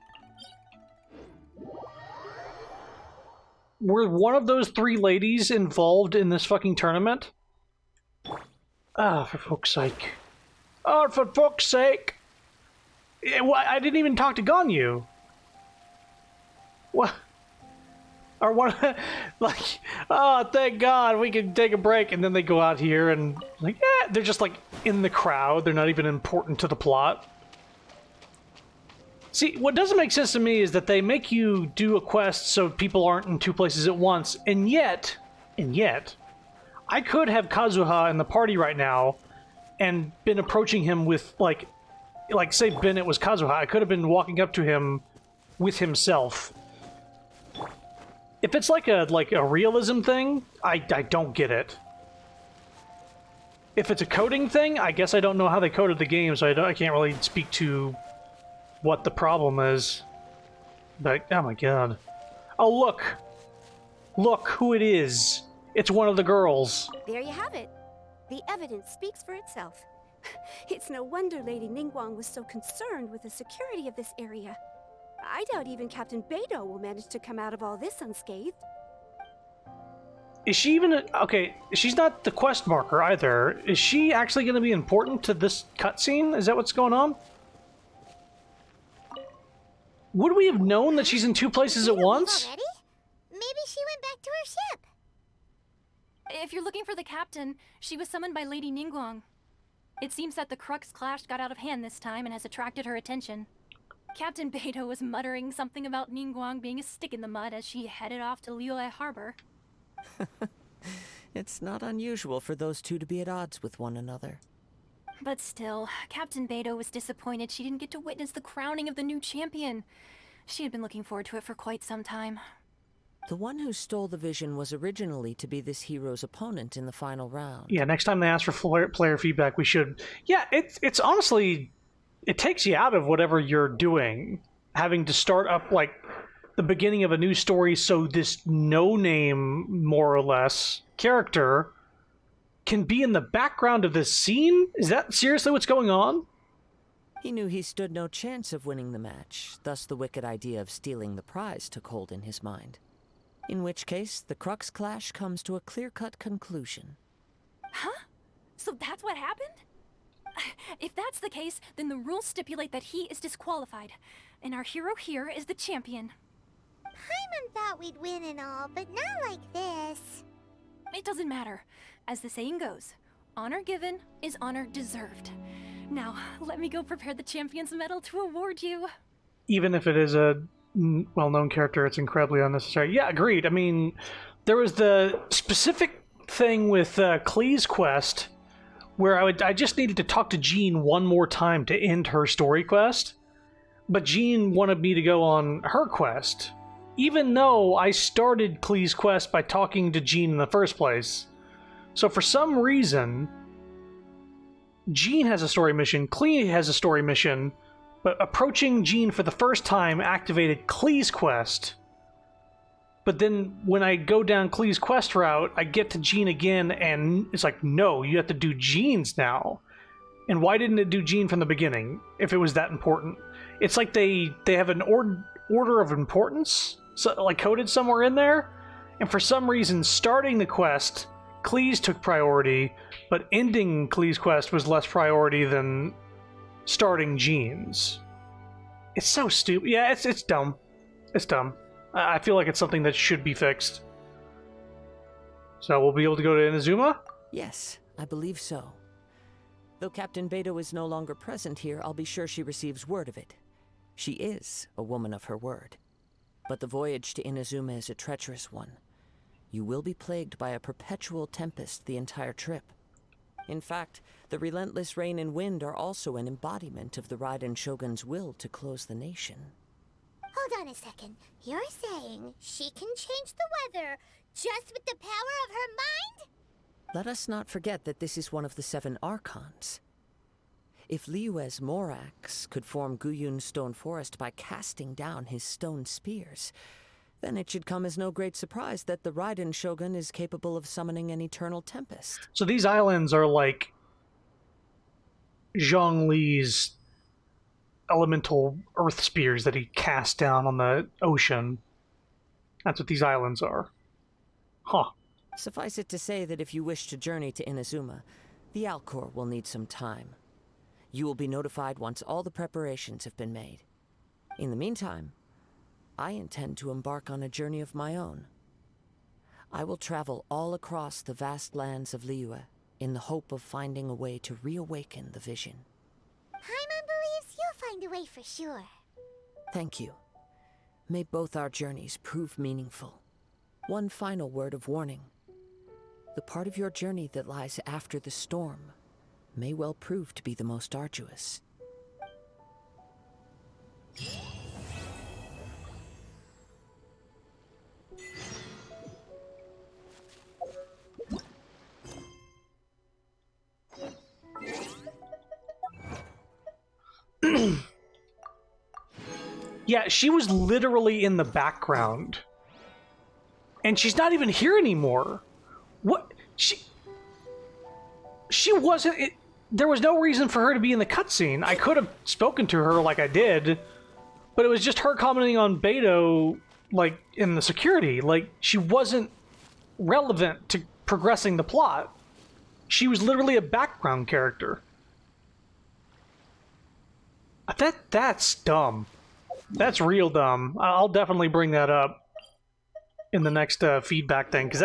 Were one of those three ladies involved in this fucking tournament? For fuck's sake. Oh, for fuck's sake! I didn't even talk to Ganyu. What? Or what? Like, oh, thank God we can take a break, and then they go out here and like, they're just like in the crowd. They're not even important to the plot. See, what doesn't make sense to me is that they make you do a quest so people aren't in two places at once, and yet, I could have Kazuha in the party right now, and been approaching him with like say Bennett was Kazuha. I could have been walking up to him with himself. If it's like a realism thing, I don't get it. If it's a coding thing, I guess I don't know how they coded the game, so I can't really speak to what the problem is. But, oh my god. Oh, look! Look who it is! It's one of the girls! There you have it. The evidence speaks for itself. It's no wonder Lady Ningguang was so concerned with the security of this area. I doubt even Captain Beidou will manage to come out of all this unscathed. Is she even okay, she's not the quest marker either. Is she actually going to be important to this cutscene? Is that what's going on? Would we have known that she's in two places at once? Already? Maybe she went back to her ship. If you're looking for the captain, she was summoned by Lady Ningguang. It seems that the Crux clash got out of hand this time and has attracted her attention. Captain Beidou was muttering something about Ningguang being a stick in the mud as she headed off to Liyue Harbor. It's not unusual for those two to be at odds with one another. But still, Captain Beidou was disappointed she didn't get to witness the crowning of the new champion. She had been looking forward to it for quite some time. The one who stole the vision was originally to be this hero's opponent in the final round. Yeah, next time they ask for player feedback, we should... Yeah, it's honestly... It takes you out of whatever you're doing, having to start up, like, the beginning of a new story so this no-name, more or less, character can be in the background of this scene? Is that seriously what's going on? He knew he stood no chance of winning the match, thus the wicked idea of stealing the prize took hold in his mind. In which case, the Crux clash comes to a clear-cut conclusion. Huh? So that's what happened? If that's the case, then the rules stipulate that he is disqualified, and our hero here is the champion. Paimon thought we'd win and all, but not like this. It doesn't matter. As the saying goes, honor given is honor deserved. Now, let me go prepare the champion's medal to award you. Even if it is a well-known character, it's incredibly unnecessary. Yeah, agreed. I mean, there was the specific thing with Klee's quest where I just needed to talk to Jean one more time to end her story quest, but Jean wanted me to go on her quest, even though I started Klee's quest by talking to Jean in the first place. So for some reason, Jean has a story mission, Klee has a story mission, but approaching Jean for the first time activated Klee's quest. But then when I go down Klee's quest route, I get to Jean again, and it's like, no, you have to do Jean's now. And why didn't it do Jean from the beginning, if it was that important? It's like they have an order of importance, so, like coded somewhere in there, and for some reason, starting the quest, Klee's took priority, but ending Klee's quest was less priority than starting Jean's. It's so stupid. Yeah, it's dumb. It's dumb. I feel like it's something that should be fixed. So we'll be able to go to Inazuma? Yes, I believe so. Though Captain Beto is no longer present here, I'll be sure she receives word of it. She is a woman of her word. But the voyage to Inazuma is a treacherous one. You will be plagued by a perpetual tempest the entire trip. In fact, the relentless rain and wind are also an embodiment of the Raiden Shogun's will to close the nation. Hold on a second. You're saying she can change the weather just with the power of her mind? Let us not forget that this is one of the 7 Archons. If Liyue's Morax could form Guyun's stone forest by casting down his stone spears, then it should come as no great surprise that the Raiden Shogun is capable of summoning an eternal tempest. So these islands are like Zhongli's elemental earth spears that he cast down on the ocean. That's what these islands are. Huh. Suffice it to say that if you wish to journey to Inazuma, the Alcor will need some time. You will be notified once all the preparations have been made. In the meantime, I intend to embark on a journey of my own. I will travel all across the vast lands of Liyue in the hope of finding a way to reawaken the vision. Paimon believes you'll find a way for sure. Thank you. May both our journeys prove meaningful. One final word of warning. The part of your journey that lies after the storm may well prove to be the most arduous. Yeah, she was literally in the background. And she's not even here anymore. What? She wasn't... there was no reason for her to be in the cutscene. I could have spoken to her like I did, but it was just her commenting on Beto, like, in the security. Like, she wasn't relevant to progressing the plot. She was literally a background character. That's dumb. That's real dumb. I'll definitely bring that up in the next feedback thing, because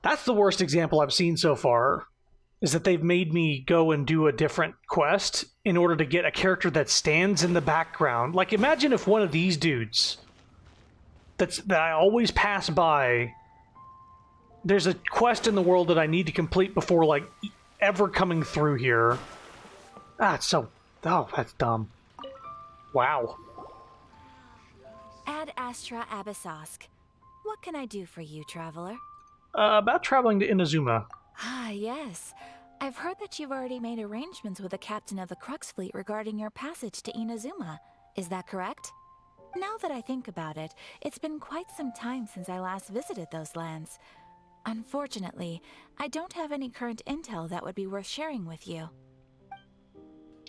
that's the worst example I've seen so far, is that they've made me go and do a different quest in order to get a character that stands in the background. Like, imagine if one of these dudes that I always pass by, there's a quest in the world that I need to complete before, like, ever coming through here. Oh, that's dumb. Wow. Ad Astra Abyssosk. What can I do for you, traveler? About traveling to Inazuma. Ah, yes. I've heard that you've already made arrangements with the captain of the Crux fleet regarding your passage to Inazuma. Is that correct? Now that I think about it, it's been quite some time since I last visited those lands. Unfortunately, I don't have any current intel that would be worth sharing with you.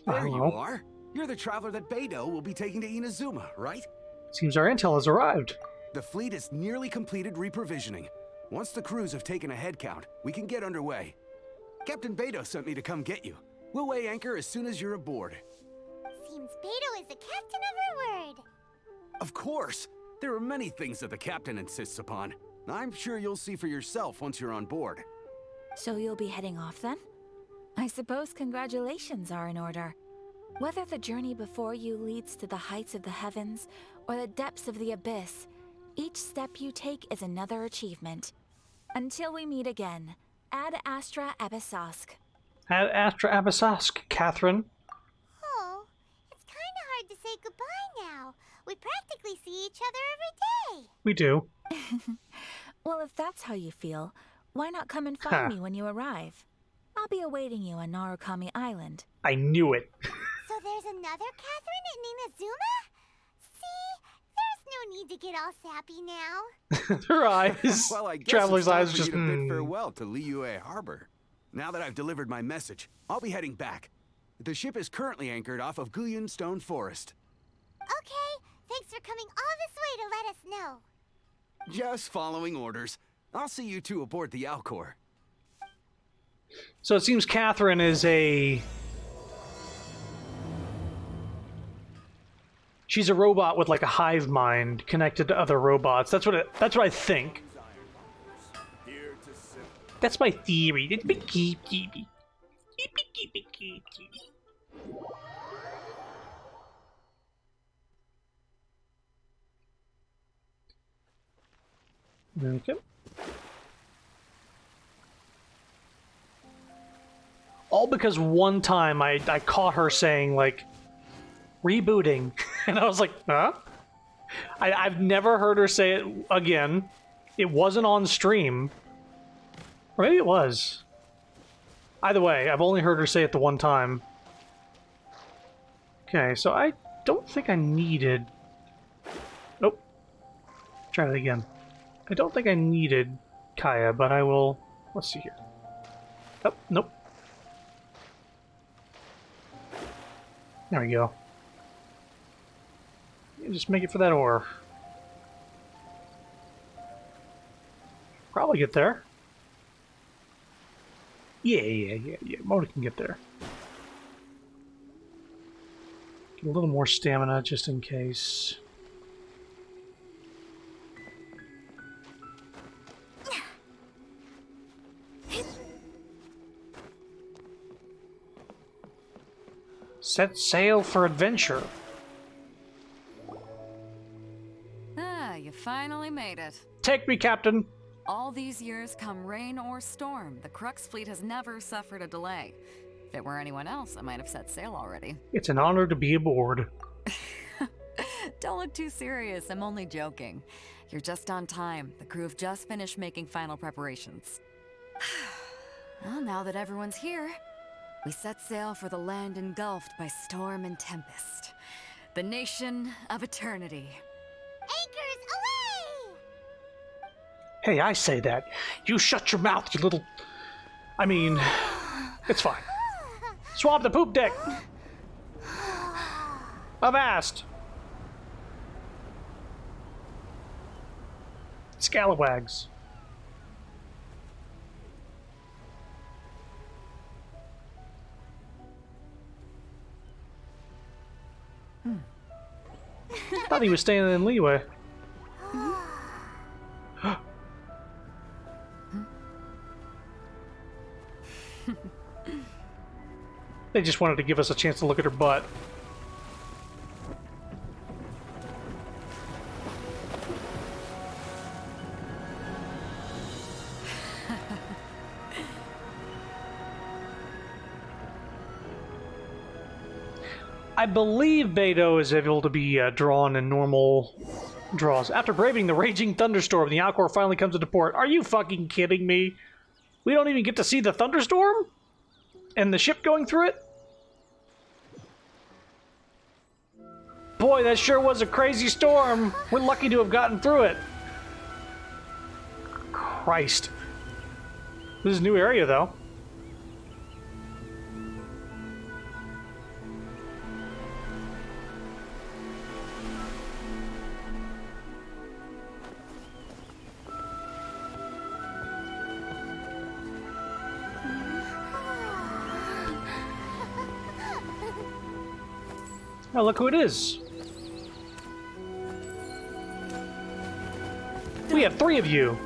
There you are. You're the traveler that Beidou will be taking to Inazuma, right? Seems our intel has arrived. The fleet is nearly completed reprovisioning. Once the crews have taken a head count, we can get underway. Captain Beidou sent me to come get you. We'll weigh anchor as soon as you're aboard. Seems Beidou is the captain of her word. Of course! There are many things that the captain insists upon. I'm sure you'll see for yourself once you're on board. So you'll be heading off then? I suppose congratulations are in order. Whether the journey before you leads to the heights of the heavens or the depths of the abyss, each step you take is another achievement. Until we meet again, Ad Astra Abyssosk. Ad Astra Abyssosk, Catherine. Oh, it's kind of hard to say goodbye now. We practically see each other every day. We do. Well, if that's how you feel, why not come and find me when you arrive? I'll be awaiting you on Narukami Island. I knew it. So there's another Catherine in Inazuma? See, there's no need to get all sappy now. Her eyes. Well, I guess Traveler's it's time eyes for just. you to bid farewell to Liyue Harbor. Now that I've delivered my message, I'll be heading back. The ship is currently anchored off of Guyun Stone Forest. Okay, thanks for coming all this way to let us know. Just following orders. I'll see you two aboard the Alcor. So it seems Catherine is a... She's a robot with like a hive mind connected to other robots. That's what I think. That's my theory. Okay. All because one time I caught her saying, like, rebooting. And I was like, huh? I've never heard her say it again. It wasn't on stream. Or maybe it was. Either way, I've only heard her say it the one time. Okay, so I don't think I needed... Nope. Try it again. I don't think I needed Kaya, but I will... Let's see here. Oh, nope. There we go. Just make it for that ore. Probably get there. Yeah. Mona can get there. Get a little more stamina just in case. Set sail for adventure. Ah, you finally made it. Take me, Captain. All these years, come rain or storm, the Crux fleet has never suffered a delay. If it were anyone else, I might have set sail already. It's an honor to be aboard. Don't look too serious, I'm only joking. You're just on time. The crew have just finished making final preparations. Well, now that everyone's here, we set sail for the land engulfed by storm and tempest. The nation of eternity. Anchors away! Hey, I say that. You shut your mouth, you little... I mean, it's fine. Swab the poop deck! Avast! Scalawags. Thought he was staying in Liyue. They just wanted to give us a chance to look at her butt. I believe Beidou is able to be drawn in normal Draws. After braving the raging thunderstorm, the Alcor finally comes into port. Are you fucking kidding me? We don't even get to see the thunderstorm? And the ship going through it? Boy, that sure was a crazy storm. We're lucky to have gotten through it. Christ. This is a new area, though. Oh, look who it is. We have 3 of you.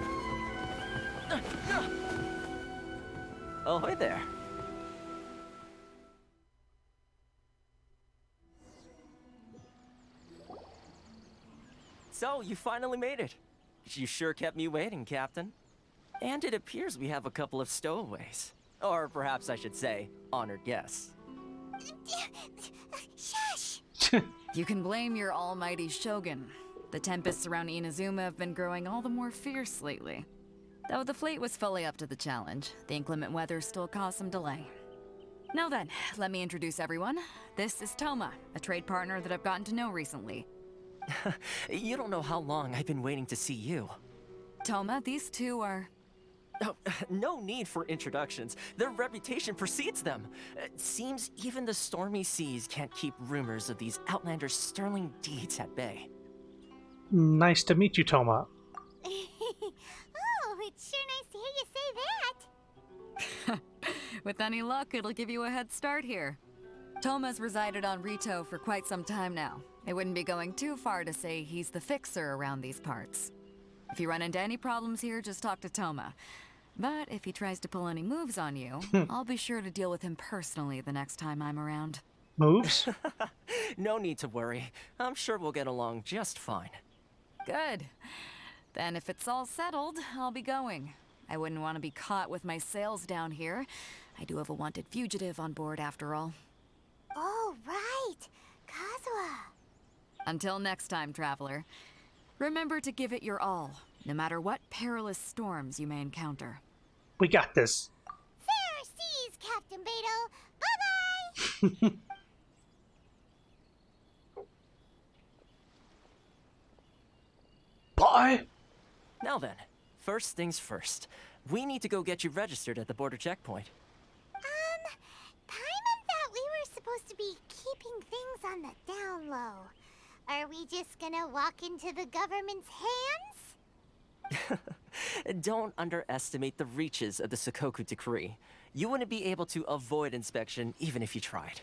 Oh, hi there. So, you finally made it. You sure kept me waiting, Captain. And it appears we have a couple of stowaways. Or perhaps I should say, honored guests. Shush! You can blame your almighty Shogun. The tempests around Inazuma have been growing all the more fierce lately. Though the fleet was fully up to the challenge, the inclement weather still caused some delay. Now then, let me introduce everyone. This is Toma, a trade partner that I've gotten to know recently. You don't know how long I've been waiting to see you. Toma, these two are... Oh, no need for introductions. Their reputation precedes them. Seems even the stormy seas can't keep rumors of these Outlanders' sterling deeds at bay. Nice to meet you, Toma. Oh, it's sure nice to hear you say that. With any luck, it'll give you a head start here. Toma's resided on Rito for quite some time now. It wouldn't be going too far to say he's the fixer around these parts. If you run into any problems here, just talk to Toma. But if he tries to pull any moves on you, I'll be sure to deal with him personally the next time I'm around. Moves? No need to worry. I'm sure we'll get along just fine. Good. Then if it's all settled, I'll be going. I wouldn't want to be caught with my sails down here. I do have a wanted fugitive on board after all. Oh, right. Kazuha. Until next time, traveler. Remember to give it your all, no matter what perilous storms you may encounter. We got this. Fair seas, Captain Beidou. Bye-bye! Bye! Now then, first things first. We need to go get you registered at the border checkpoint. Paimon thought we were supposed to be keeping things on the down low. Are we just gonna walk into the government's hands? Don't underestimate the reaches of the Sakoku Decree. You wouldn't be able to avoid inspection even if you tried.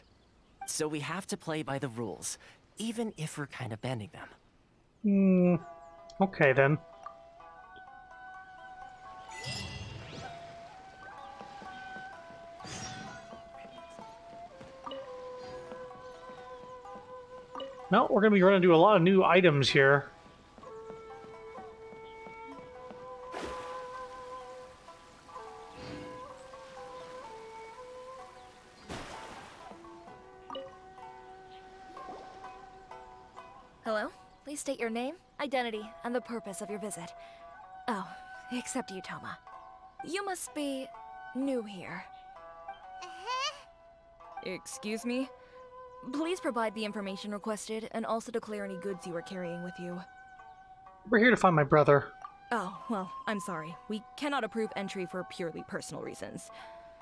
So we have to play by the rules, even if we're kind of bending them. Okay then. No, we're going to be running into a lot of new items here. Hello? Please state your name, identity, and the purpose of your visit. Oh, except you, Toma. You must be new here. Excuse me? Please provide the information requested and also declare any goods you are carrying with you. We're here to find my brother. Oh, well, I'm sorry. We cannot approve entry for purely personal reasons.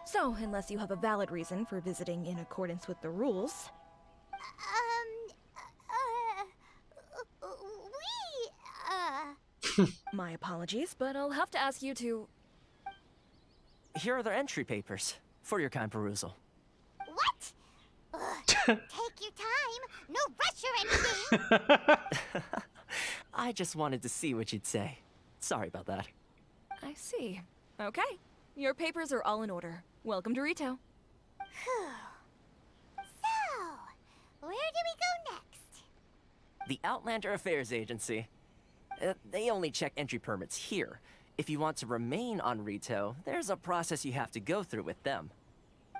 So, unless you have a valid reason for visiting in accordance with the rules... My apologies, but I'll have to ask you to... Here are the entry papers, for your kind perusal. What? Take your time. No rush or anything. I just wanted to see what you'd say. Sorry about that. I see. Okay. Your papers are all in order. Welcome to Rito. So, where do we go next? The Outlander Affairs Agency. They only check entry permits here. If you want to remain on Rito, there's a process you have to go through with them.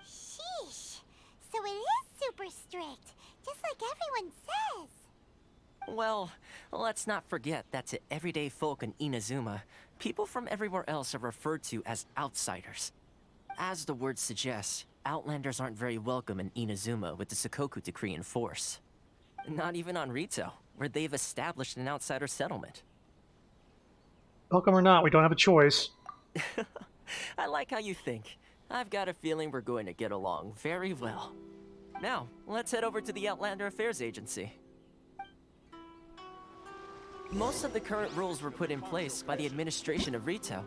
Sheesh. So it is super strict, just like everyone says. Well, let's not forget that to everyday folk in Inazuma, people from everywhere else are referred to as outsiders. As the word suggests, outlanders aren't very welcome in Inazuma with the Sakoku Decree in force. Not even on Rito, where they've established an outsider settlement. Welcome or not, we don't have a choice. I like how you think. I've got a feeling we're going to get along very well. Now, let's head over to the Outlander Affairs Agency. Most of the current rules were put in place by the administration of Rito.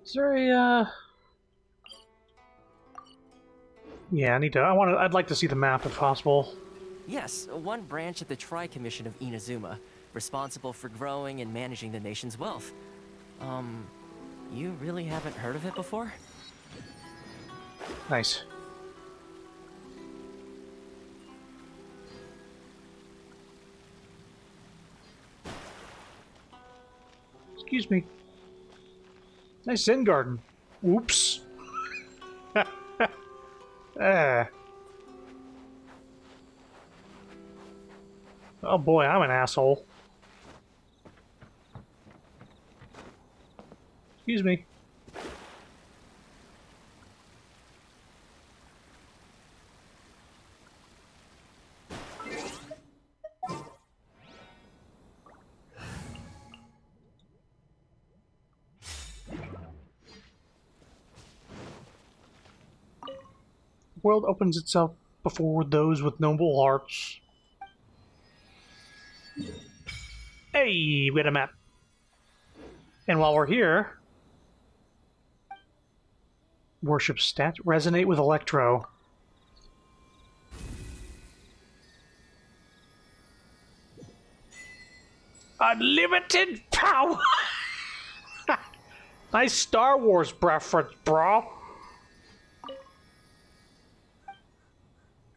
Is there a, Yeah, I'd like to see the map if possible. Yes, one branch of the Tri-Commission of Inazuma, responsible for growing and managing the nation's wealth. You really haven't heard of it before? Nice. Excuse me. Nice Zen garden. Oops. Oh boy, I'm an asshole. Excuse me. The world opens itself before those with noble hearts. Hey, we got a map. And while we're here, worship stat resonate with Electro. Unlimited power. Nice Star Wars reference, bro.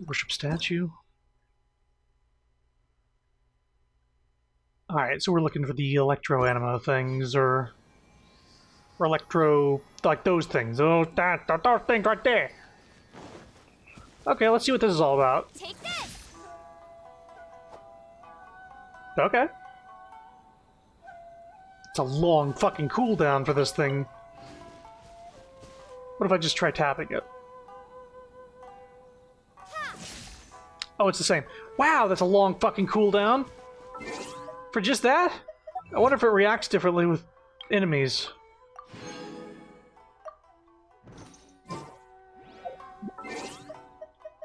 Worship statue. Alright, so we're looking for the electro anima things, or electro, like those things. Those things right there. Okay, let's see what this is all about. Take this. Okay. It's a long fucking cooldown for this thing. What if I just try tapping it? Oh, it's the same. Wow, that's a long fucking cooldown. For just that? I wonder if it reacts differently with enemies.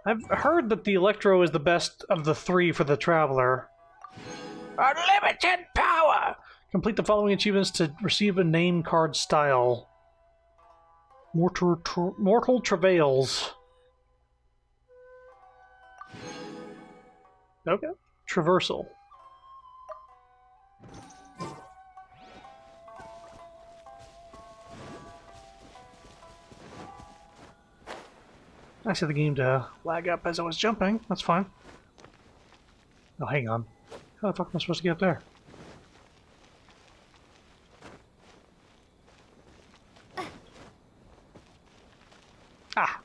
I've heard that the Electro is the best of the three for the Traveler. Unlimited power! Complete the following achievements to receive a name card style. Mortal Travails. Okay. Traversal. I set the game to lag up as I was jumping. That's fine. Oh, hang on. How the fuck am I supposed to get up there? Ah!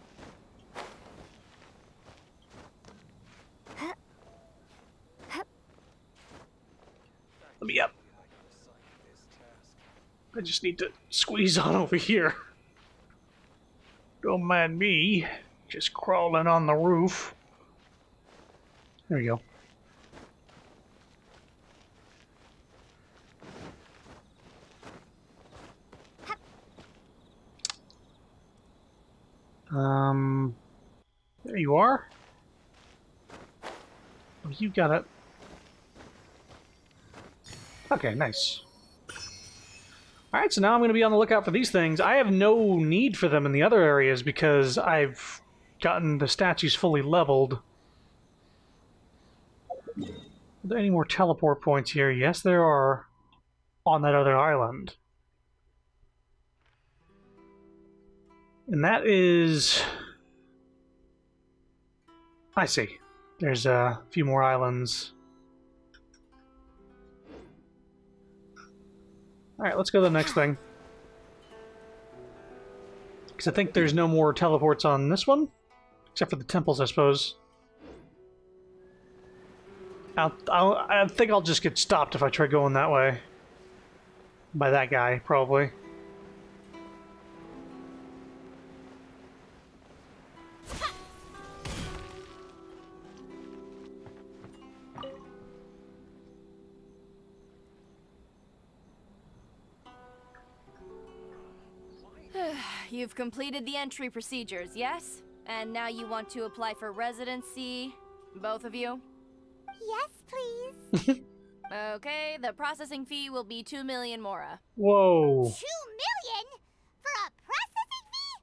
Let me up. I just need to squeeze on over here. Don't mind me. Just crawling on the roof. There we go. There you are. Oh, you got it. Okay, nice. Alright, so now I'm going to be on the lookout for these things. I have no need for them in the other areas because I've gotten the statues fully leveled. Are there any more teleport points here? Yes, there are. On that other island. And that is... I see. There's a few more islands. Alright, let's go to the next thing. Because I think there's no more teleports on this one. Except for the temples, I suppose. I think I'll just get stopped if I try going that way. By that guy, probably. You've completed the entry procedures, yes? And now you want to apply for residency? Both of you? Yes, please. Okay, the processing fee will be 2 million mora. Whoa. 2 million? For a processing fee?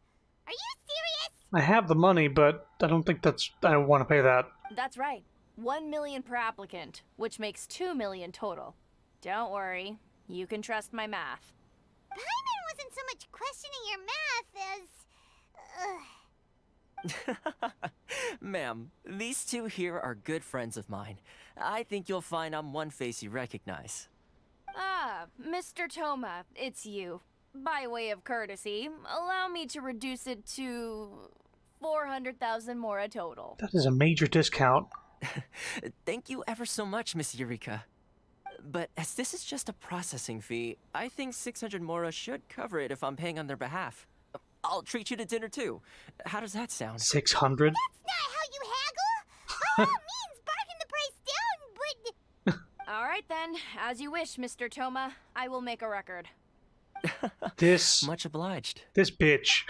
Are you serious? I have the money, but I don't think I want to pay that. That's right. 1 million per applicant, which makes 2 million total. Don't worry, you can trust my math. Paimon wasn't so much questioning your math as... Ma'am, these two here are good friends of mine. I think you'll find I'm one face you recognize. Ah, Mr. Toma, it's you. By way of courtesy, allow me to reduce it to 400,000 mora total. That is a major discount. Thank you ever so much, Miss Eureka. But as this is just a processing fee, I think 600 mora should cover it if I'm paying on their behalf. I'll treat you to dinner too. How does that sound? 600? That's not how you haggle! By all means, bargain the price down, but... All right then, as you wish, Mr. Toma. I will make a record. This... Much obliged. This bitch.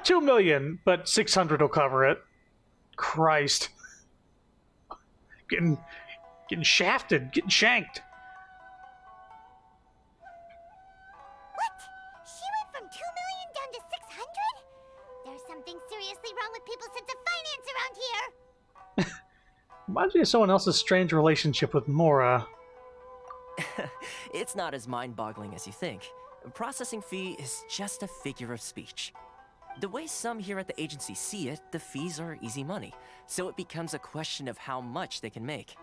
2 million, but 600 will cover it. Christ. Getting shafted, getting shanked. What? She went from 2 million down to 600? There's something seriously wrong with people's sense of finance around here. Reminds me of someone else's strange relationship with Mora. It's not as mind-boggling as you think. A processing fee is just a figure of speech. The way some here at the agency see it, the fees are easy money, so it becomes a question of how much they can make.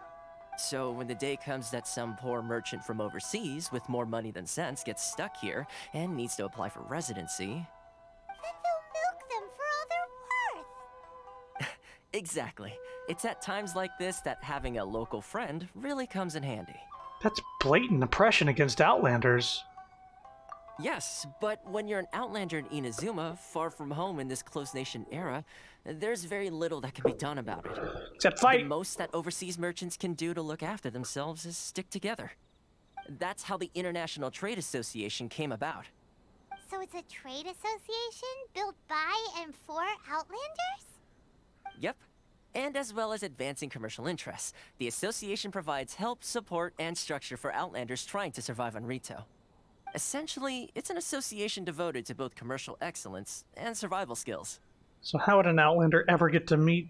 So when the day comes that some poor merchant from overseas with more money than sense gets stuck here and needs to apply for residency... Then they'll milk them for all they're worth. Exactly. It's at times like this that having a local friend really comes in handy. That's blatant oppression against Outlanders. Yes, but when you're an Outlander in Inazuma, far from home in this closed nation era, there's very little that can be done about it. Except fight! The most that overseas merchants can do to look after themselves is stick together. That's how the International Trade Association came about. So it's a trade association built by and for Outlanders? Yep. And as well as advancing commercial interests, the association provides help, support, and structure for Outlanders trying to survive on Rito. Essentially, it's an association devoted to both commercial excellence and survival skills. So how would an Outlander ever get to meet...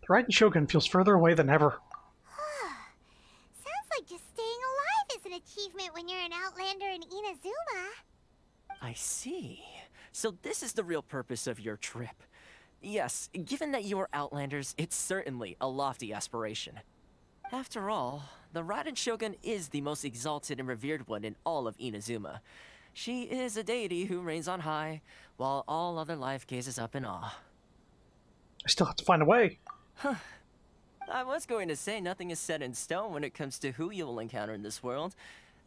The Raiden Shogun feels further away than ever. Sounds like just staying alive is an achievement when you're an Outlander in Inazuma. I see. So this is the real purpose of your trip. Yes, given that you are Outlanders, it's certainly a lofty aspiration. After all, the Raiden Shogun is the most exalted and revered one in all of Inazuma. She is a deity who reigns on high, while all other life gazes up in awe. I still have to find a way. Huh. I was going to say nothing is set in stone when it comes to who you will encounter in this world.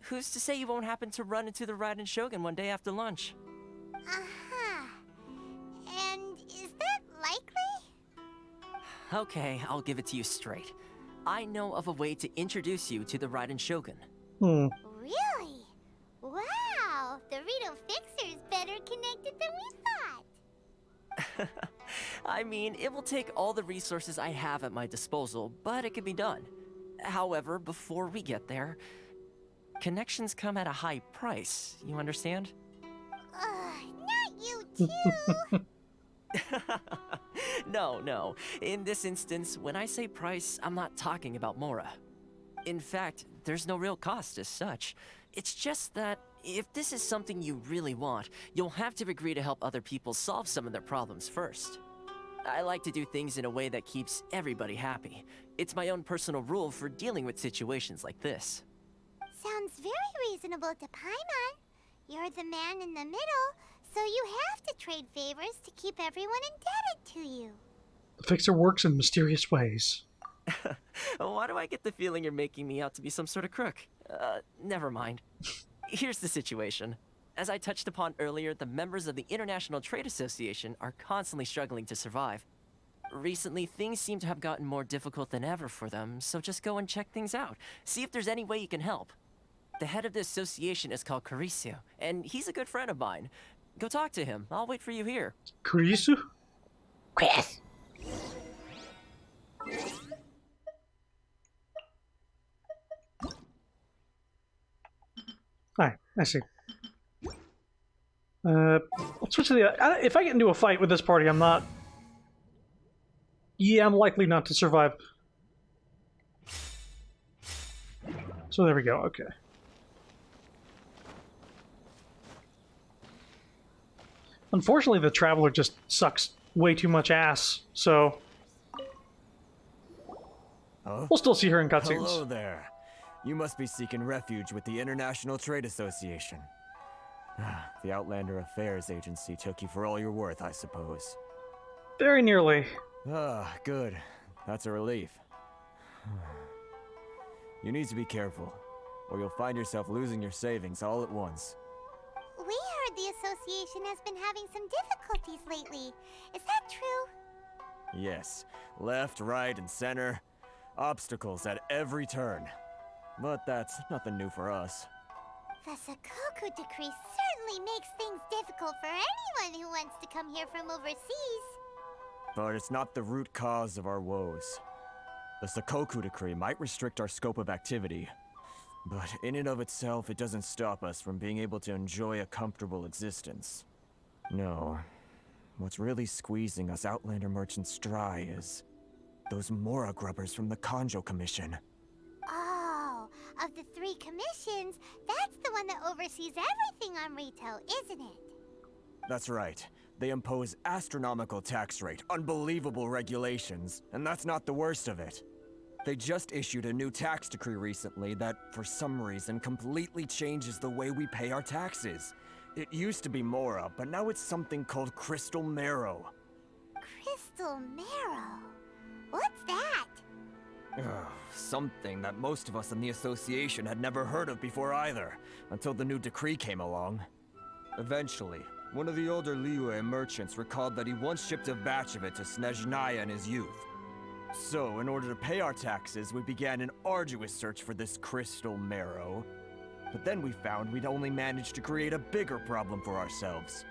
Who's to say you won't happen to run into the Raiden Shogun one day after lunch? Uh-huh. And is that likely? Okay, I'll give it to you straight. I know of a way to introduce you to the Raiden Shogun. Really? Wow! The Rito Fixer's better connected than we thought. I mean, it will take all the resources I have at my disposal, but it can be done. However, before we get there, connections come at a high price, you understand? Not you too! No. In this instance, when I say price, I'm not talking about Mora. In fact, there's no real cost as such. It's just that if this is something you really want, you'll have to agree to help other people solve some of their problems first. I like to do things in a way that keeps everybody happy. It's my own personal rule for dealing with situations like this. Sounds very reasonable to Paimon. You're the man in the middle, So you have to trade favors to keep everyone indebted to you. The Fixer works in mysterious ways. Why do I get the feeling you're making me out to be some sort of crook? Never mind. Here's the situation. As I touched upon earlier, the members of the International Trade Association are constantly struggling to survive. Recently, things seem to have gotten more difficult than ever for them, so just go and check things out. See if there's any way you can help. The head of the association is called Caricio, and he's a good friend of mine. Go talk to him. I'll wait for you here. Caricio? Chris! Hi, I see. Let's switch to the... if I get into a fight with this party, I'm not... Yeah, I'm likely not to survive. So there we go, okay. Unfortunately, the Traveler just sucks way too much ass, so... Huh? We'll still see her in cutscenes. Hello there. You must be seeking refuge with the International Trade Association. The Outlander Affairs Agency took you for all you're worth, I suppose. Very nearly. Good. That's a relief. You need to be careful, or you'll find yourself losing your savings all at once. We heard the association has been having some difficulties lately. Is that true? Yes. Left, right, and center. Obstacles at every turn. But that's nothing new for us. The Sakoku Decree certainly makes things difficult for anyone who wants to come here from overseas. But it's not the root cause of our woes. The Sakoku Decree might restrict our scope of activity, but in and of itself, it doesn't stop us from being able to enjoy a comfortable existence. No. What's really squeezing us Outlander merchants dry is those Mora grubbers from the Kanjo Commission. Oh, of the 3 commissions, that's the one that oversees everything on retail, isn't it? That's right. They impose astronomical tax rate, unbelievable regulations, and that's not the worst of it. They just issued a new tax decree recently that, for some reason, completely changes the way we pay our taxes. It used to be Mora, but now it's something called Crystal Marrow. Crystal Marrow? What's that? Something that most of us in the association had never heard of before either, until the new decree came along. Eventually, one of the older Liyue merchants recalled that he once shipped a batch of it to Snezhnaya in his youth. So, in order to pay our taxes, we began an arduous search for this Crystal Marrow. But then we found we'd only managed to create a bigger problem for ourselves.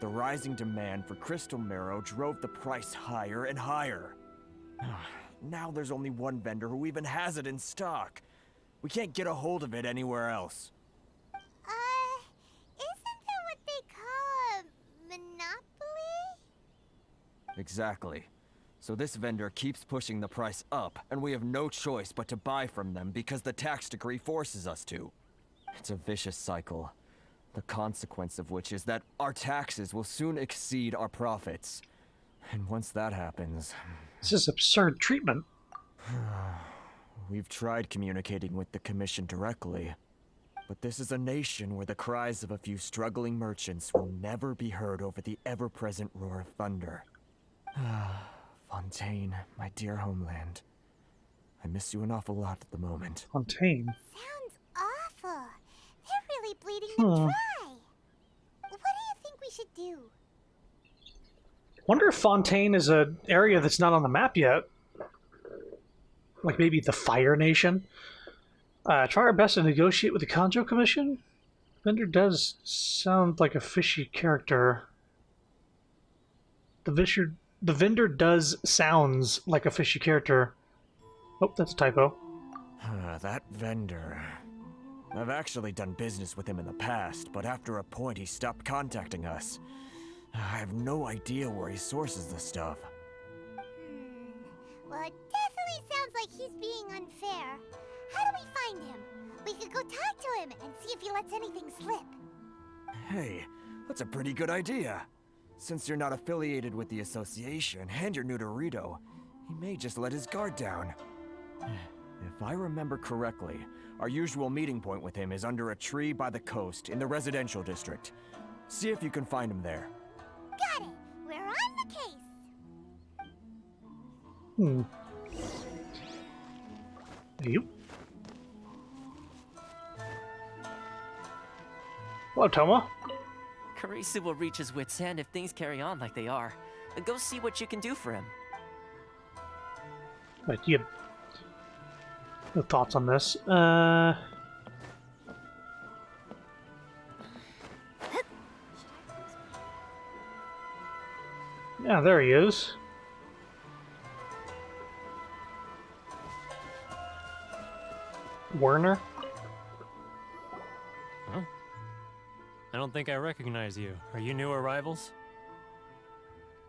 The rising demand for Crystal Marrow drove the price higher and higher. Now there's only one vendor who even has it in stock. We can't get a hold of it anywhere else. Isn't that what they call a monopoly? Exactly. So this vendor keeps pushing the price up, and we have no choice but to buy from them because the tax decree forces us to. It's a vicious cycle. The consequence of which is that our taxes will soon exceed our profits. And once that happens... This is absurd treatment. We've tried communicating with the Commission directly, but this is a nation where the cries of a few struggling merchants will never be heard over the ever-present roar of thunder. Fontaine, my dear homeland. I miss you an awful lot at the moment. Fontaine? Sounds awful. They're really bleeding them dry. What do you think we should do? Wonder if Fontaine is an area that's not on the map yet. Like maybe the Fire Nation? Try our best to negotiate with the Kanjo Commission? Vendor does sound like a fishy character. The vendor does sounds like a fishy character. Oh, that's a typo. That vendor... I've actually done business with him in the past, but after a point he stopped contacting us. I have no idea where he sources this stuff. Well, it definitely sounds like he's being unfair. How do we find him? We could go talk to him and see if he lets anything slip. Hey, that's a pretty good idea. Since you're not affiliated with the association and you're new to Rito, he may just let his guard down. If I remember correctly, our usual meeting point with him is under a tree by the coast in the residential district. See if you can find him there. Got it. We're on the case. You? Hello, Toma. Karisu will reach his wit's end if things carry on like they are. Go see what you can do for him. Wait, you have no thoughts on this? Yeah, there he is. Werner? Huh? I don't think I recognize you. Are you new arrivals?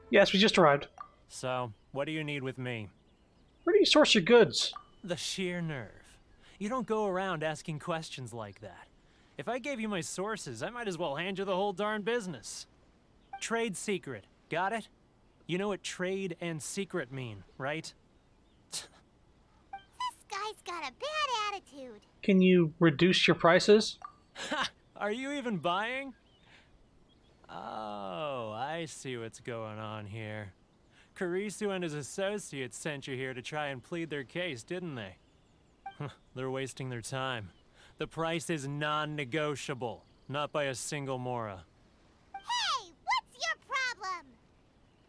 Yes, we just arrived. So, what do you need with me? Where do you source your goods? The sheer nerve. You don't go around asking questions like that. If I gave you my sources, I might as well hand you the whole darn business. Trade secret. Got it? You know what trade and secret mean, right? This guy's got a bad attitude. Can you reduce your prices? Ha! Are you even buying? Oh, I see what's going on here. Karisu and his associates sent you here to try and plead their case, didn't they? They're wasting their time. The price is non-negotiable, not by a single Mora. Hey, what's your problem?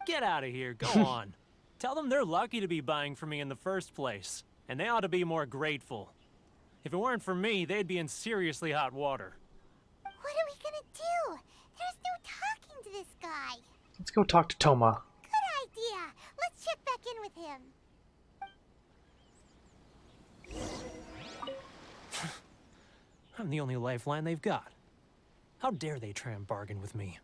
Get out of here, go on. Tell them they're lucky to be buying from me in the first place, and they ought to be more grateful. If it weren't for me, they'd be in seriously hot water. What are we gonna do? There's no talking to this guy. Let's go talk to Toma. Good idea. Let's check back in with him. I'm the only lifeline they've got. How dare they try and bargain with me?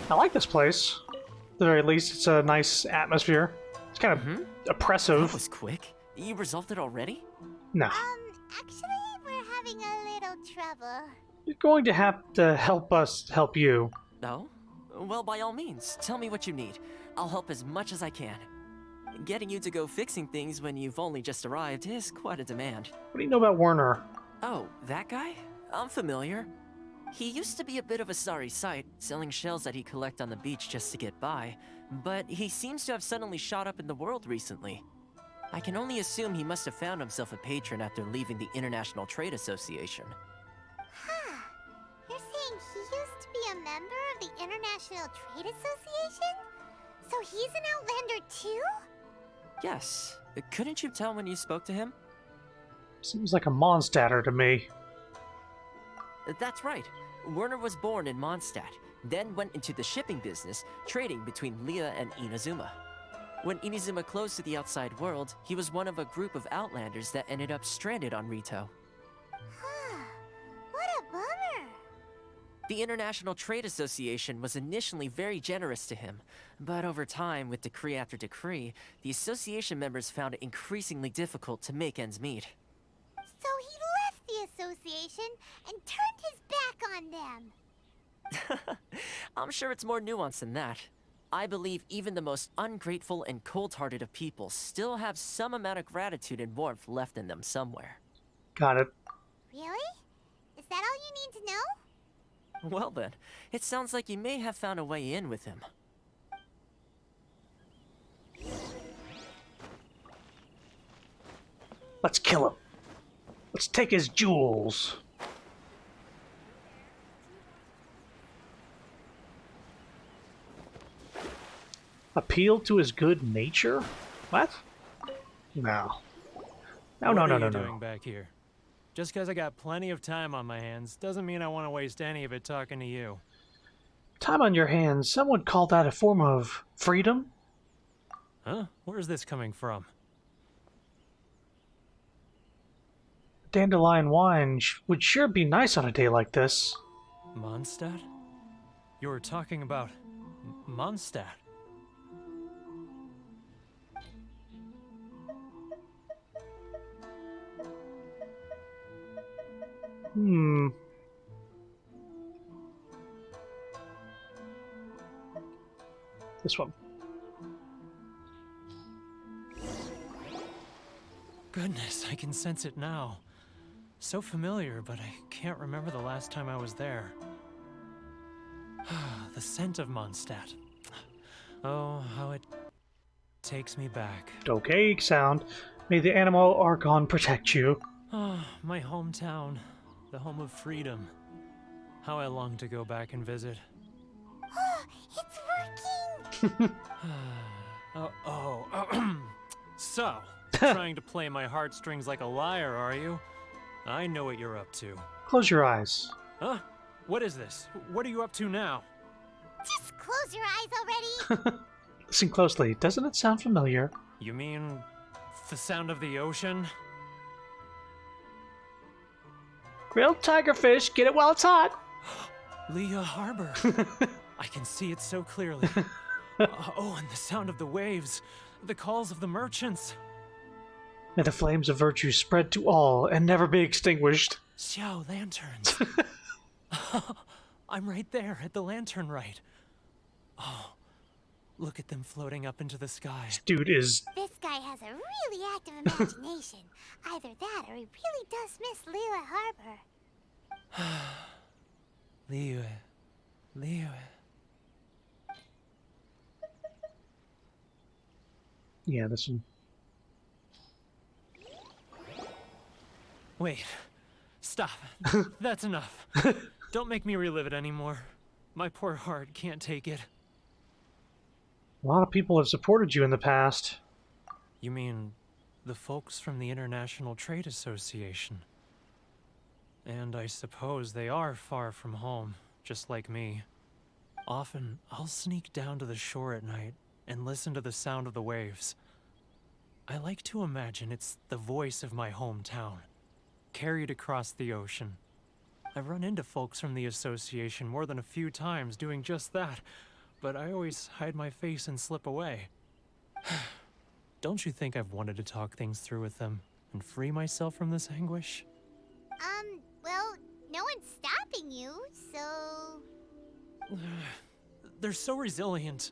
I like this place. At the very least, it's a nice atmosphere. It's kind of oppressive. That was quick. You resolved it already? No. Actually, we're having a little trouble. You're going to have to help us help you. No? Well, by all means, tell me what you need. I'll help as much as I can. Getting you to go fixing things when you've only just arrived is quite a demand. What do you know about Werner? Oh, that guy? I'm familiar. He used to be a bit of a sorry sight, selling shells that he'd collect on the beach just to get by, but he seems to have suddenly shot up in the world recently. I can only assume he must have found himself a patron after leaving the International Trade Association. Huh. You're saying he used to be a member of the International Trade Association? So he's an Outlander too? Yes. Couldn't you tell when you spoke to him? Seems like a Mondstadter to me. That's right. Werner was born in Mondstadt, then went into the shipping business, trading between Leah and Inazuma. When Inazuma closed to the outside world, he was one of a group of Outlanders that ended up stranded on Rito. Huh. What a bummer. The International Trade Association was initially very generous to him, but over time, with decree after decree, the association members found it increasingly difficult to make ends meet. So he left the association and turned his back on them. I'm sure it's more nuanced than that. I believe even the most ungrateful and cold-hearted of people still have some amount of gratitude and warmth left in them somewhere. Got it. Really? Is that all you need to know? Well then, it sounds like you may have found a way in with him. Let's kill him. Let's take his jewels. Appeal to his good nature? What? No. No, no, no, What no, are you no. doing back here? Just because I got plenty of time on my hands doesn't mean I want to waste any of it talking to you. Time on your hands. Some would call that a form of freedom? Huh? Where's this coming from? Dandelion wine would sure be nice on a day like this. Mondstadt? You were talking about Mondstadt. This one. Goodness, I can sense it now. So familiar, but I can't remember the last time I was there. The scent of Mondstadt. Oh, how it takes me back. Okay, sound. May the animal Archon protect you. Oh, my hometown. The home of freedom. How I long to go back and visit. It's working! So, trying to play my heartstrings like a liar, are you? I know what you're up to. Close your eyes. Huh? What is this? What are you up to now? Just close your eyes already! Listen closely. Doesn't it sound familiar? You mean the sound of the ocean? Grilled tigerfish, get it while it's hot! Leah Harbor. I can see it so clearly. Oh, and the sound of the waves. The calls of the merchants. May the flames of virtue spread to all and never be extinguished. Xiao lanterns. I'm right there at the lantern right. Oh, look at them floating up into the sky. This dude is... This guy has a really active imagination. Either that or he really does miss Liyue Harbor. Liyue. Yeah, this one. Wait. Stop. That's enough. Don't make me relive it anymore. My poor heart can't take it. A lot of people have supported you in the past. You mean the folks from the International Trade Association? And I suppose they are far from home, just like me. Often, I'll sneak down to the shore at night and listen to the sound of the waves. I like to imagine it's the voice of my hometown, carried across the ocean. I've run into folks from the association more than a few times doing just that, but I always hide my face and slip away. Don't you think I've wanted to talk things through with them and free myself from this anguish? Well, no one's stopping you, so... They're so resilient.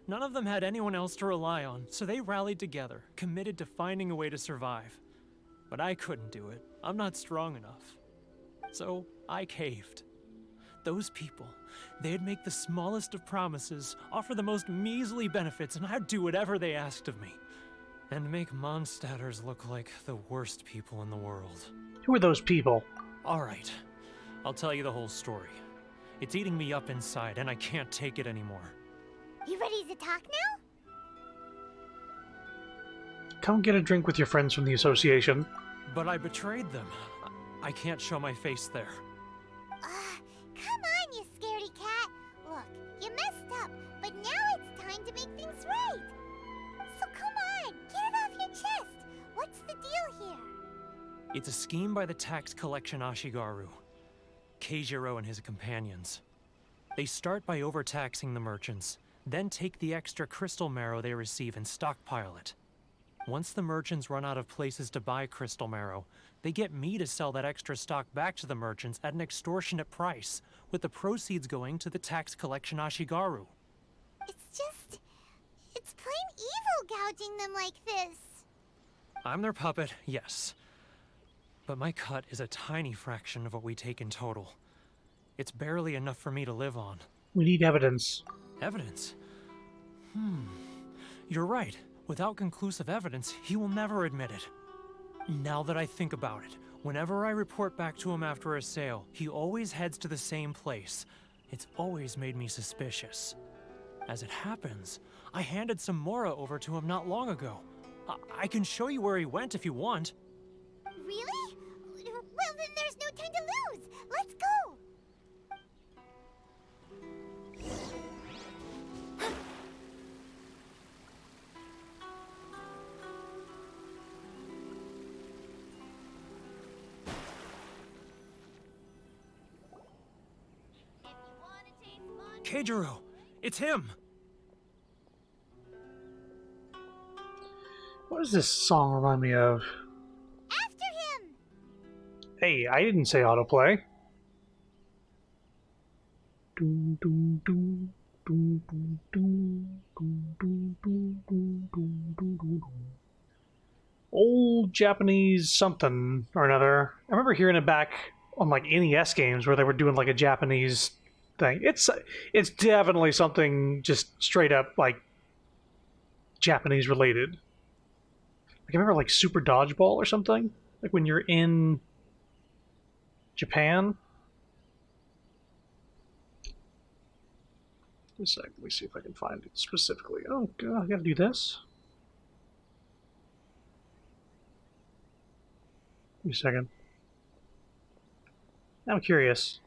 None of them had anyone else to rely on, so they rallied together, committed to finding a way to survive. But I couldn't do it. I'm not strong enough. So I caved. Those people, they'd make the smallest of promises, offer the most measly benefits, and I'd do whatever they asked of me. And make Mondstadters look like the worst people in the world. Who are those people? All right. I'll tell you the whole story. It's eating me up inside, and I can't take it anymore. You ready to talk now? Come get a drink with your friends from the association. But I betrayed them. I can't show my face there. Come on, you scaredy cat. Look, you messed up, but now it's time to make things right. So come on, get it off your chest. What's the deal here? It's a scheme by the tax collection Ashigaru, Keijiro and his companions. They start by overtaxing the merchants, then take the extra crystal marrow they receive and stockpile it. Once the merchants run out of places to buy crystal marrow, they get me to sell that extra stock back to the merchants at an extortionate price, with the proceeds going to the tax collection Ashigaru. It's plain evil gouging them like this. I'm their puppet, yes. But my cut is a tiny fraction of what we take in total. It's barely enough for me to live on. We need evidence. Evidence? You're right. Without conclusive evidence, he will never admit it. Now that I think about it, whenever I report back to him after a sale, he always heads to the same place. It's always made me suspicious. As it happens, I handed some Mora over to him not long ago. I can show you where he went if you want. Really? Well, then there's no time to lose. Let's go. Keijiro! It's him! What does this song remind me of? After him! Hey, I didn't say autoplay. Old Japanese something or another. I remember hearing it back on like NES games where they were doing like a Japanese thing. It's definitely something just straight up like Japanese related. Like, I remember like Super Dodgeball or something. Like when you're in Japan. Just a sec, let me see if I can find it specifically. Oh god, I gotta do this. Give me a second. I'm curious.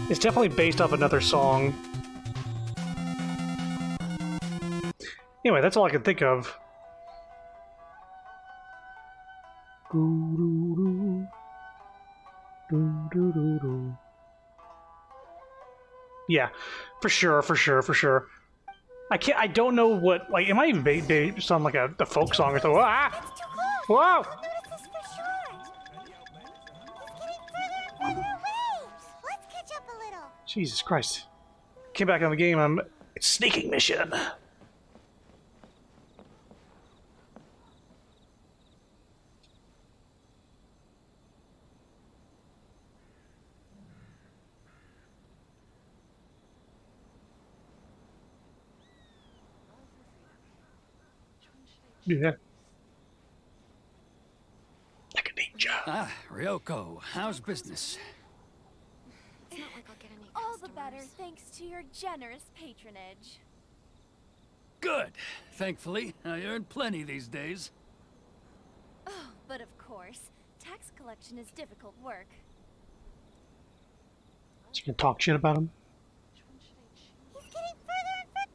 It's definitely based off another song. Anyway, that's all I can think of. Yeah, for sure. I don't know what, like, it might even based on like the folk song or something. Ah! Whoa! Jesus Christ. Came back on the game, it's sneaking mission. Yeah. Like a ninja. Ah, Ryoko, how's business? All the better thanks to your generous patronage. Good. Thankfully, I earn plenty these days. Oh, but of course, tax collection is difficult work. So you can talk shit about him?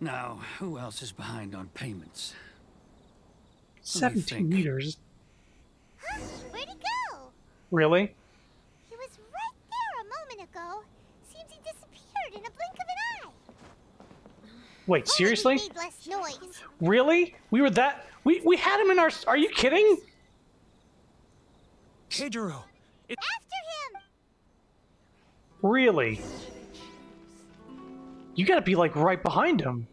Now, who else is behind on payments? 17 meters. Where'd he go? Really? He was right there a moment ago. Seems he disappeared in a blink of an eye. Wait, seriously? Made less noise. Really? We were that... We had him in our... Are you kidding? Keijiro! After him! Really? You gotta be, like, right behind him.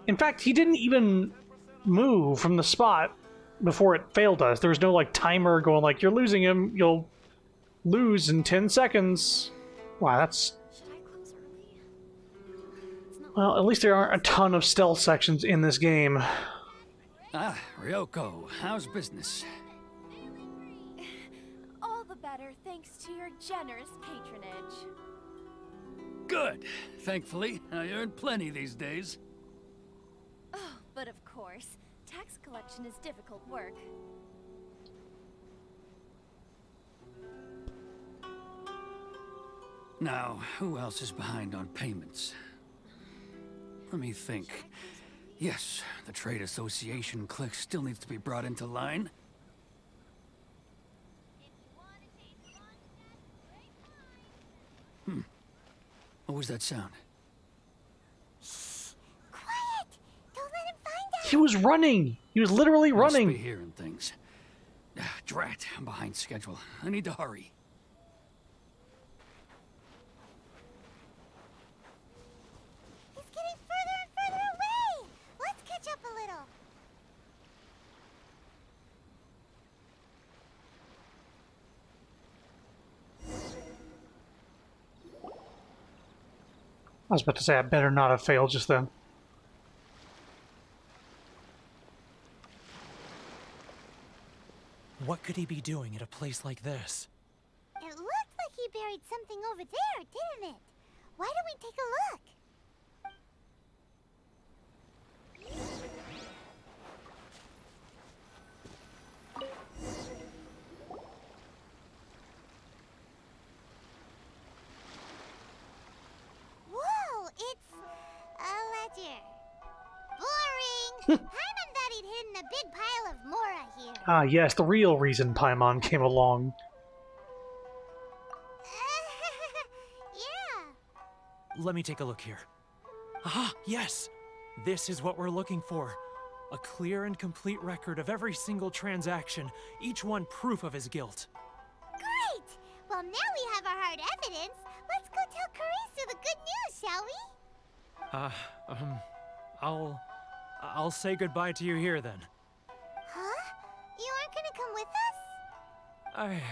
In fact, he didn't even move from the spot before it failed us. There was no, like, timer going like, you're losing him, you'll lose in 10 seconds. Wow, that's... Well, at least there aren't a ton of stealth sections in this game. Ah, Ryoko, how's business? All the better thanks to your generous patronage. Good. Thankfully, I earn plenty these days. Oh, but of course, tax collection is difficult work. Now, who else is behind on payments? Let me think. Yes, the trade association clique still needs to be brought into line. What was that sound? Quiet! Don't let him find us! He was running! He was literally running! Must be hearing things. Drat, I'm behind schedule. I need to hurry. He's getting further and further away! Let's catch up a little. I was about to say, I better not have failed just then. What could he be doing at a place like this? It looked like he buried something over there, didn't it? Why don't we take a look? Whoa, it's a ledger. Boring! Paimon thought he'd hidden a big pile of Mora here. Ah, yes, the real reason Paimon came along. Yeah. Let me take a look here. Aha, yes! This is what we're looking for. A clear and complete record of every single transaction, each one proof of his guilt. Great! Well, now we have our hard evidence. Let's go tell Karisu the good news, shall we? I'll say goodbye to you here then. Huh? You aren't gonna come with us?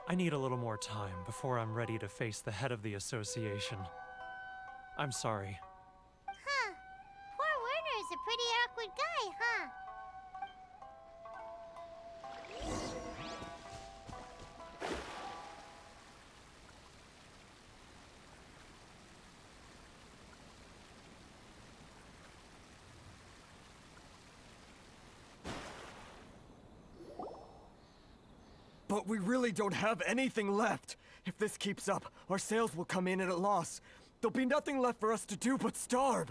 I need a little more time before I'm ready to face the head of the association. I'm sorry. Huh. Poor Werner's a pretty awkward guy, huh? But we really don't have anything left. If this keeps up, our sales will come in at a loss. There'll be nothing left for us to do but starve.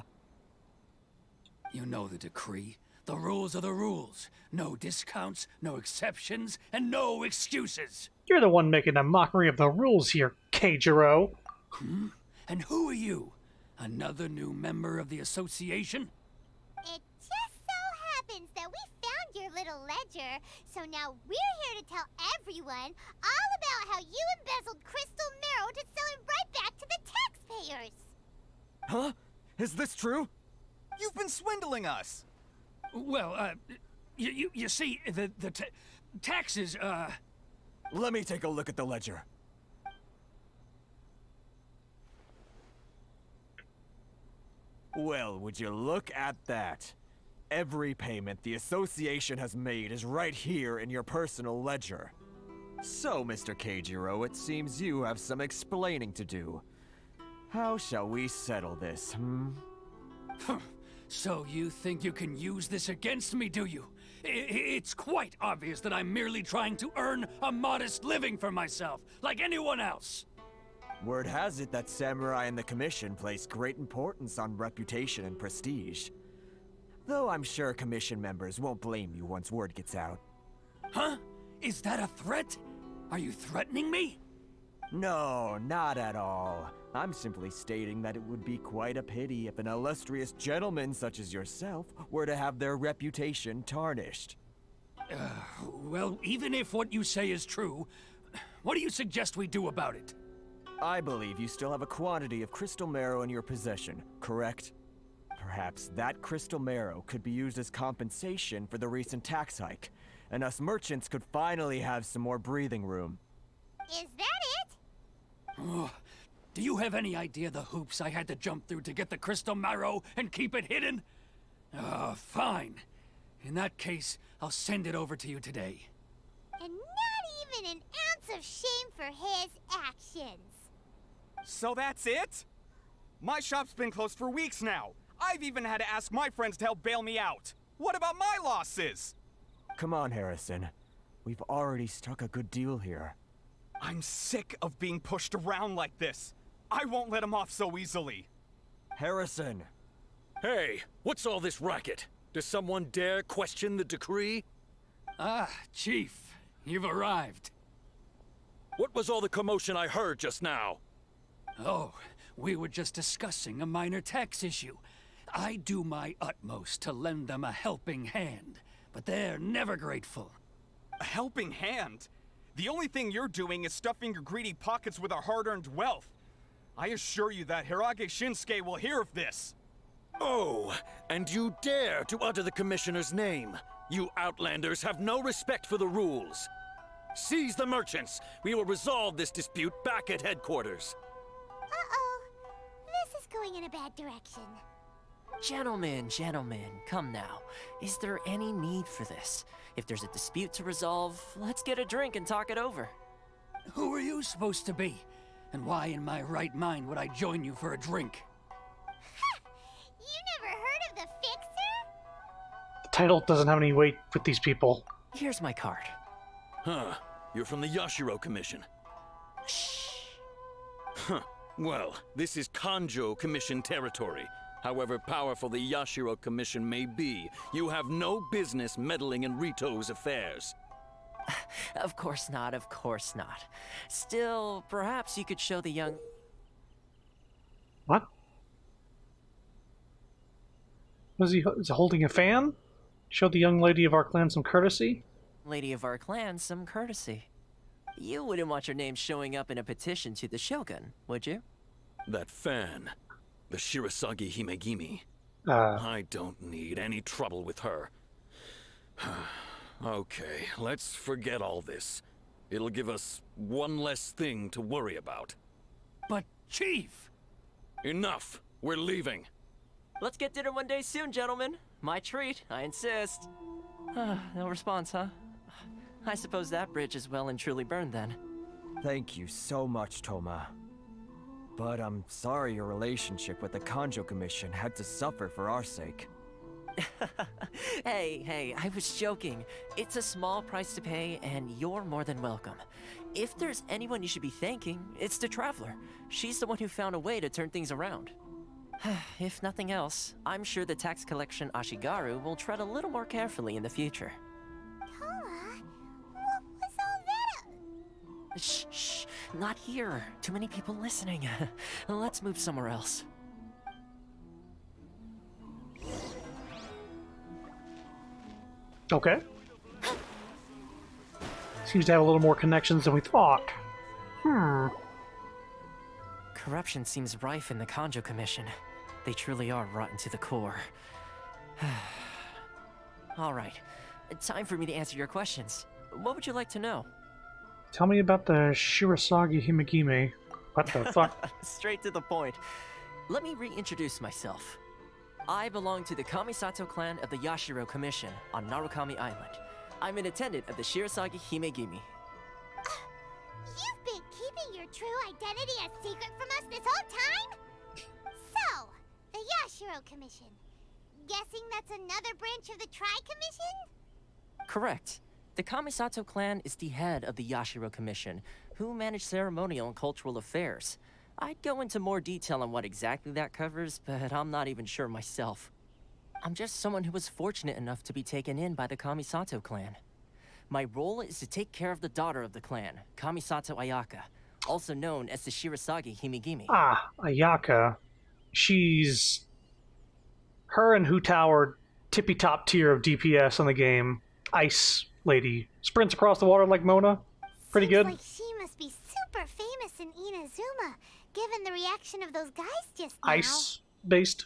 You know the decree. The rules are the rules. No discounts, no exceptions, and no excuses. You're the one making a mockery of the rules here, Keijiro. Hmm? And who are you? Another new member of the association? It just so happens that we found your little ledger, so now we're here to tell everyone all about how you embezzled crystal marrow to sell it right back to the taxpayers. Huh? Is this true? You've been swindling us! Well, you see, the taxes, Let me take a look at the ledger. Well, would you look at that? Every payment the association has made is right here in your personal ledger. So, Mr. Keijiro, it seems you have some explaining to do. How shall we settle this, So you think you can use this against me, do you? It's quite obvious that I'm merely trying to earn a modest living for myself, like anyone else. Word has it that Samurai and the Commission place great importance on reputation and prestige. Though I'm sure Commission members won't blame you once word gets out. Huh? Is that a threat? Are you threatening me? No, not at all. I'm simply stating that it would be quite a pity if an illustrious gentleman such as yourself were to have their reputation tarnished. Well, even if what you say is true, what do you suggest we do about it? I believe you still have a quantity of crystal marrow in your possession, correct? Perhaps that crystal marrow could be used as compensation for the recent tax hike, and us merchants could finally have some more breathing room. Is that it? Oh, do you have any idea the hoops I had to jump through to get the crystal marrow and keep it hidden? Fine. In that case, I'll send it over to you today. And not even an ounce of shame for his actions. So that's it? My shop's been closed for weeks now. I've even had to ask my friends to help bail me out. What about my losses? Come on, Harrison. We've already struck a good deal here. I'm sick of being pushed around like this. I won't let him off so easily. Harrison! Hey, what's all this racket? Does someone dare question the decree? Ah, Chief, you've arrived. What was all the commotion I heard just now? Oh, we were just discussing a minor tax issue. I do my utmost to lend them a helping hand, but they're never grateful. A helping hand? The only thing you're doing is stuffing your greedy pockets with our hard-earned wealth. I assure you that Hirage Shinsuke will hear of this. Oh, and you dare to utter the Commissioner's name. You Outlanders have no respect for the rules. Seize the merchants. We will resolve this dispute back at headquarters. Uh-oh. This is going in a bad direction. Gentlemen, come now. Is there any need for this? If there's a dispute to resolve, let's get a drink and talk it over. Who are you supposed to be? And why in my right mind would I join you for a drink? You never heard of the Fixer? The title doesn't have any weight with these people. Here's my card. Huh. You're from the Yashiro Commission. Shh. Huh. Well, this is Kanjo Commission territory. However powerful the Yashiro Commission may be, you have no business meddling in Rito's affairs. Of course not, of course not. Still, perhaps you could show the young... What? Was he holding a fan? Show the young lady of our clan some courtesy? Lady of our clan some courtesy. You wouldn't want your name showing up in a petition to the Shogun, would you? That fan. The Shirasagi Himegimi. I don't need any trouble with her. Okay, let's forget all this. It'll give us one less thing to worry about. But, Chief! Enough! We're leaving. Let's get dinner one day soon, gentlemen. My treat, I insist. No response, huh? I suppose that bridge is well and truly burned then. Thank you so much, Toma. But I'm sorry your relationship with the Kanjo Commission had to suffer for our sake. Hey, I was joking. It's a small price to pay, and you're more than welcome. If there's anyone you should be thanking, it's the Traveler. She's the one who found a way to turn things around. If nothing else, I'm sure the tax collection Ashigaru will tread a little more carefully in the future. Toma, what was all that? Shh, not here. Too many people listening. Let's move somewhere else. Okay. Seems to have a little more connections than we thought. Corruption seems rife in the Kanjo Commission. They truly are rotten to the core. Alright, time for me to answer your questions. What would you like to know? Tell me about the Shirasagi Himegimi. What the fuck? Straight to the point. Let me reintroduce myself. I belong to the Kamisato clan of the Yashiro Commission on Narukami Island. I'm an attendant of the Shirasagi Himegimi. You've been keeping your true identity a secret from us this whole time? So, the Yashiro Commission. Guessing that's another branch of the Tri-Commission? Correct. The Kamisato clan is the head of the Yashiro Commission, who manage ceremonial and cultural affairs. I'd go into more detail on what exactly that covers, but I'm not even sure myself. I'm just someone who was fortunate enough to be taken in by the Kamisato clan. My role is to take care of the daughter of the clan, Kamisato Ayaka, also known as the Shirasagi Himegimi. Ah, Ayaka. She's... Her and Hu Tao are tippy-top tier of DPS in the game. Ice lady. Sprints across the water like Mona. Pretty good. Like she must be super famous in Inazuma, given the reaction of those guys just now. Ice-based?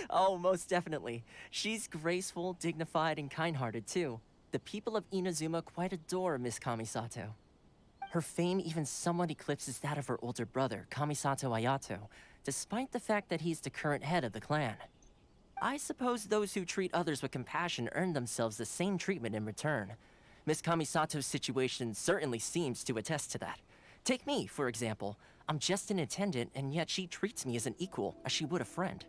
Oh, most definitely. She's graceful, dignified, and kind-hearted, too. The people of Inazuma quite adore Miss Kamisato. Her fame even somewhat eclipses that of her older brother, Kamisato Ayato, despite the fact that he's the current head of the clan. I suppose those who treat others with compassion earn themselves the same treatment in return. Miss Kamisato's situation certainly seems to attest to that. Take me, for example. I'm just an attendant, and yet she treats me as an equal, as she would a friend.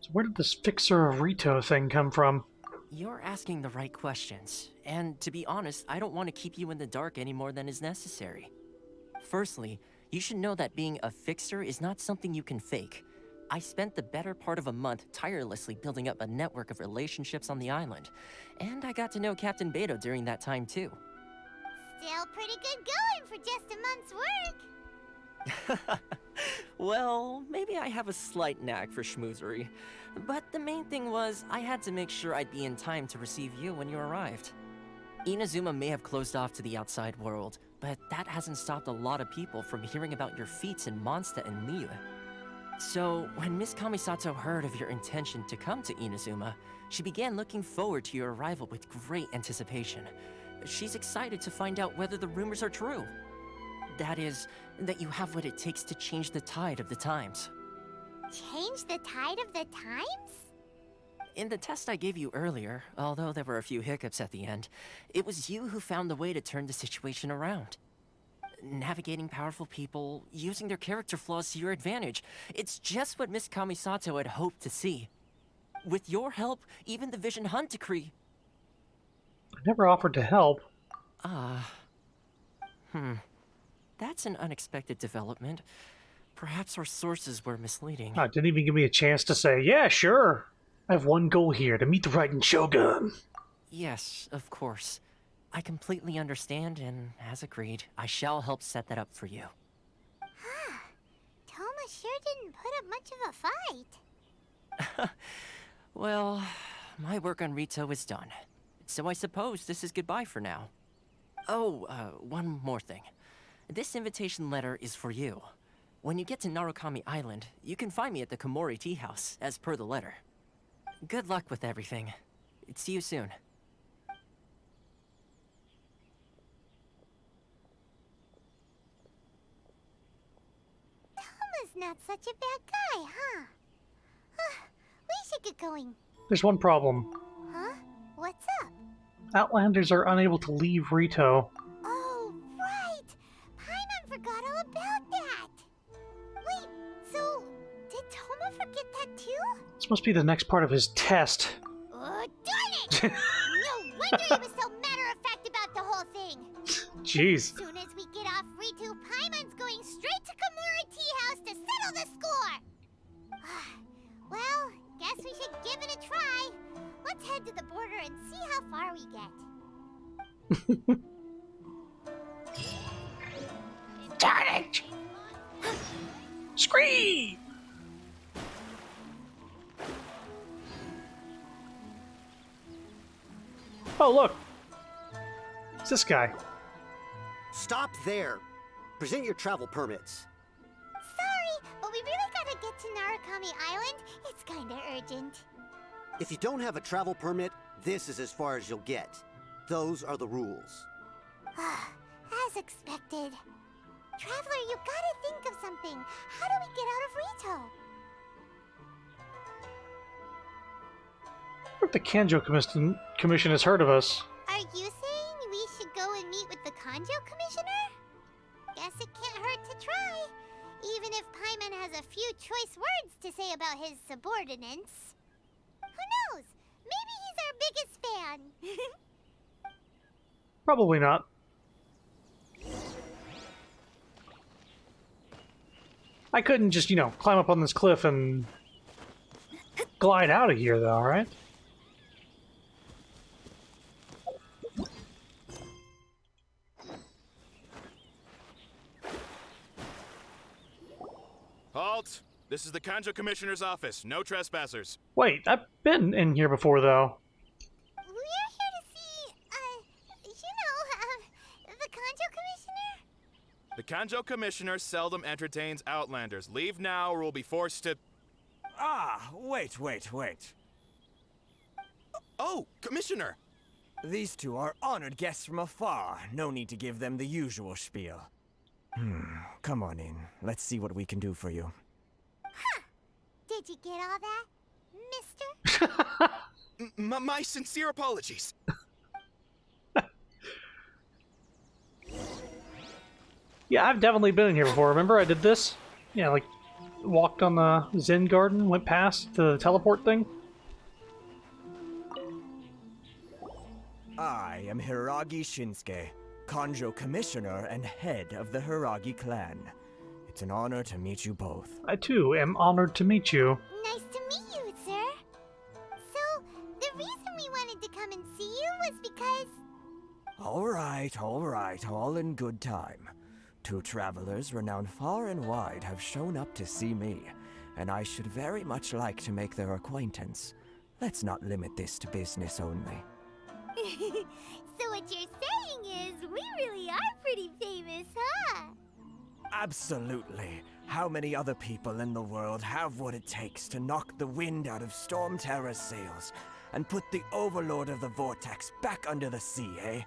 So where did this Fixer of Rito thing come from? You're asking the right questions, and to be honest, I don't want to keep you in the dark any more than is necessary. Firstly, you should know that being a fixer is not something you can fake. I spent the better part of a month tirelessly building up a network of relationships on the island, and I got to know Captain Beto during that time too. Still pretty good going for just a month's work. Well, maybe I have a slight knack for schmoozery, but the main thing was I had to make sure I'd be in time to receive you when you arrived. Inazuma may have closed off to the outside world, but that hasn't stopped a lot of people from hearing about your feats in Mondstadt and Liyue. So, when Miss Kamisato heard of your intention to come to Inazuma, she began looking forward to your arrival with great anticipation. She's excited to find out whether the rumors are true. That is, that you have what it takes to change the tide of the times. Change the tide of the times? In the test I gave you earlier, although there were a few hiccups at the end, it was you who found the way to turn the situation around. Navigating powerful people, using their character flaws to your advantage. It's just what Miss Kamisato had hoped to see. With your help, even the Vision Hunt decree... I never offered to help. That's an unexpected development. Perhaps our sources were misleading. Oh, didn't even give me a chance to say, yeah, sure. I have one goal here, to meet the Raiden Shogun. Yes, of course. I completely understand, and as agreed, I shall help set that up for you. Toma sure didn't put up much of a fight. Well, my work on Rito is done. So I suppose this is goodbye for now. Oh, one more thing. This invitation letter is for you. When you get to Narukami Island, you can find me at the Komori Tea House, as per the letter. Good luck with everything. See you soon. Toma's not such a bad guy, huh? We should get going. There's one problem. Huh? What's up? Outlanders are unable to leave Rito. Oh, right! Paimon forgot all about that! Wait, so did Toma forget that too? This must be the next part of his test. Oh, darn it! No wonder he was so matter-of-fact about the whole thing! Jeez. As soon as we get off Ritu, Paimon's going straight to Komori Tea House to settle the score! Well, guess we should give it a try. Let's head to the border and see how far we get. Darn it! Scream! Oh, look! It's this guy. Stop there! Present your travel permits. Sorry, but we really gotta get to Narukami Island. It's kinda urgent. If you don't have a travel permit, this is as far as you'll get. Those are the rules. As expected. Traveler, you gotta think of something. How do we get out of Rito? I wonder if the Kanjo Commission has heard of us. Are you saying we should go and meet with the Kanjo Commissioner? Guess it can't hurt to try. Even if Paimon has a few choice words to say about his subordinates. Who knows? Maybe he's our biggest fan. Probably not. I couldn't just, climb up on this cliff and glide out of here, though, right? Halt! This is the Kanjo Commissioner's office. No trespassers. Wait, I've been in here before, though. We're here to see, the Kanjo Commissioner? The Kanjo Commissioner seldom entertains Outlanders. Leave now or we'll be forced to... Wait. Oh, Commissioner! These two are honored guests from afar. No need to give them the usual spiel. Come on in. Let's see what we can do for you. Did you get all that, mister? My sincere apologies. Yeah, I've definitely been in here before. Remember I did this? Yeah, like, walked on the Zen Garden, went past the teleport thing. I am Hiragi Shinsuke, Kanjo Commissioner and head of the Hiragi clan. It's an honor to meet you both. I, too, am honored to meet you. Nice to meet you, sir. So, the reason we wanted to come and see you was because... All right, all in good time. Two travelers renowned far and wide have shown up to see me, and I should very much like to make their acquaintance. Let's not limit this to business only. So what you're saying is, we really are pretty famous, huh? Absolutely. How many other people in the world have what it takes to knock the wind out of Storm Terror's sails and put the Overlord of the Vortex back under the sea, eh?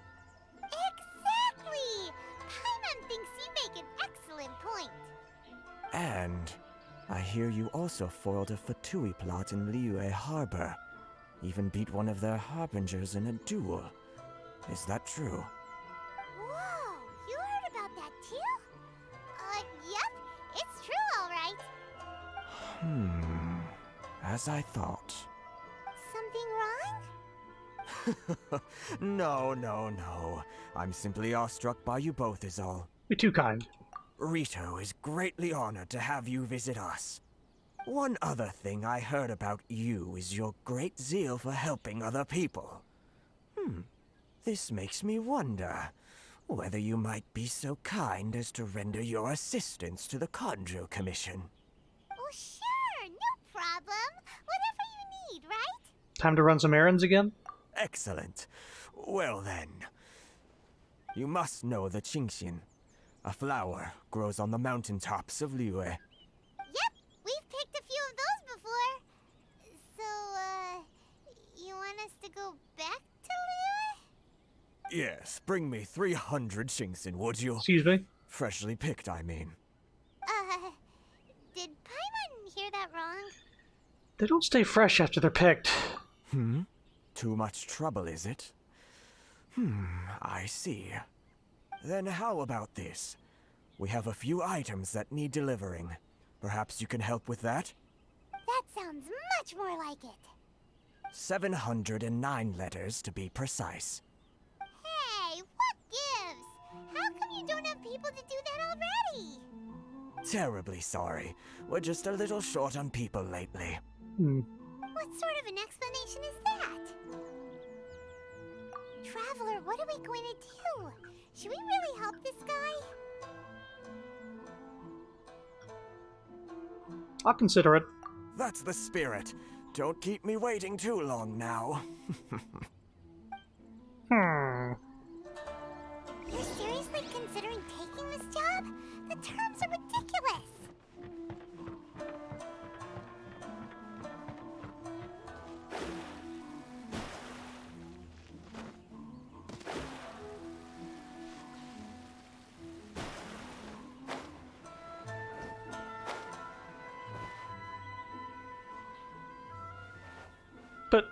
Exactly! Paimon thinks you make an excellent point. And I hear you also foiled a Fatui plot in Liyue Harbor. Even beat one of their harbingers in a duel. Is that true? Whoa, you heard about that too? Yep, it's true, all right. As I thought. Something wrong? No. I'm simply awestruck by you both is all. You're too kind. Rito is greatly honored to have you visit us. One other thing I heard about you is your great zeal for helping other people. This makes me wonder whether you might be so kind as to render your assistance to the Conjo Commission. Oh, sure, no problem. Whatever you need, right? Time to run some errands again? Excellent. Well then, you must know the Genshin. A flower grows on the mountaintops of Liyue. Yep, we've picked a few of those before. So, you want us to go back to Liyue? Yes, bring me 300 Genshin, would you? Excuse me? Freshly picked, I mean. Did Paimon hear that wrong? They don't stay fresh after they're picked. Too much trouble, is it? I see. Then how about this? We have a few items that need delivering. Perhaps you can help with that? That sounds much more like it. 709 letters to be precise. Hey, what gives? How come you don't have people to do that already? Terribly sorry. We're just a little short on people lately. What sort of an explanation is that? Traveler, what are we going to do? Should we really help this guy? I'll consider it. That's the spirit. Don't keep me waiting too long now. You're seriously considering taking this job? The terms are ridiculous. But...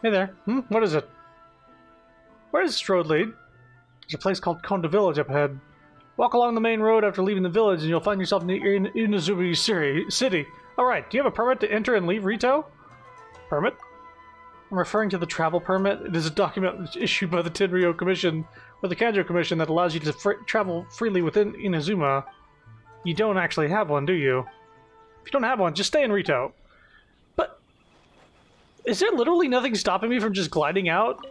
Hey there. What is it? Where does this road lead? There's a place called Konda Village up ahead. Walk along the main road after leaving the village and you'll find yourself in Inazuma City. Alright, do you have a permit to enter and leave Rito? Permit? I'm referring to the travel permit. It is a document issued by the Tenryou Commission, or the Kanjo Commission, that allows you to travel freely within Inazuma. You don't actually have one, do you? If you don't have one, just stay in Rito. But... is there literally nothing stopping me from just gliding out?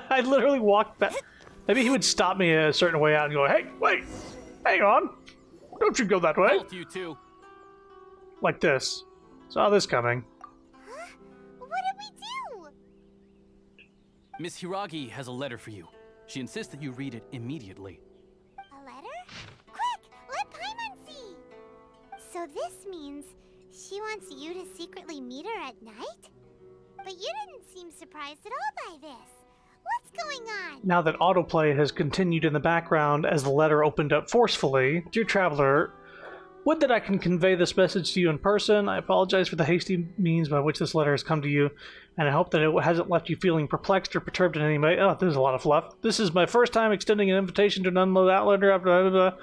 I literally walked back. Maybe he would stop me a certain way out and go, "Hey, wait, hang on. Don't you go that way." Both you two. Like this. Saw this coming. Huh? What did we do? Miss Hiragi has a letter for you. She insists that you read it immediately. A letter? Quick, let Paimon see. So this means she wants you to secretly meet her at night? But you didn't seem surprised at all by this. What's going on? Now that autoplay has continued in the background as the letter opened up forcefully, dear traveler, would that I can convey this message to you in person. I apologize for the hasty means by which this letter has come to you, and I hope that it hasn't left you feeling perplexed or perturbed in any way. Oh, there's a lot of fluff. This is my first time extending an invitation to an unload outlander after blah, blah, blah.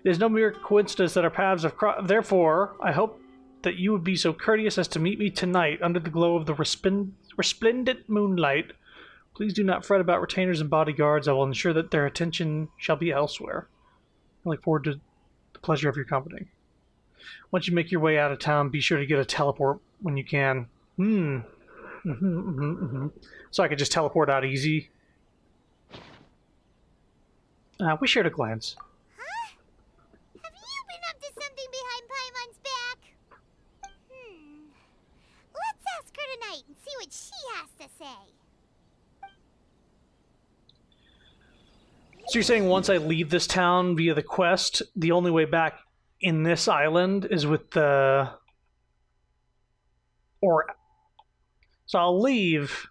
It is no mere coincidence that our paths have crossed. Therefore, I hope that you would be so courteous as to meet me tonight under the glow of the resplendent moonlight. Please do not fret about retainers and bodyguards. I will ensure that their attention shall be elsewhere. I look forward to the pleasure of your company. Once you make your way out of town, be sure to get a teleport when you can. So I could just teleport out easy. We shared a glance. Huh? Have you been up to something behind Paimon's back? Let's ask her tonight and see what she has to say. So you're saying once I leave this town via the quest, the only way back in this island is with the... Or... So I'll leave,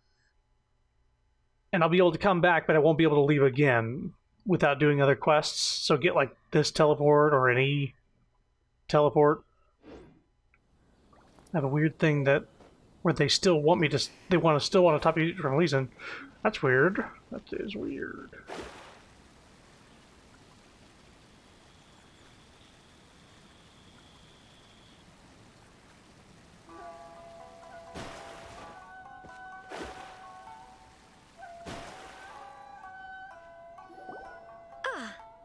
and I'll be able to come back, but I won't be able to leave again without doing other quests. So get like this teleport or an E teleport. I have a weird thing that where they still want me to. They still want to top you from Leeson. That's weird. That is weird.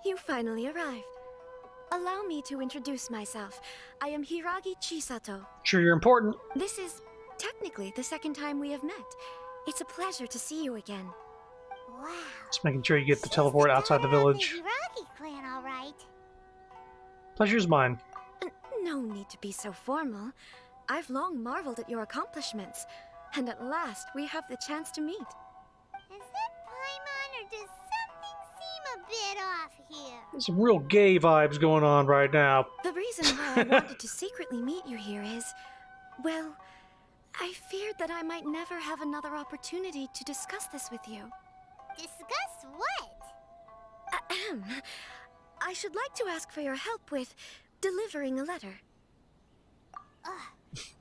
You finally arrived. Allow me to introduce myself. I am Hiragi Chisato. Sure, you're important. This is technically the second time we have met. It's a pleasure to see you again. Wow. Just making sure you get the teleport outside the village. Hiragi clan, all right. Pleasure's mine. No need to be so formal. I've long marveled at your accomplishments, and at last we have the chance to meet. Is it Paimon, or does something seem a bit off here? There's some real gay vibes going on right now. The reason why I wanted to secretly meet you here is, well, I feared that I might never have another opportunity to discuss this with you. Discuss what? Ahem. I should like to ask for your help with delivering a letter.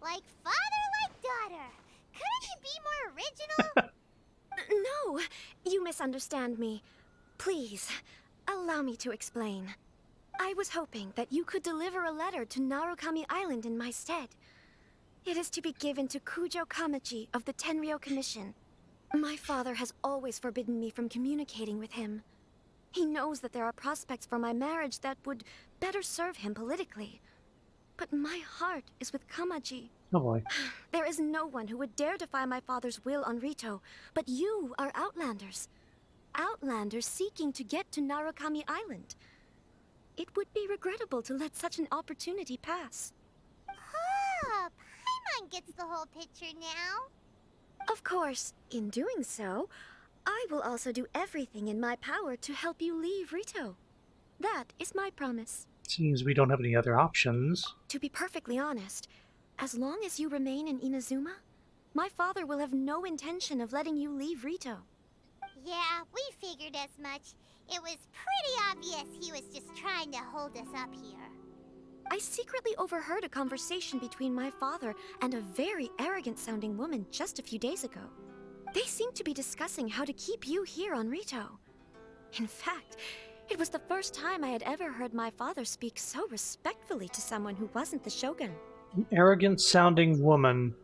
Like father, like daughter. Couldn't you be more original? No, you misunderstand me. Please, allow me to explain. I was hoping that you could deliver a letter to Narukami Island in my stead. It is to be given to Kujo Kamachi of the Tenryou Commission. My father has always forbidden me from communicating with him. He knows that there are prospects for my marriage that would better serve him politically. But my heart is with Kamaji. Oh boy. There is no one who would dare defy my father's will on Rito, but you are Outlanders. Outlanders seeking to get to Narukami Island. It would be regrettable to let such an opportunity pass. Oh, Paimon gets the whole picture now. Of course, in doing so, I will also do everything in my power to help you leave Rito. That is my promise. Seems we don't have any other options. To be perfectly honest, as long as you remain in Inazuma, my father will have no intention of letting you leave Rito. Yeah, we figured as much. It was pretty obvious he was just trying to hold us up here. I secretly overheard a conversation between my father and a very arrogant-sounding woman just a few days ago. They seemed to be discussing how to keep you here on Rito. In fact, it was the first time I had ever heard my father speak so respectfully to someone who wasn't the Shogun. An arrogant-sounding woman.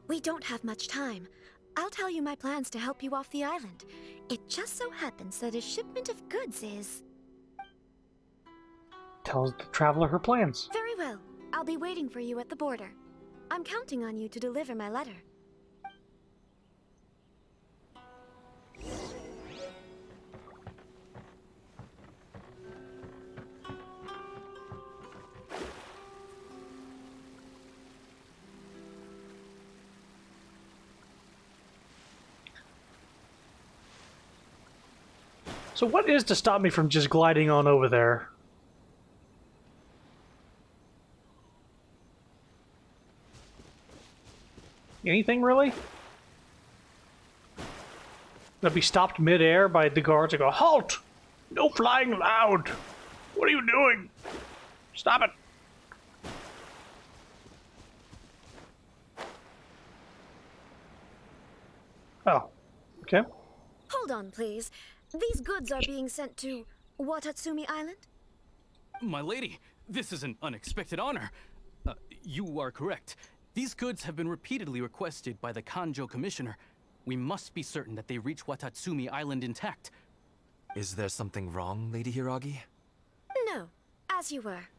We don't have much time. I'll tell you my plans to help you off the island. It just so happens that a shipment of goods is... Tells the traveler her plans. Very well. I'll be waiting for you at the border. I'm counting on you to deliver my letter. So what is to stop me from just gliding on over there? Anything, really? I'll be stopped mid-air by the guards and go, "Halt! No flying loud! What are you doing? Stop it!" Oh, okay. Hold on, please. These goods are being sent to Watatsumi Island? My lady, this is an unexpected honor. You are correct. These goods have been repeatedly requested by the Kanjo Commissioner. We must be certain that they reach Watatsumi Island intact. Is there something wrong, Lady Hiragi? No, as you were.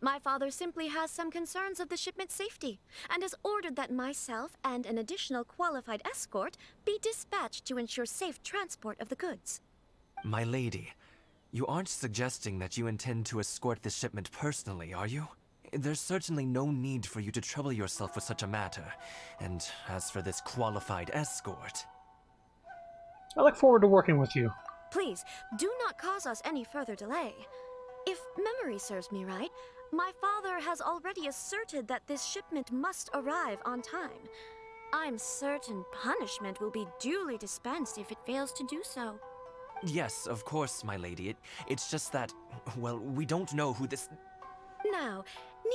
My father simply has some concerns of the shipment's safety, and has ordered that myself and an additional qualified escort be dispatched to ensure safe transport of the goods. My lady, you aren't suggesting that you intend to escort this shipment personally, are you? There's certainly no need for you to trouble yourself with such a matter. And as for this qualified escort... I look forward to working with you. Please, do not cause us any further delay. If memory serves me right, My father has already asserted that this shipment must arrive on time. I'm certain punishment will be duly dispensed if it fails to do so. Yes, of course, my lady. It's just that, well, we don't know who this... Now,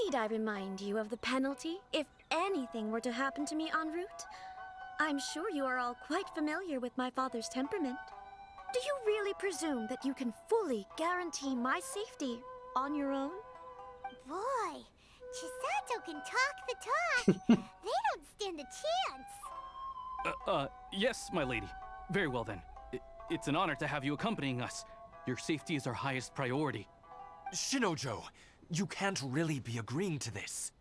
need I remind you of the penalty if anything were to happen to me en route? I'm sure you are all quite familiar with my father's temperament. Do you really presume that you can fully guarantee my safety on your own? Boy, Chisato can talk the talk. They don't stand a chance. Yes, my lady. Very well then. It's an honor to have you accompanying us. Your safety is our highest priority. Shinojo, you can't really be agreeing to this.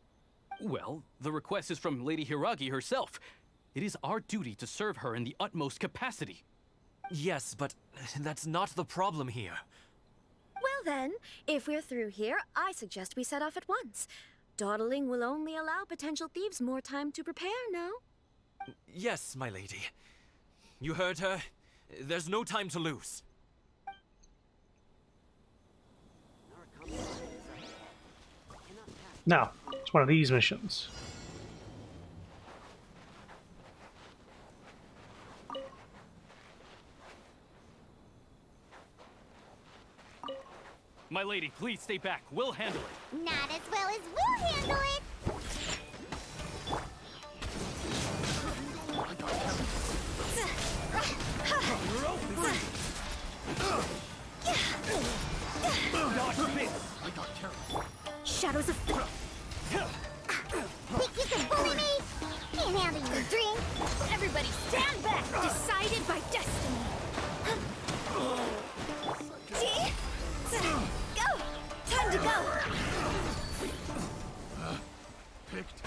Well, the request is from Lady Hiragi herself. It is our duty to serve her in the utmost capacity. Yes, but that's not the problem here. Well then, if we're through here, I suggest we set off at once. Dawdling will only allow potential thieves more time to prepare, no? Yes, my lady. You heard her. There's no time to lose. Now, it's one of these missions. My lady, please stay back. We'll handle it. Not as well as we'll handle it. Shadows of... Think you can bully me? Can't handle your drink. Everybody stand back! Decided by destiny. Go! Time to go! Picked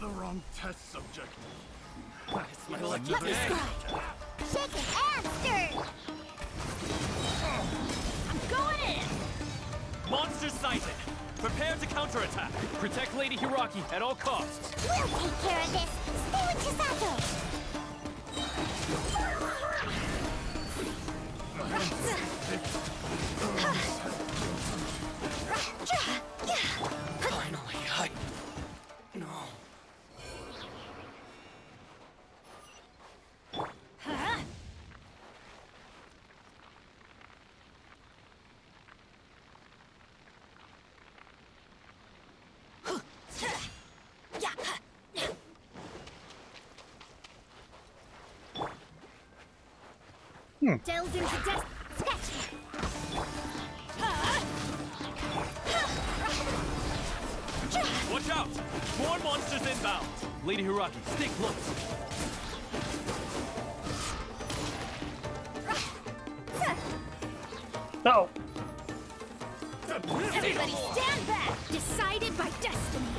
the wrong test subject. Let me scribe. Shaken and stirred. I'm going in! Monster sighted! Prepare to counterattack! Protect Lady Hiragi at all costs! We'll take care of this. Stay with Chisato. Finally, No. Delved into death. Sketch. Watch out! More monsters inbound! Lady Hiragi, stay close. No. Everybody stand back! Decided by destiny.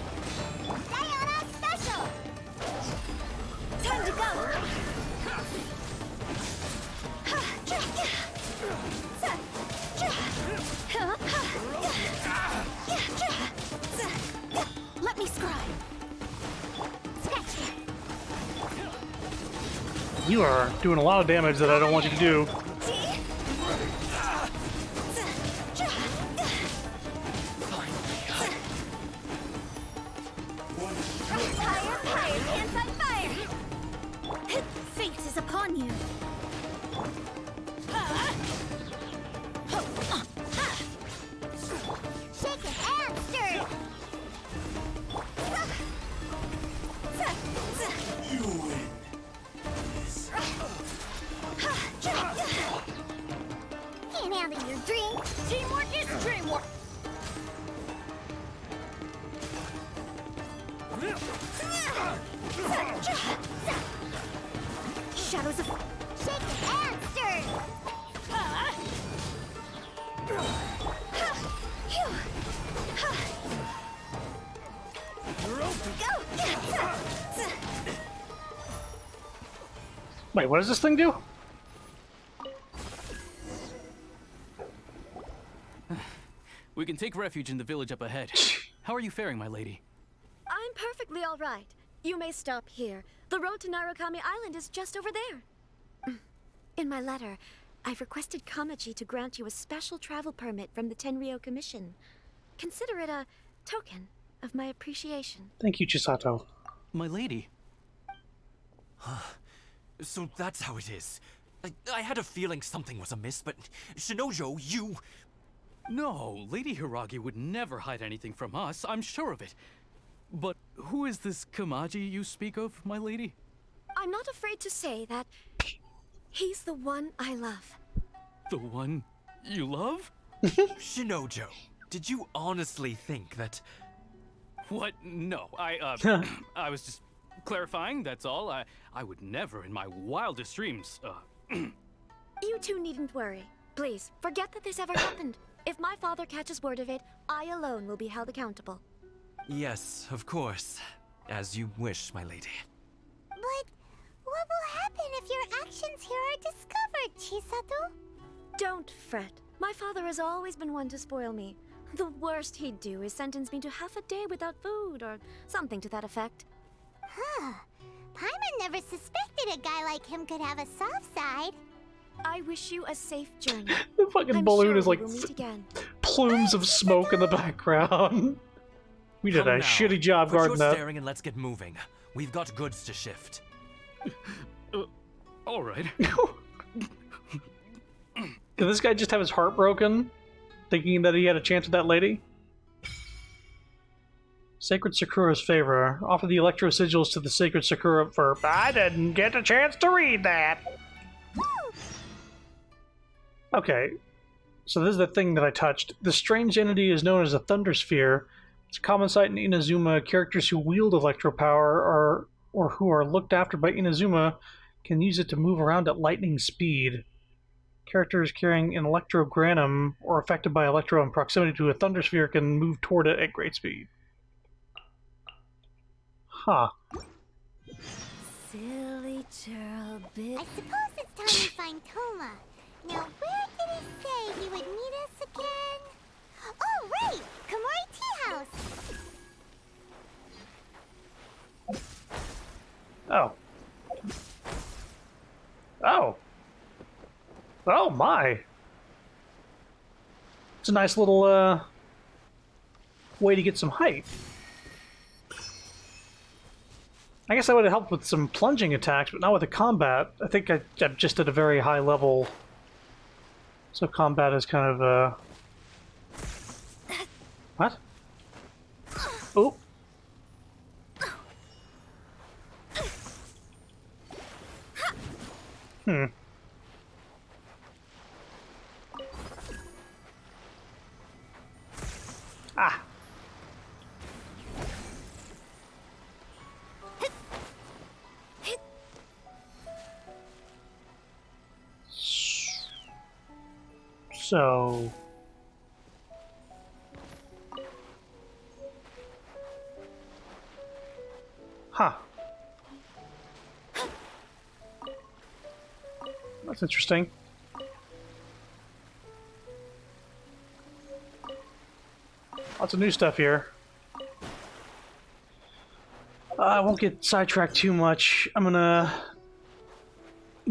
Sayonara special. Time to go! Let me scribe. You are doing a lot of damage that I don't want you to do. Fire, hands on fire! Fate is upon you. Shaken and stirred. You win. Can't handle your drink. Teamwork is dreamwork. Shadows of... Shaken and stirred. Wait, what does this thing do? We can take refuge in the village up ahead. How are you faring, my lady? I'm perfectly all right. You may stop here. The road to Narukami Island is just over there. In my letter, I've requested Kamachi to grant you a special travel permit from the Tenryo Commission. Consider it a token of my appreciation. Thank you, Chisato. My lady. So that's how it is. I had a feeling something was amiss, but Shinojo, you... No, Lady Hiragi would never hide anything from us, I'm sure of it. But who is this Kamaji you speak of, my lady? I'm not afraid to say that he's the one I love. The one you love? Shinojo, did you honestly think that... What? No, I was just clarifying, that's all. I would never in my wildest dreams, You two needn't worry. Please, forget that this ever happened. If my father catches word of it, I alone will be held accountable. Yes, of course. As you wish, my lady. But what will happen if your actions here are discovered, Chisato? Don't fret. My father has always been one to spoil me. The worst he'd do is sentence me to half a day without food, or something to that effect. Huh. Paimon never suspected a guy like him could have a soft side. I wish you a safe journey. The fucking balloon is like we'll meet again. plumes of smoke in the background. We did Come a now. shitty job Quit guarding your that. staring and let's get moving. We've got goods to shift. All right. Did this guy just have his heart broken, thinking that he had a chance with that lady? Sacred Sakura's favor. Offer the Electro Sigils to the Sacred Sakura for... I didn't get a chance to read that! Okay, so this is the thing that I touched. The strange entity is known as a Thunder Sphere. It's a common sight in Inazuma. Characters who wield electro power or who are looked after by Inazuma can use it to move around at lightning speed. Characters carrying an electrogranum or affected by electro in proximity to a thunder sphere can move toward it at great speed. Huh. Silly churl bit. I suppose it's time to find Toma. Now, where did he say he would meet us again? Oh, right! Komori Tea House! Oh. Oh. Oh my. It's a nice little way to get some height. I guess that would have helped with some plunging attacks, but not with the combat. I think I'm just at a very high level. So combat is kind of what? Oh. Hmm. Ah. So... Huh. That's interesting. Lots of new stuff here. I won't get sidetracked too much. I'm gonna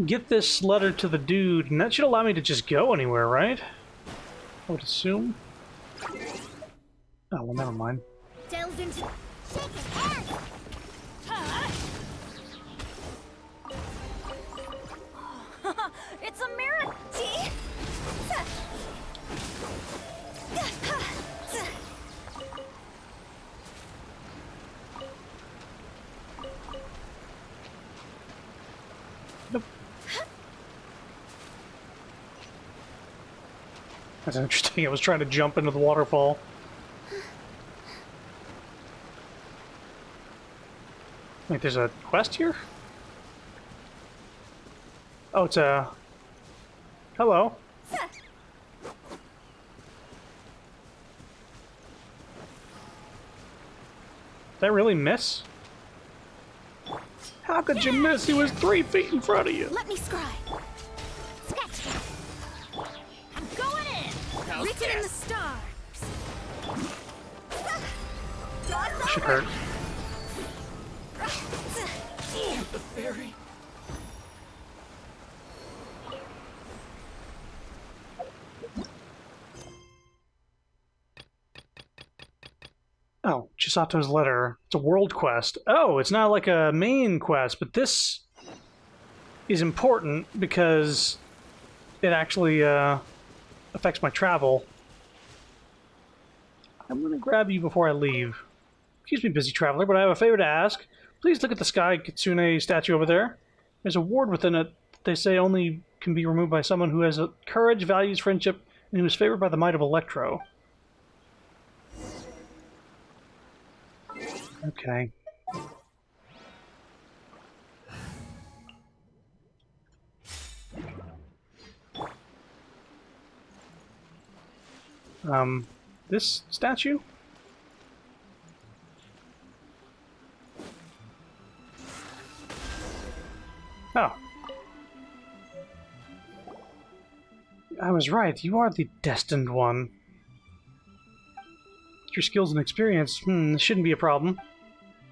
get this letter to the dude, and that should allow me to just go anywhere, right? I would assume. Oh, well, never mind. Delved into... Shake his hand! It's a miracle! Nope. That's interesting. I was trying to jump into the waterfall. Wait, there's a quest here? Oh, it's a... Hello. Did that really miss? How could you miss? He was 3 feet in front of you. Let me scry. Sketch that. I'm going in. Written in the stars. Should hurt. The fairy. Chisato's letter. It's a world quest. Oh, it's not like a main quest, but this is important because it actually affects my travel. I'm going to grab you before I leave. Excuse me, busy traveler, but I have a favor to ask. Please look at the Sky Kitsune statue over there. There's a ward within it that they say only can be removed by someone who has courage, values friendship, and who is favored by the might of Electro. Okay. This statue? Oh. I was right, you are the destined one. Your skills and experience, this shouldn't be a problem.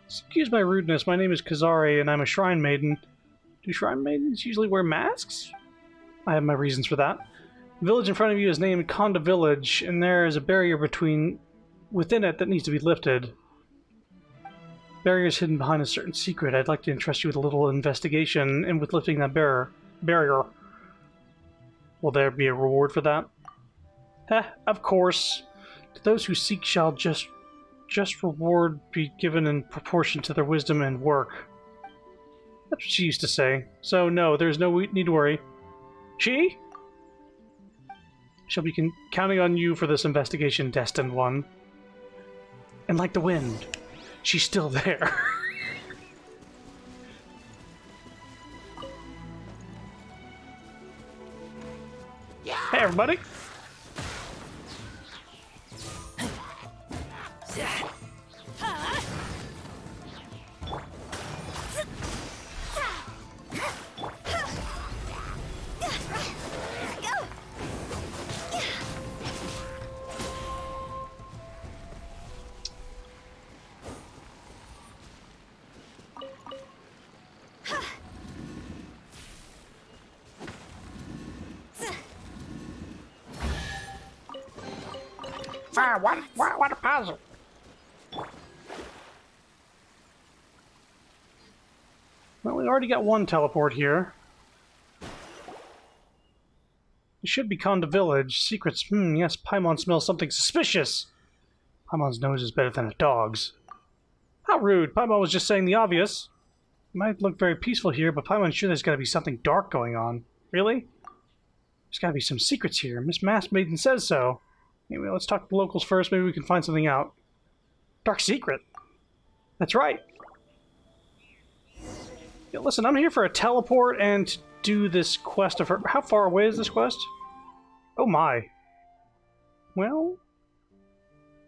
Excuse my rudeness, my name is Kazari and I'm a shrine maiden. Do shrine maidens usually wear masks? I have my reasons for that. The village in front of you is named Konda Village, and there is a barrier within it that needs to be lifted. Barrier is hidden behind a certain secret. I'd like to entrust you with a little investigation, and with lifting that barrier. Will there be a reward for that? Of course. To those who seek shall just reward be given in proportion to their wisdom and work. That's what she used to say. So no, there's no need to worry. She? Shall be counting on you for this investigation, destined one. And like the wind, she's still there. Hey, everybody. What a puzzle! Well, we already got one teleport here. It should be Konda Village. Secrets. Yes, Paimon smells something suspicious. Paimon's nose is better than a dog's. How rude. Paimon was just saying the obvious. It might look very peaceful here, but Paimon's sure there's gotta be something dark going on. Really? There's gotta be some secrets here. Miss Masked Maiden says so. Anyway, let's talk to the locals first. Maybe we can find something out. Dark secret. That's right. Yeah, listen, I'm here for a teleport and to do this quest of her. How far away is this quest? Oh my. Well,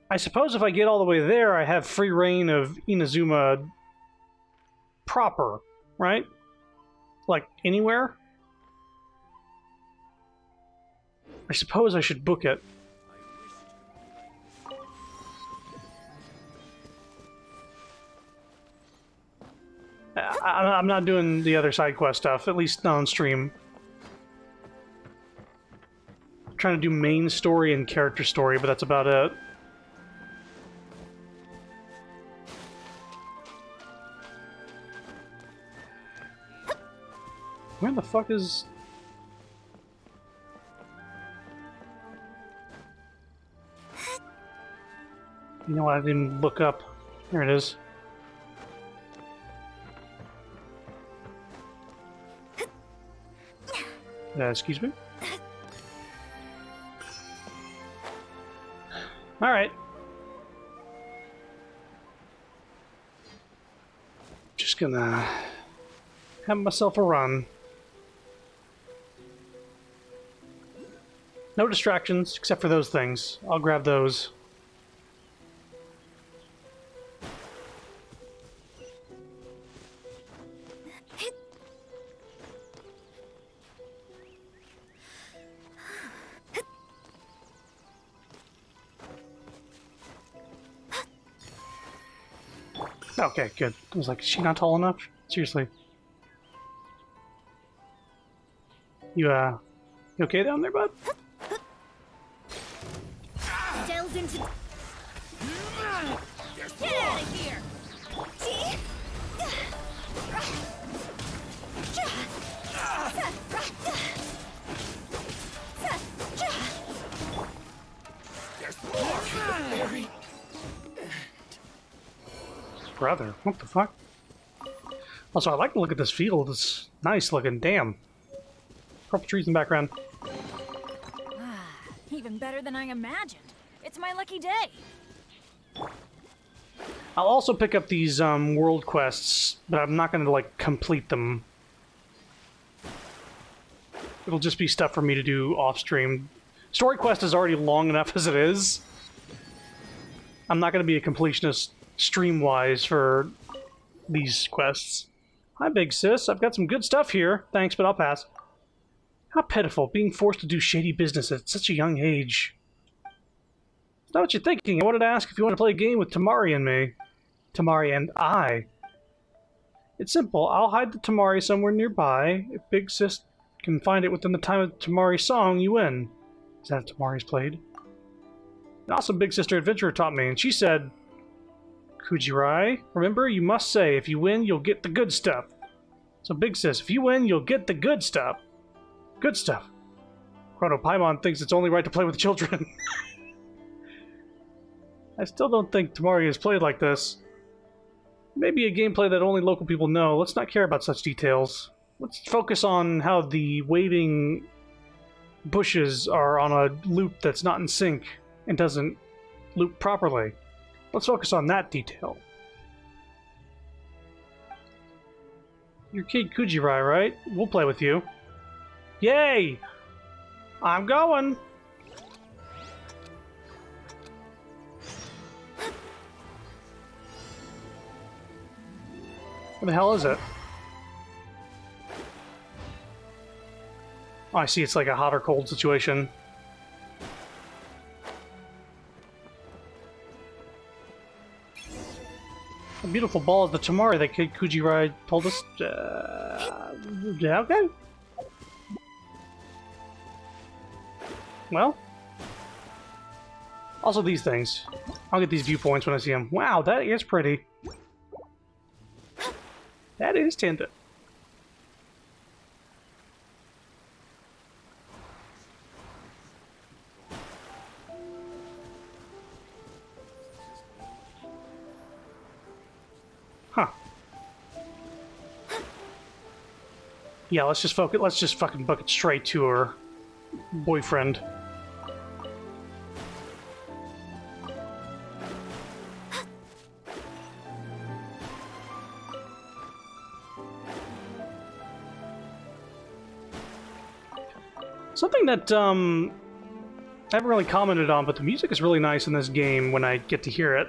I suppose if I get all the way there, I have free reign of Inazuma proper, right? Like, anywhere? I suppose I should book it. I'm not doing the other side quest stuff, at least not on stream. I'm trying to do main story and character story, but that's about it. Where the fuck is... You know what, I didn't look up. Here it is. Excuse me? Alright. Just gonna have myself a run. No distractions, except for those things. I'll grab those. Okay, good. I was like, is she not tall enough? Seriously. You okay down there, bud? Delves into... Get out of here! Brother, what the fuck? Also, I like to look at this field. It's nice looking. Damn. Purple trees in the background. Even better than I imagined. It's my lucky day. I'll also pick up these world quests, but I'm not going to like complete them. It'll just be stuff for me to do off stream. Story quest is already long enough as it is. I'm not going to be a completionist stream-wise for these quests. Hi, big sis. I've got some good stuff here. Thanks, but I'll pass. How pitiful, being forced to do shady business at such a young age. It's not what you're thinking. I wanted to ask if you want to play a game with Tamari and me. Tamari and I. It's simple. I'll hide the Tamari somewhere nearby. If Big Sis can find it within the time of Tamari's song, you win. Is that how Tamari's played? An awesome Big Sister adventurer taught me, and she said, Kujirai, remember, you must say, if you win, you'll get the good stuff. So Big Sis, if you win, you'll get the good stuff. Good stuff. Chrono Paimon thinks it's only right to play with children. I still don't think Tamari is played like this. Maybe a gameplay that only local people know. Let's not care about such details. Let's focus on how the waving bushes are on a loop that's not in sync and doesn't loop properly. Let's focus on that detail. You're Kid Kujirai, right? We'll play with you. Yay! I'm going! What the hell is it? Oh, I see, it's like a hot or cold situation. A beautiful ball is the Tamari that Kid Kujirai told us. Yeah, okay. Well. Also these things. I'll get these viewpoints when I see them. Wow, that is pretty. That is tender. Huh. Yeah, let's just focus. Let's just fucking book it straight to her boyfriend. Something that I haven't really commented on, but the music is really nice in this game when I get to hear it.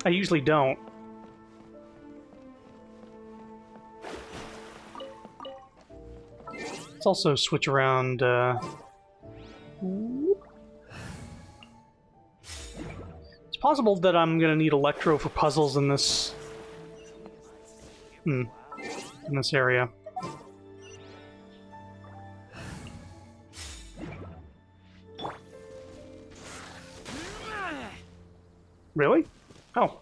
I usually don't. Let's also switch around. It's possible that I'm gonna need Electro for puzzles in this. In this area. Really? Oh.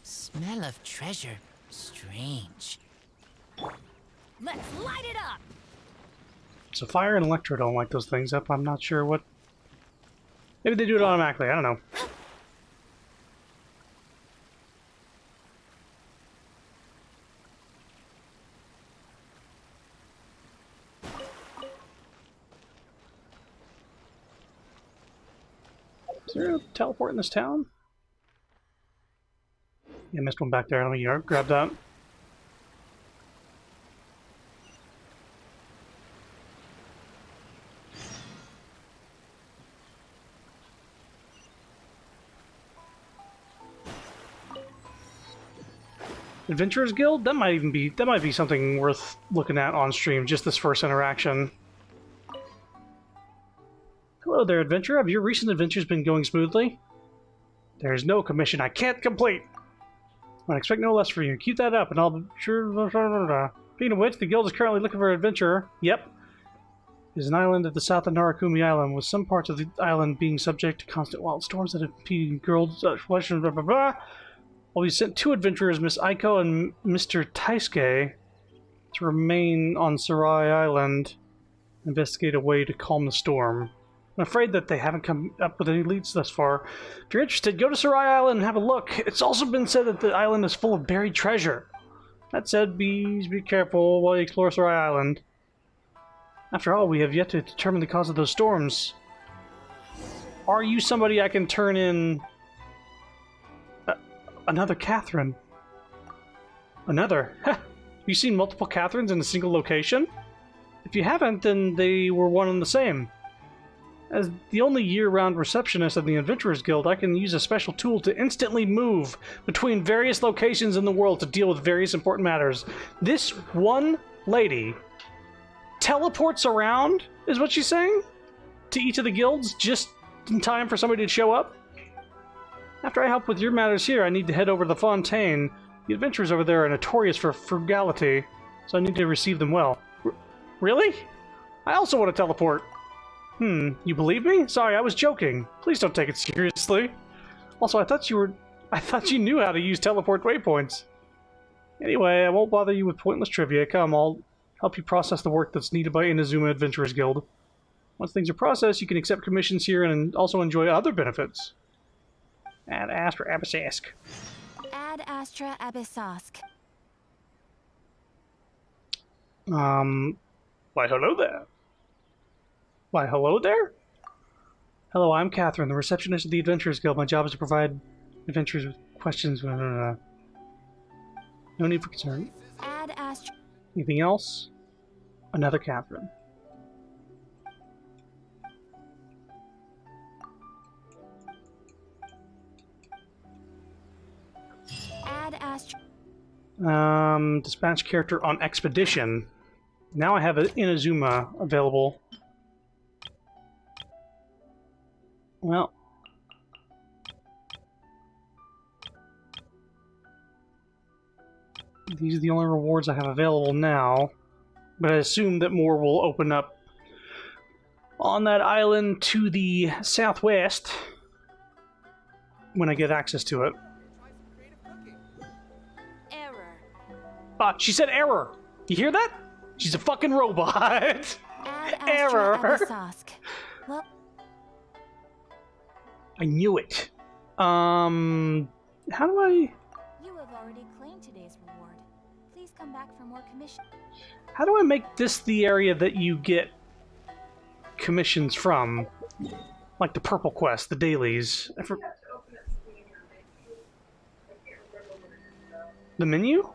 Smell of treasure. Strange. Let's light it up! So Fire and Electro don't like those things up. I'm not sure what... Maybe they do it automatically. I don't know. Is there a teleport in this town? Yeah, missed one back there. Let me grab that. Adventurers Guild? That might be something worth looking at on stream, just this first interaction. Hello there, adventurer. Have your recent adventures been going smoothly? There is no commission I can't complete. I expect no less from you. Keep that up, and I'll be sure... Speaking of which, the guild is currently looking for an adventurer. Yep. is an island at the south of Narakumi Island, with some parts of the island being subject to constant wild storms that impede girls, questions, blah blah blah. Well, we sent 2 adventurers, Miss Aiko and Mr. Taisuke, to remain on Sarai Island, investigate a way to calm the storm. I'm afraid that they haven't come up with any leads thus far. If you're interested, go to Sarai Island and have a look. It's also been said that the island is full of buried treasure. That said, be careful while you explore Sarai Island. After all, we have yet to determine the cause of those storms. Are you somebody I can turn in... another Catherine? Another? Have you seen multiple Catherines in a single location? If you haven't, then they were one and the same. As the only year-round receptionist of the Adventurers Guild, I can use a special tool to instantly move between various locations in the world to deal with various important matters. This one lady teleports around, is what she's saying? To each of the guilds, just in time for somebody to show up? After I help with your matters here, I need to head over to the Fontaine. The adventurers over there are notorious for frugality, so I need to receive them well. Really? I also want to teleport. You believe me? Sorry, I was joking. Please don't take it seriously. Also, I thought you knew how to use teleport waypoints. Anyway, I won't bother you with pointless trivia. Come, I'll help you process the work that's needed by Inazuma Adventurers Guild. Once things are processed, you can accept commissions here and also enjoy other benefits. Ad Astra Abyssosque. Ad Astra Abyssosque. Why hello there. Why, hello there? Hello, I'm Catherine, the receptionist of the Adventurers Guild. My job is to provide adventurers with questions. No need for concern. Ad Astra. Anything else? Another Catherine. Ad Astra. Dispatch character on expedition. Now I have an Inazuma available. Well, these are the only rewards I have available now, but I assume that more will open up on that island to the southwest when I get access to it. Error. Ah, she said error! You hear that? She's a fucking robot! Error! Abyssosque. Well, I knew it. How do I... you have already claimed today's reward. Please come back for more commission. How do I make this the area that you get commissions from? Like the purple quest, the dailies. The menu?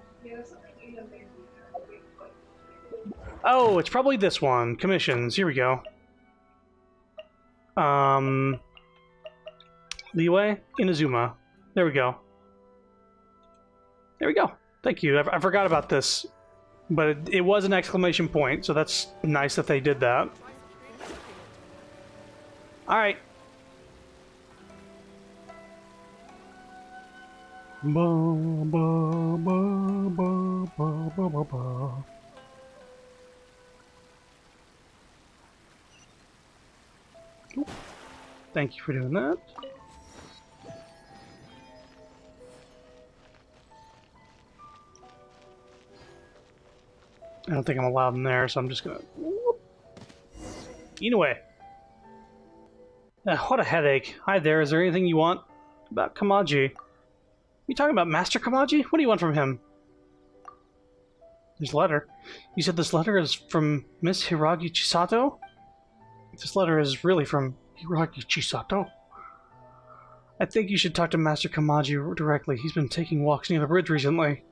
Oh, it's probably this one. Commissions. Here we go. Leeway? Inazuma. There we go. There we go. Thank you. I forgot about this. But it was an exclamation point, so that's nice that they did that. Alright. Thank you for doing that. I don't think I'm allowed in there, so I'm just gonna... Anyway. What a headache. Hi there, is there anything you want about Kamaji? You talking about Master Kamaji? What do you want from him? This letter. You said this letter is from Miss Hiragi Chisato? This letter is really from Hiragi Chisato. I think you should talk to Master Kamaji directly. He's been taking walks near the bridge recently.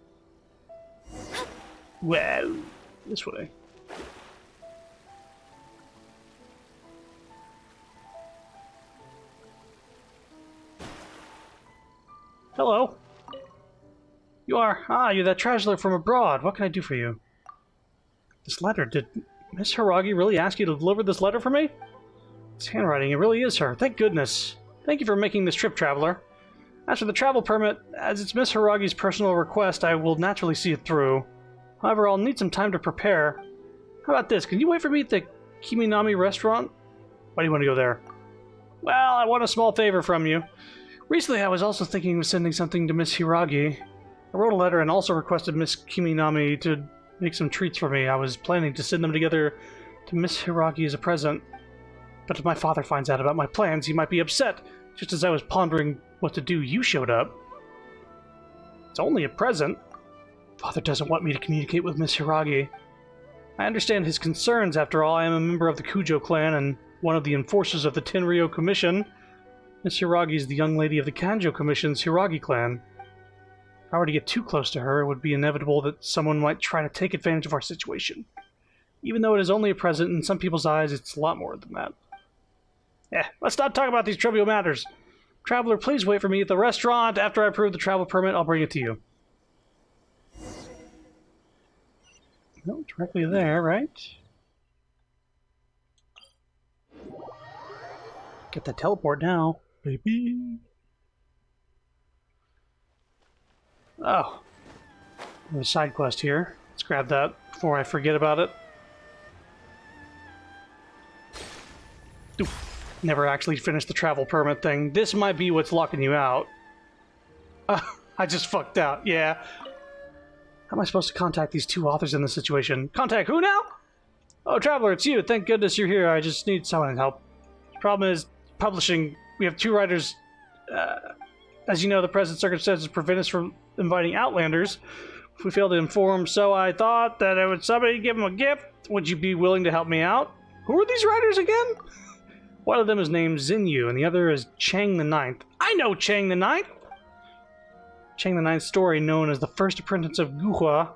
Well, this way. Hello. You're that traveler from abroad. What can I do for you? This letter, did Miss Hiragi really ask you to deliver this letter for me? It's handwriting, it really is her. Thank goodness. Thank you for making this trip, traveler. As for the travel permit, as it's Miss Hiragi's personal request, I will naturally see it through. However, I'll need some time to prepare. How about this? Can you wait for me at the Kiminami restaurant? Why do you want to go there? Well, I want a small favor from you. Recently, I was also thinking of sending something to Miss Hiragi. I wrote a letter and also requested Miss Kiminami to make some treats for me. I was planning to send them together to Miss Hiragi as a present. But if my father finds out about my plans, he might be upset. Just as I was pondering what to do, you showed up. It's only a present. Father doesn't want me to communicate with Miss Hiragi. I understand his concerns. After all, I am a member of the Kujo clan and one of the enforcers of the Tenryo Commission. Miss Hiragi is the young lady of the Kanjo Commission's Hiragi clan. If I were to get too close to her, it would be inevitable that someone might try to take advantage of our situation. Even though it is only a present, in some people's eyes, it's a lot more than that. Let's not talk about these trivial matters. Traveler, please wait for me at the restaurant. After I approve the travel permit, I'll bring it to you. No, directly there, right? Get that teleport now, baby. Oh. There's a side quest here. Let's grab that before I forget about it. Oof. Never actually finished the travel permit thing. This might be what's locking you out. I just fucked out, yeah. How am I supposed to contact these two authors in this situation? Contact who now? Oh, Traveler, it's you. Thank goodness you're here. I just need someone to help. The problem is, publishing. We have two writers. As you know, the present circumstances prevent us from inviting Outlanders if we fail to inform, so I thought that I would somebody give them a gift. Would you be willing to help me out? Who are these writers again? One of them is named Xinyu, and the other is Chang the Ninth. I know Chang the Ninth! Chang the Ninth's story, known as The First Apprentice of Guhua,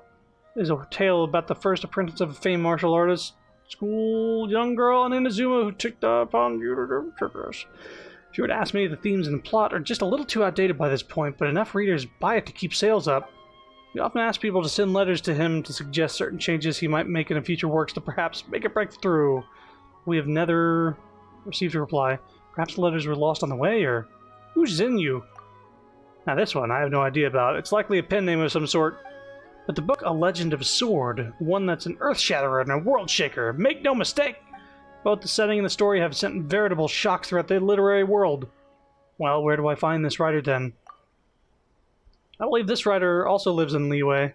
is a tale about the first apprentice of a famed martial artist, school young girl in Inazuma who took upon you to triggers. If you were to ask me, the themes and the plot are just a little too outdated by this point, but enough readers buy it to keep sales up. We often ask people to send letters to him to suggest certain changes he might make in future works to perhaps make a breakthrough. We have never received a reply. Perhaps the letters were lost on the way, or who's Xinyu? Now this one, I have no idea about. It's likely a pen name of some sort. But the book A Legend of a Sword, one that's an earth-shatterer and a world-shaker. Make no mistake! Both the setting and the story have sent veritable shocks throughout the literary world. Well, where do I find this writer then? I believe this writer also lives in Liyue.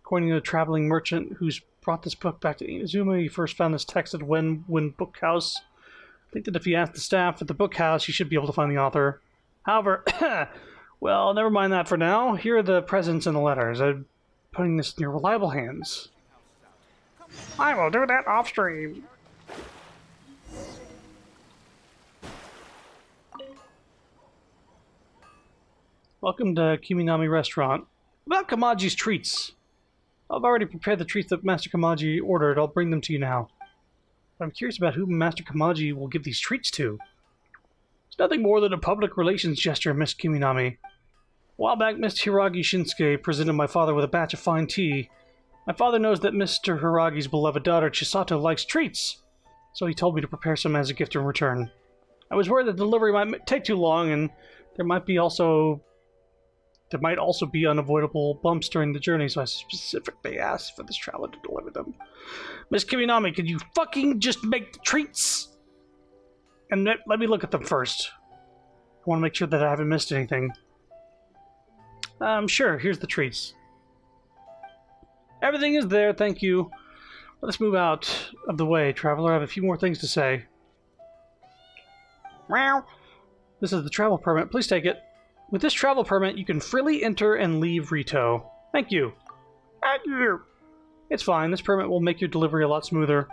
According to the traveling merchant who's brought this book back to Inazuma, he first found this text at Wen Bookhouse. I think that if you ask the staff at the bookhouse, you should be able to find the author. However, well, never mind that for now. Here are the presents and the letters. I'm putting this in your reliable hands. I will do that off-stream. Welcome to Kiminami Restaurant. About Kamaji's treats. I've already prepared the treats that Master Kamaji ordered. I'll bring them to you now. But I'm curious about who Master Kamaji will give these treats to. It's nothing more than a public relations gesture, Miss Kiminami. A while back, Mr. Hiragi Shinsuke presented my father with a batch of fine tea. My father knows that Mr. Hiragi's beloved daughter, Chisato, likes treats, so he told me to prepare some as a gift in return. I was worried that the delivery might take too long, and there might also be unavoidable bumps during the journey, so I specifically asked for this traveler to deliver them. Miss Kiminami, could you fucking just make the treats? And let me look at them first. I want to make sure that I haven't missed anything. Sure, here's the treats. Everything is there, thank you. Let's move out of the way, traveler. I have a few more things to say. Meow. This is the travel permit. Please take it. With this travel permit, you can freely enter and leave Rito. Thank you. Thank you. It's fine. This permit will make your delivery a lot smoother.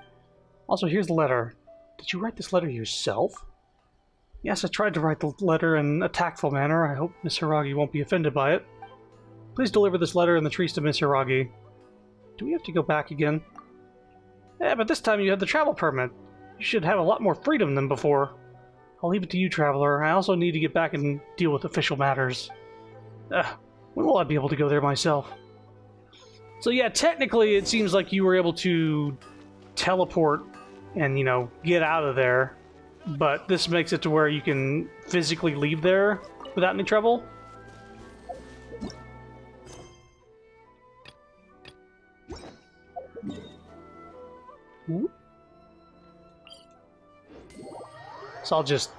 Also, here's the letter. Did you write this letter yourself? Yes, I tried to write the letter in a tactful manner. I hope Miss Hiragi won't be offended by it. Please deliver this letter and the treats to Miss Hiragi. Do we have to go back again? Yeah, but this time you have the travel permit. You should have a lot more freedom than before. I'll leave it to you, traveler. I also need to get back and deal with official matters. When will I be able to go there myself? So yeah, technically it seems like you were able to teleport and, you know, get out of there. But this makes it to where you can physically leave there without any trouble. So I'll just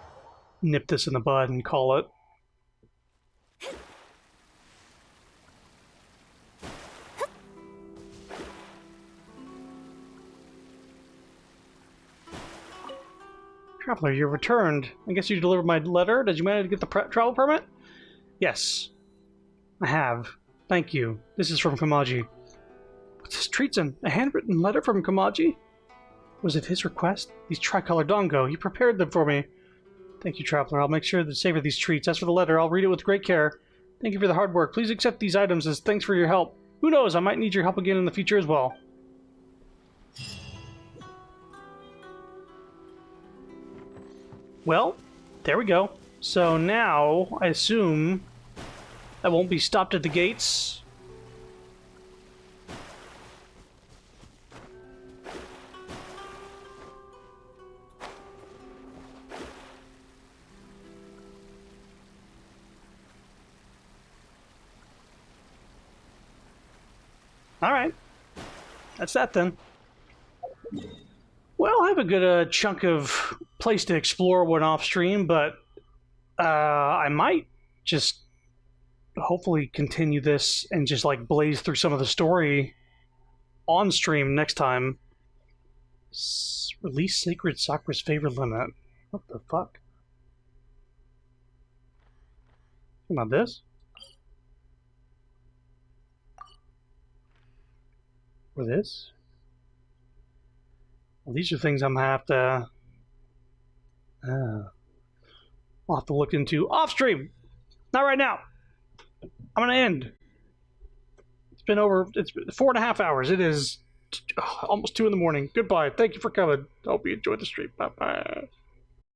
nip this in the bud and call it. Traveler, you returned. I guess you delivered my letter. Did you manage to get the travel permit? Yes, I have. Thank you. This is from Kamaji. What's this, Treatson? A handwritten letter from Kamaji? Was it his request? These tricolor dongo. He prepared them for me. Thank you, Traveler. I'll make sure to savor these treats. As for the letter, I'll read it with great care. Thank you for the hard work. Please accept these items as thanks for your help. Who knows, I might need your help again in the future as well. Well, there we go. So now, I assume I won't be stopped at the gates. Alright. That's that then. Well, I have a good chunk of place to explore when off stream, but I might just hopefully continue this and just like blaze through some of the story on stream next time. Release Sacred Sakura's favor limit. What the fuck? About this? Or this? Well, these are things I'm gonna have to I'll have to look into off stream. Not right now. I'm gonna end. It's been 4.5 hours. It is almost 2 in the morning. Goodbye. Thank you for coming. I hope you enjoyed the stream. Bye bye.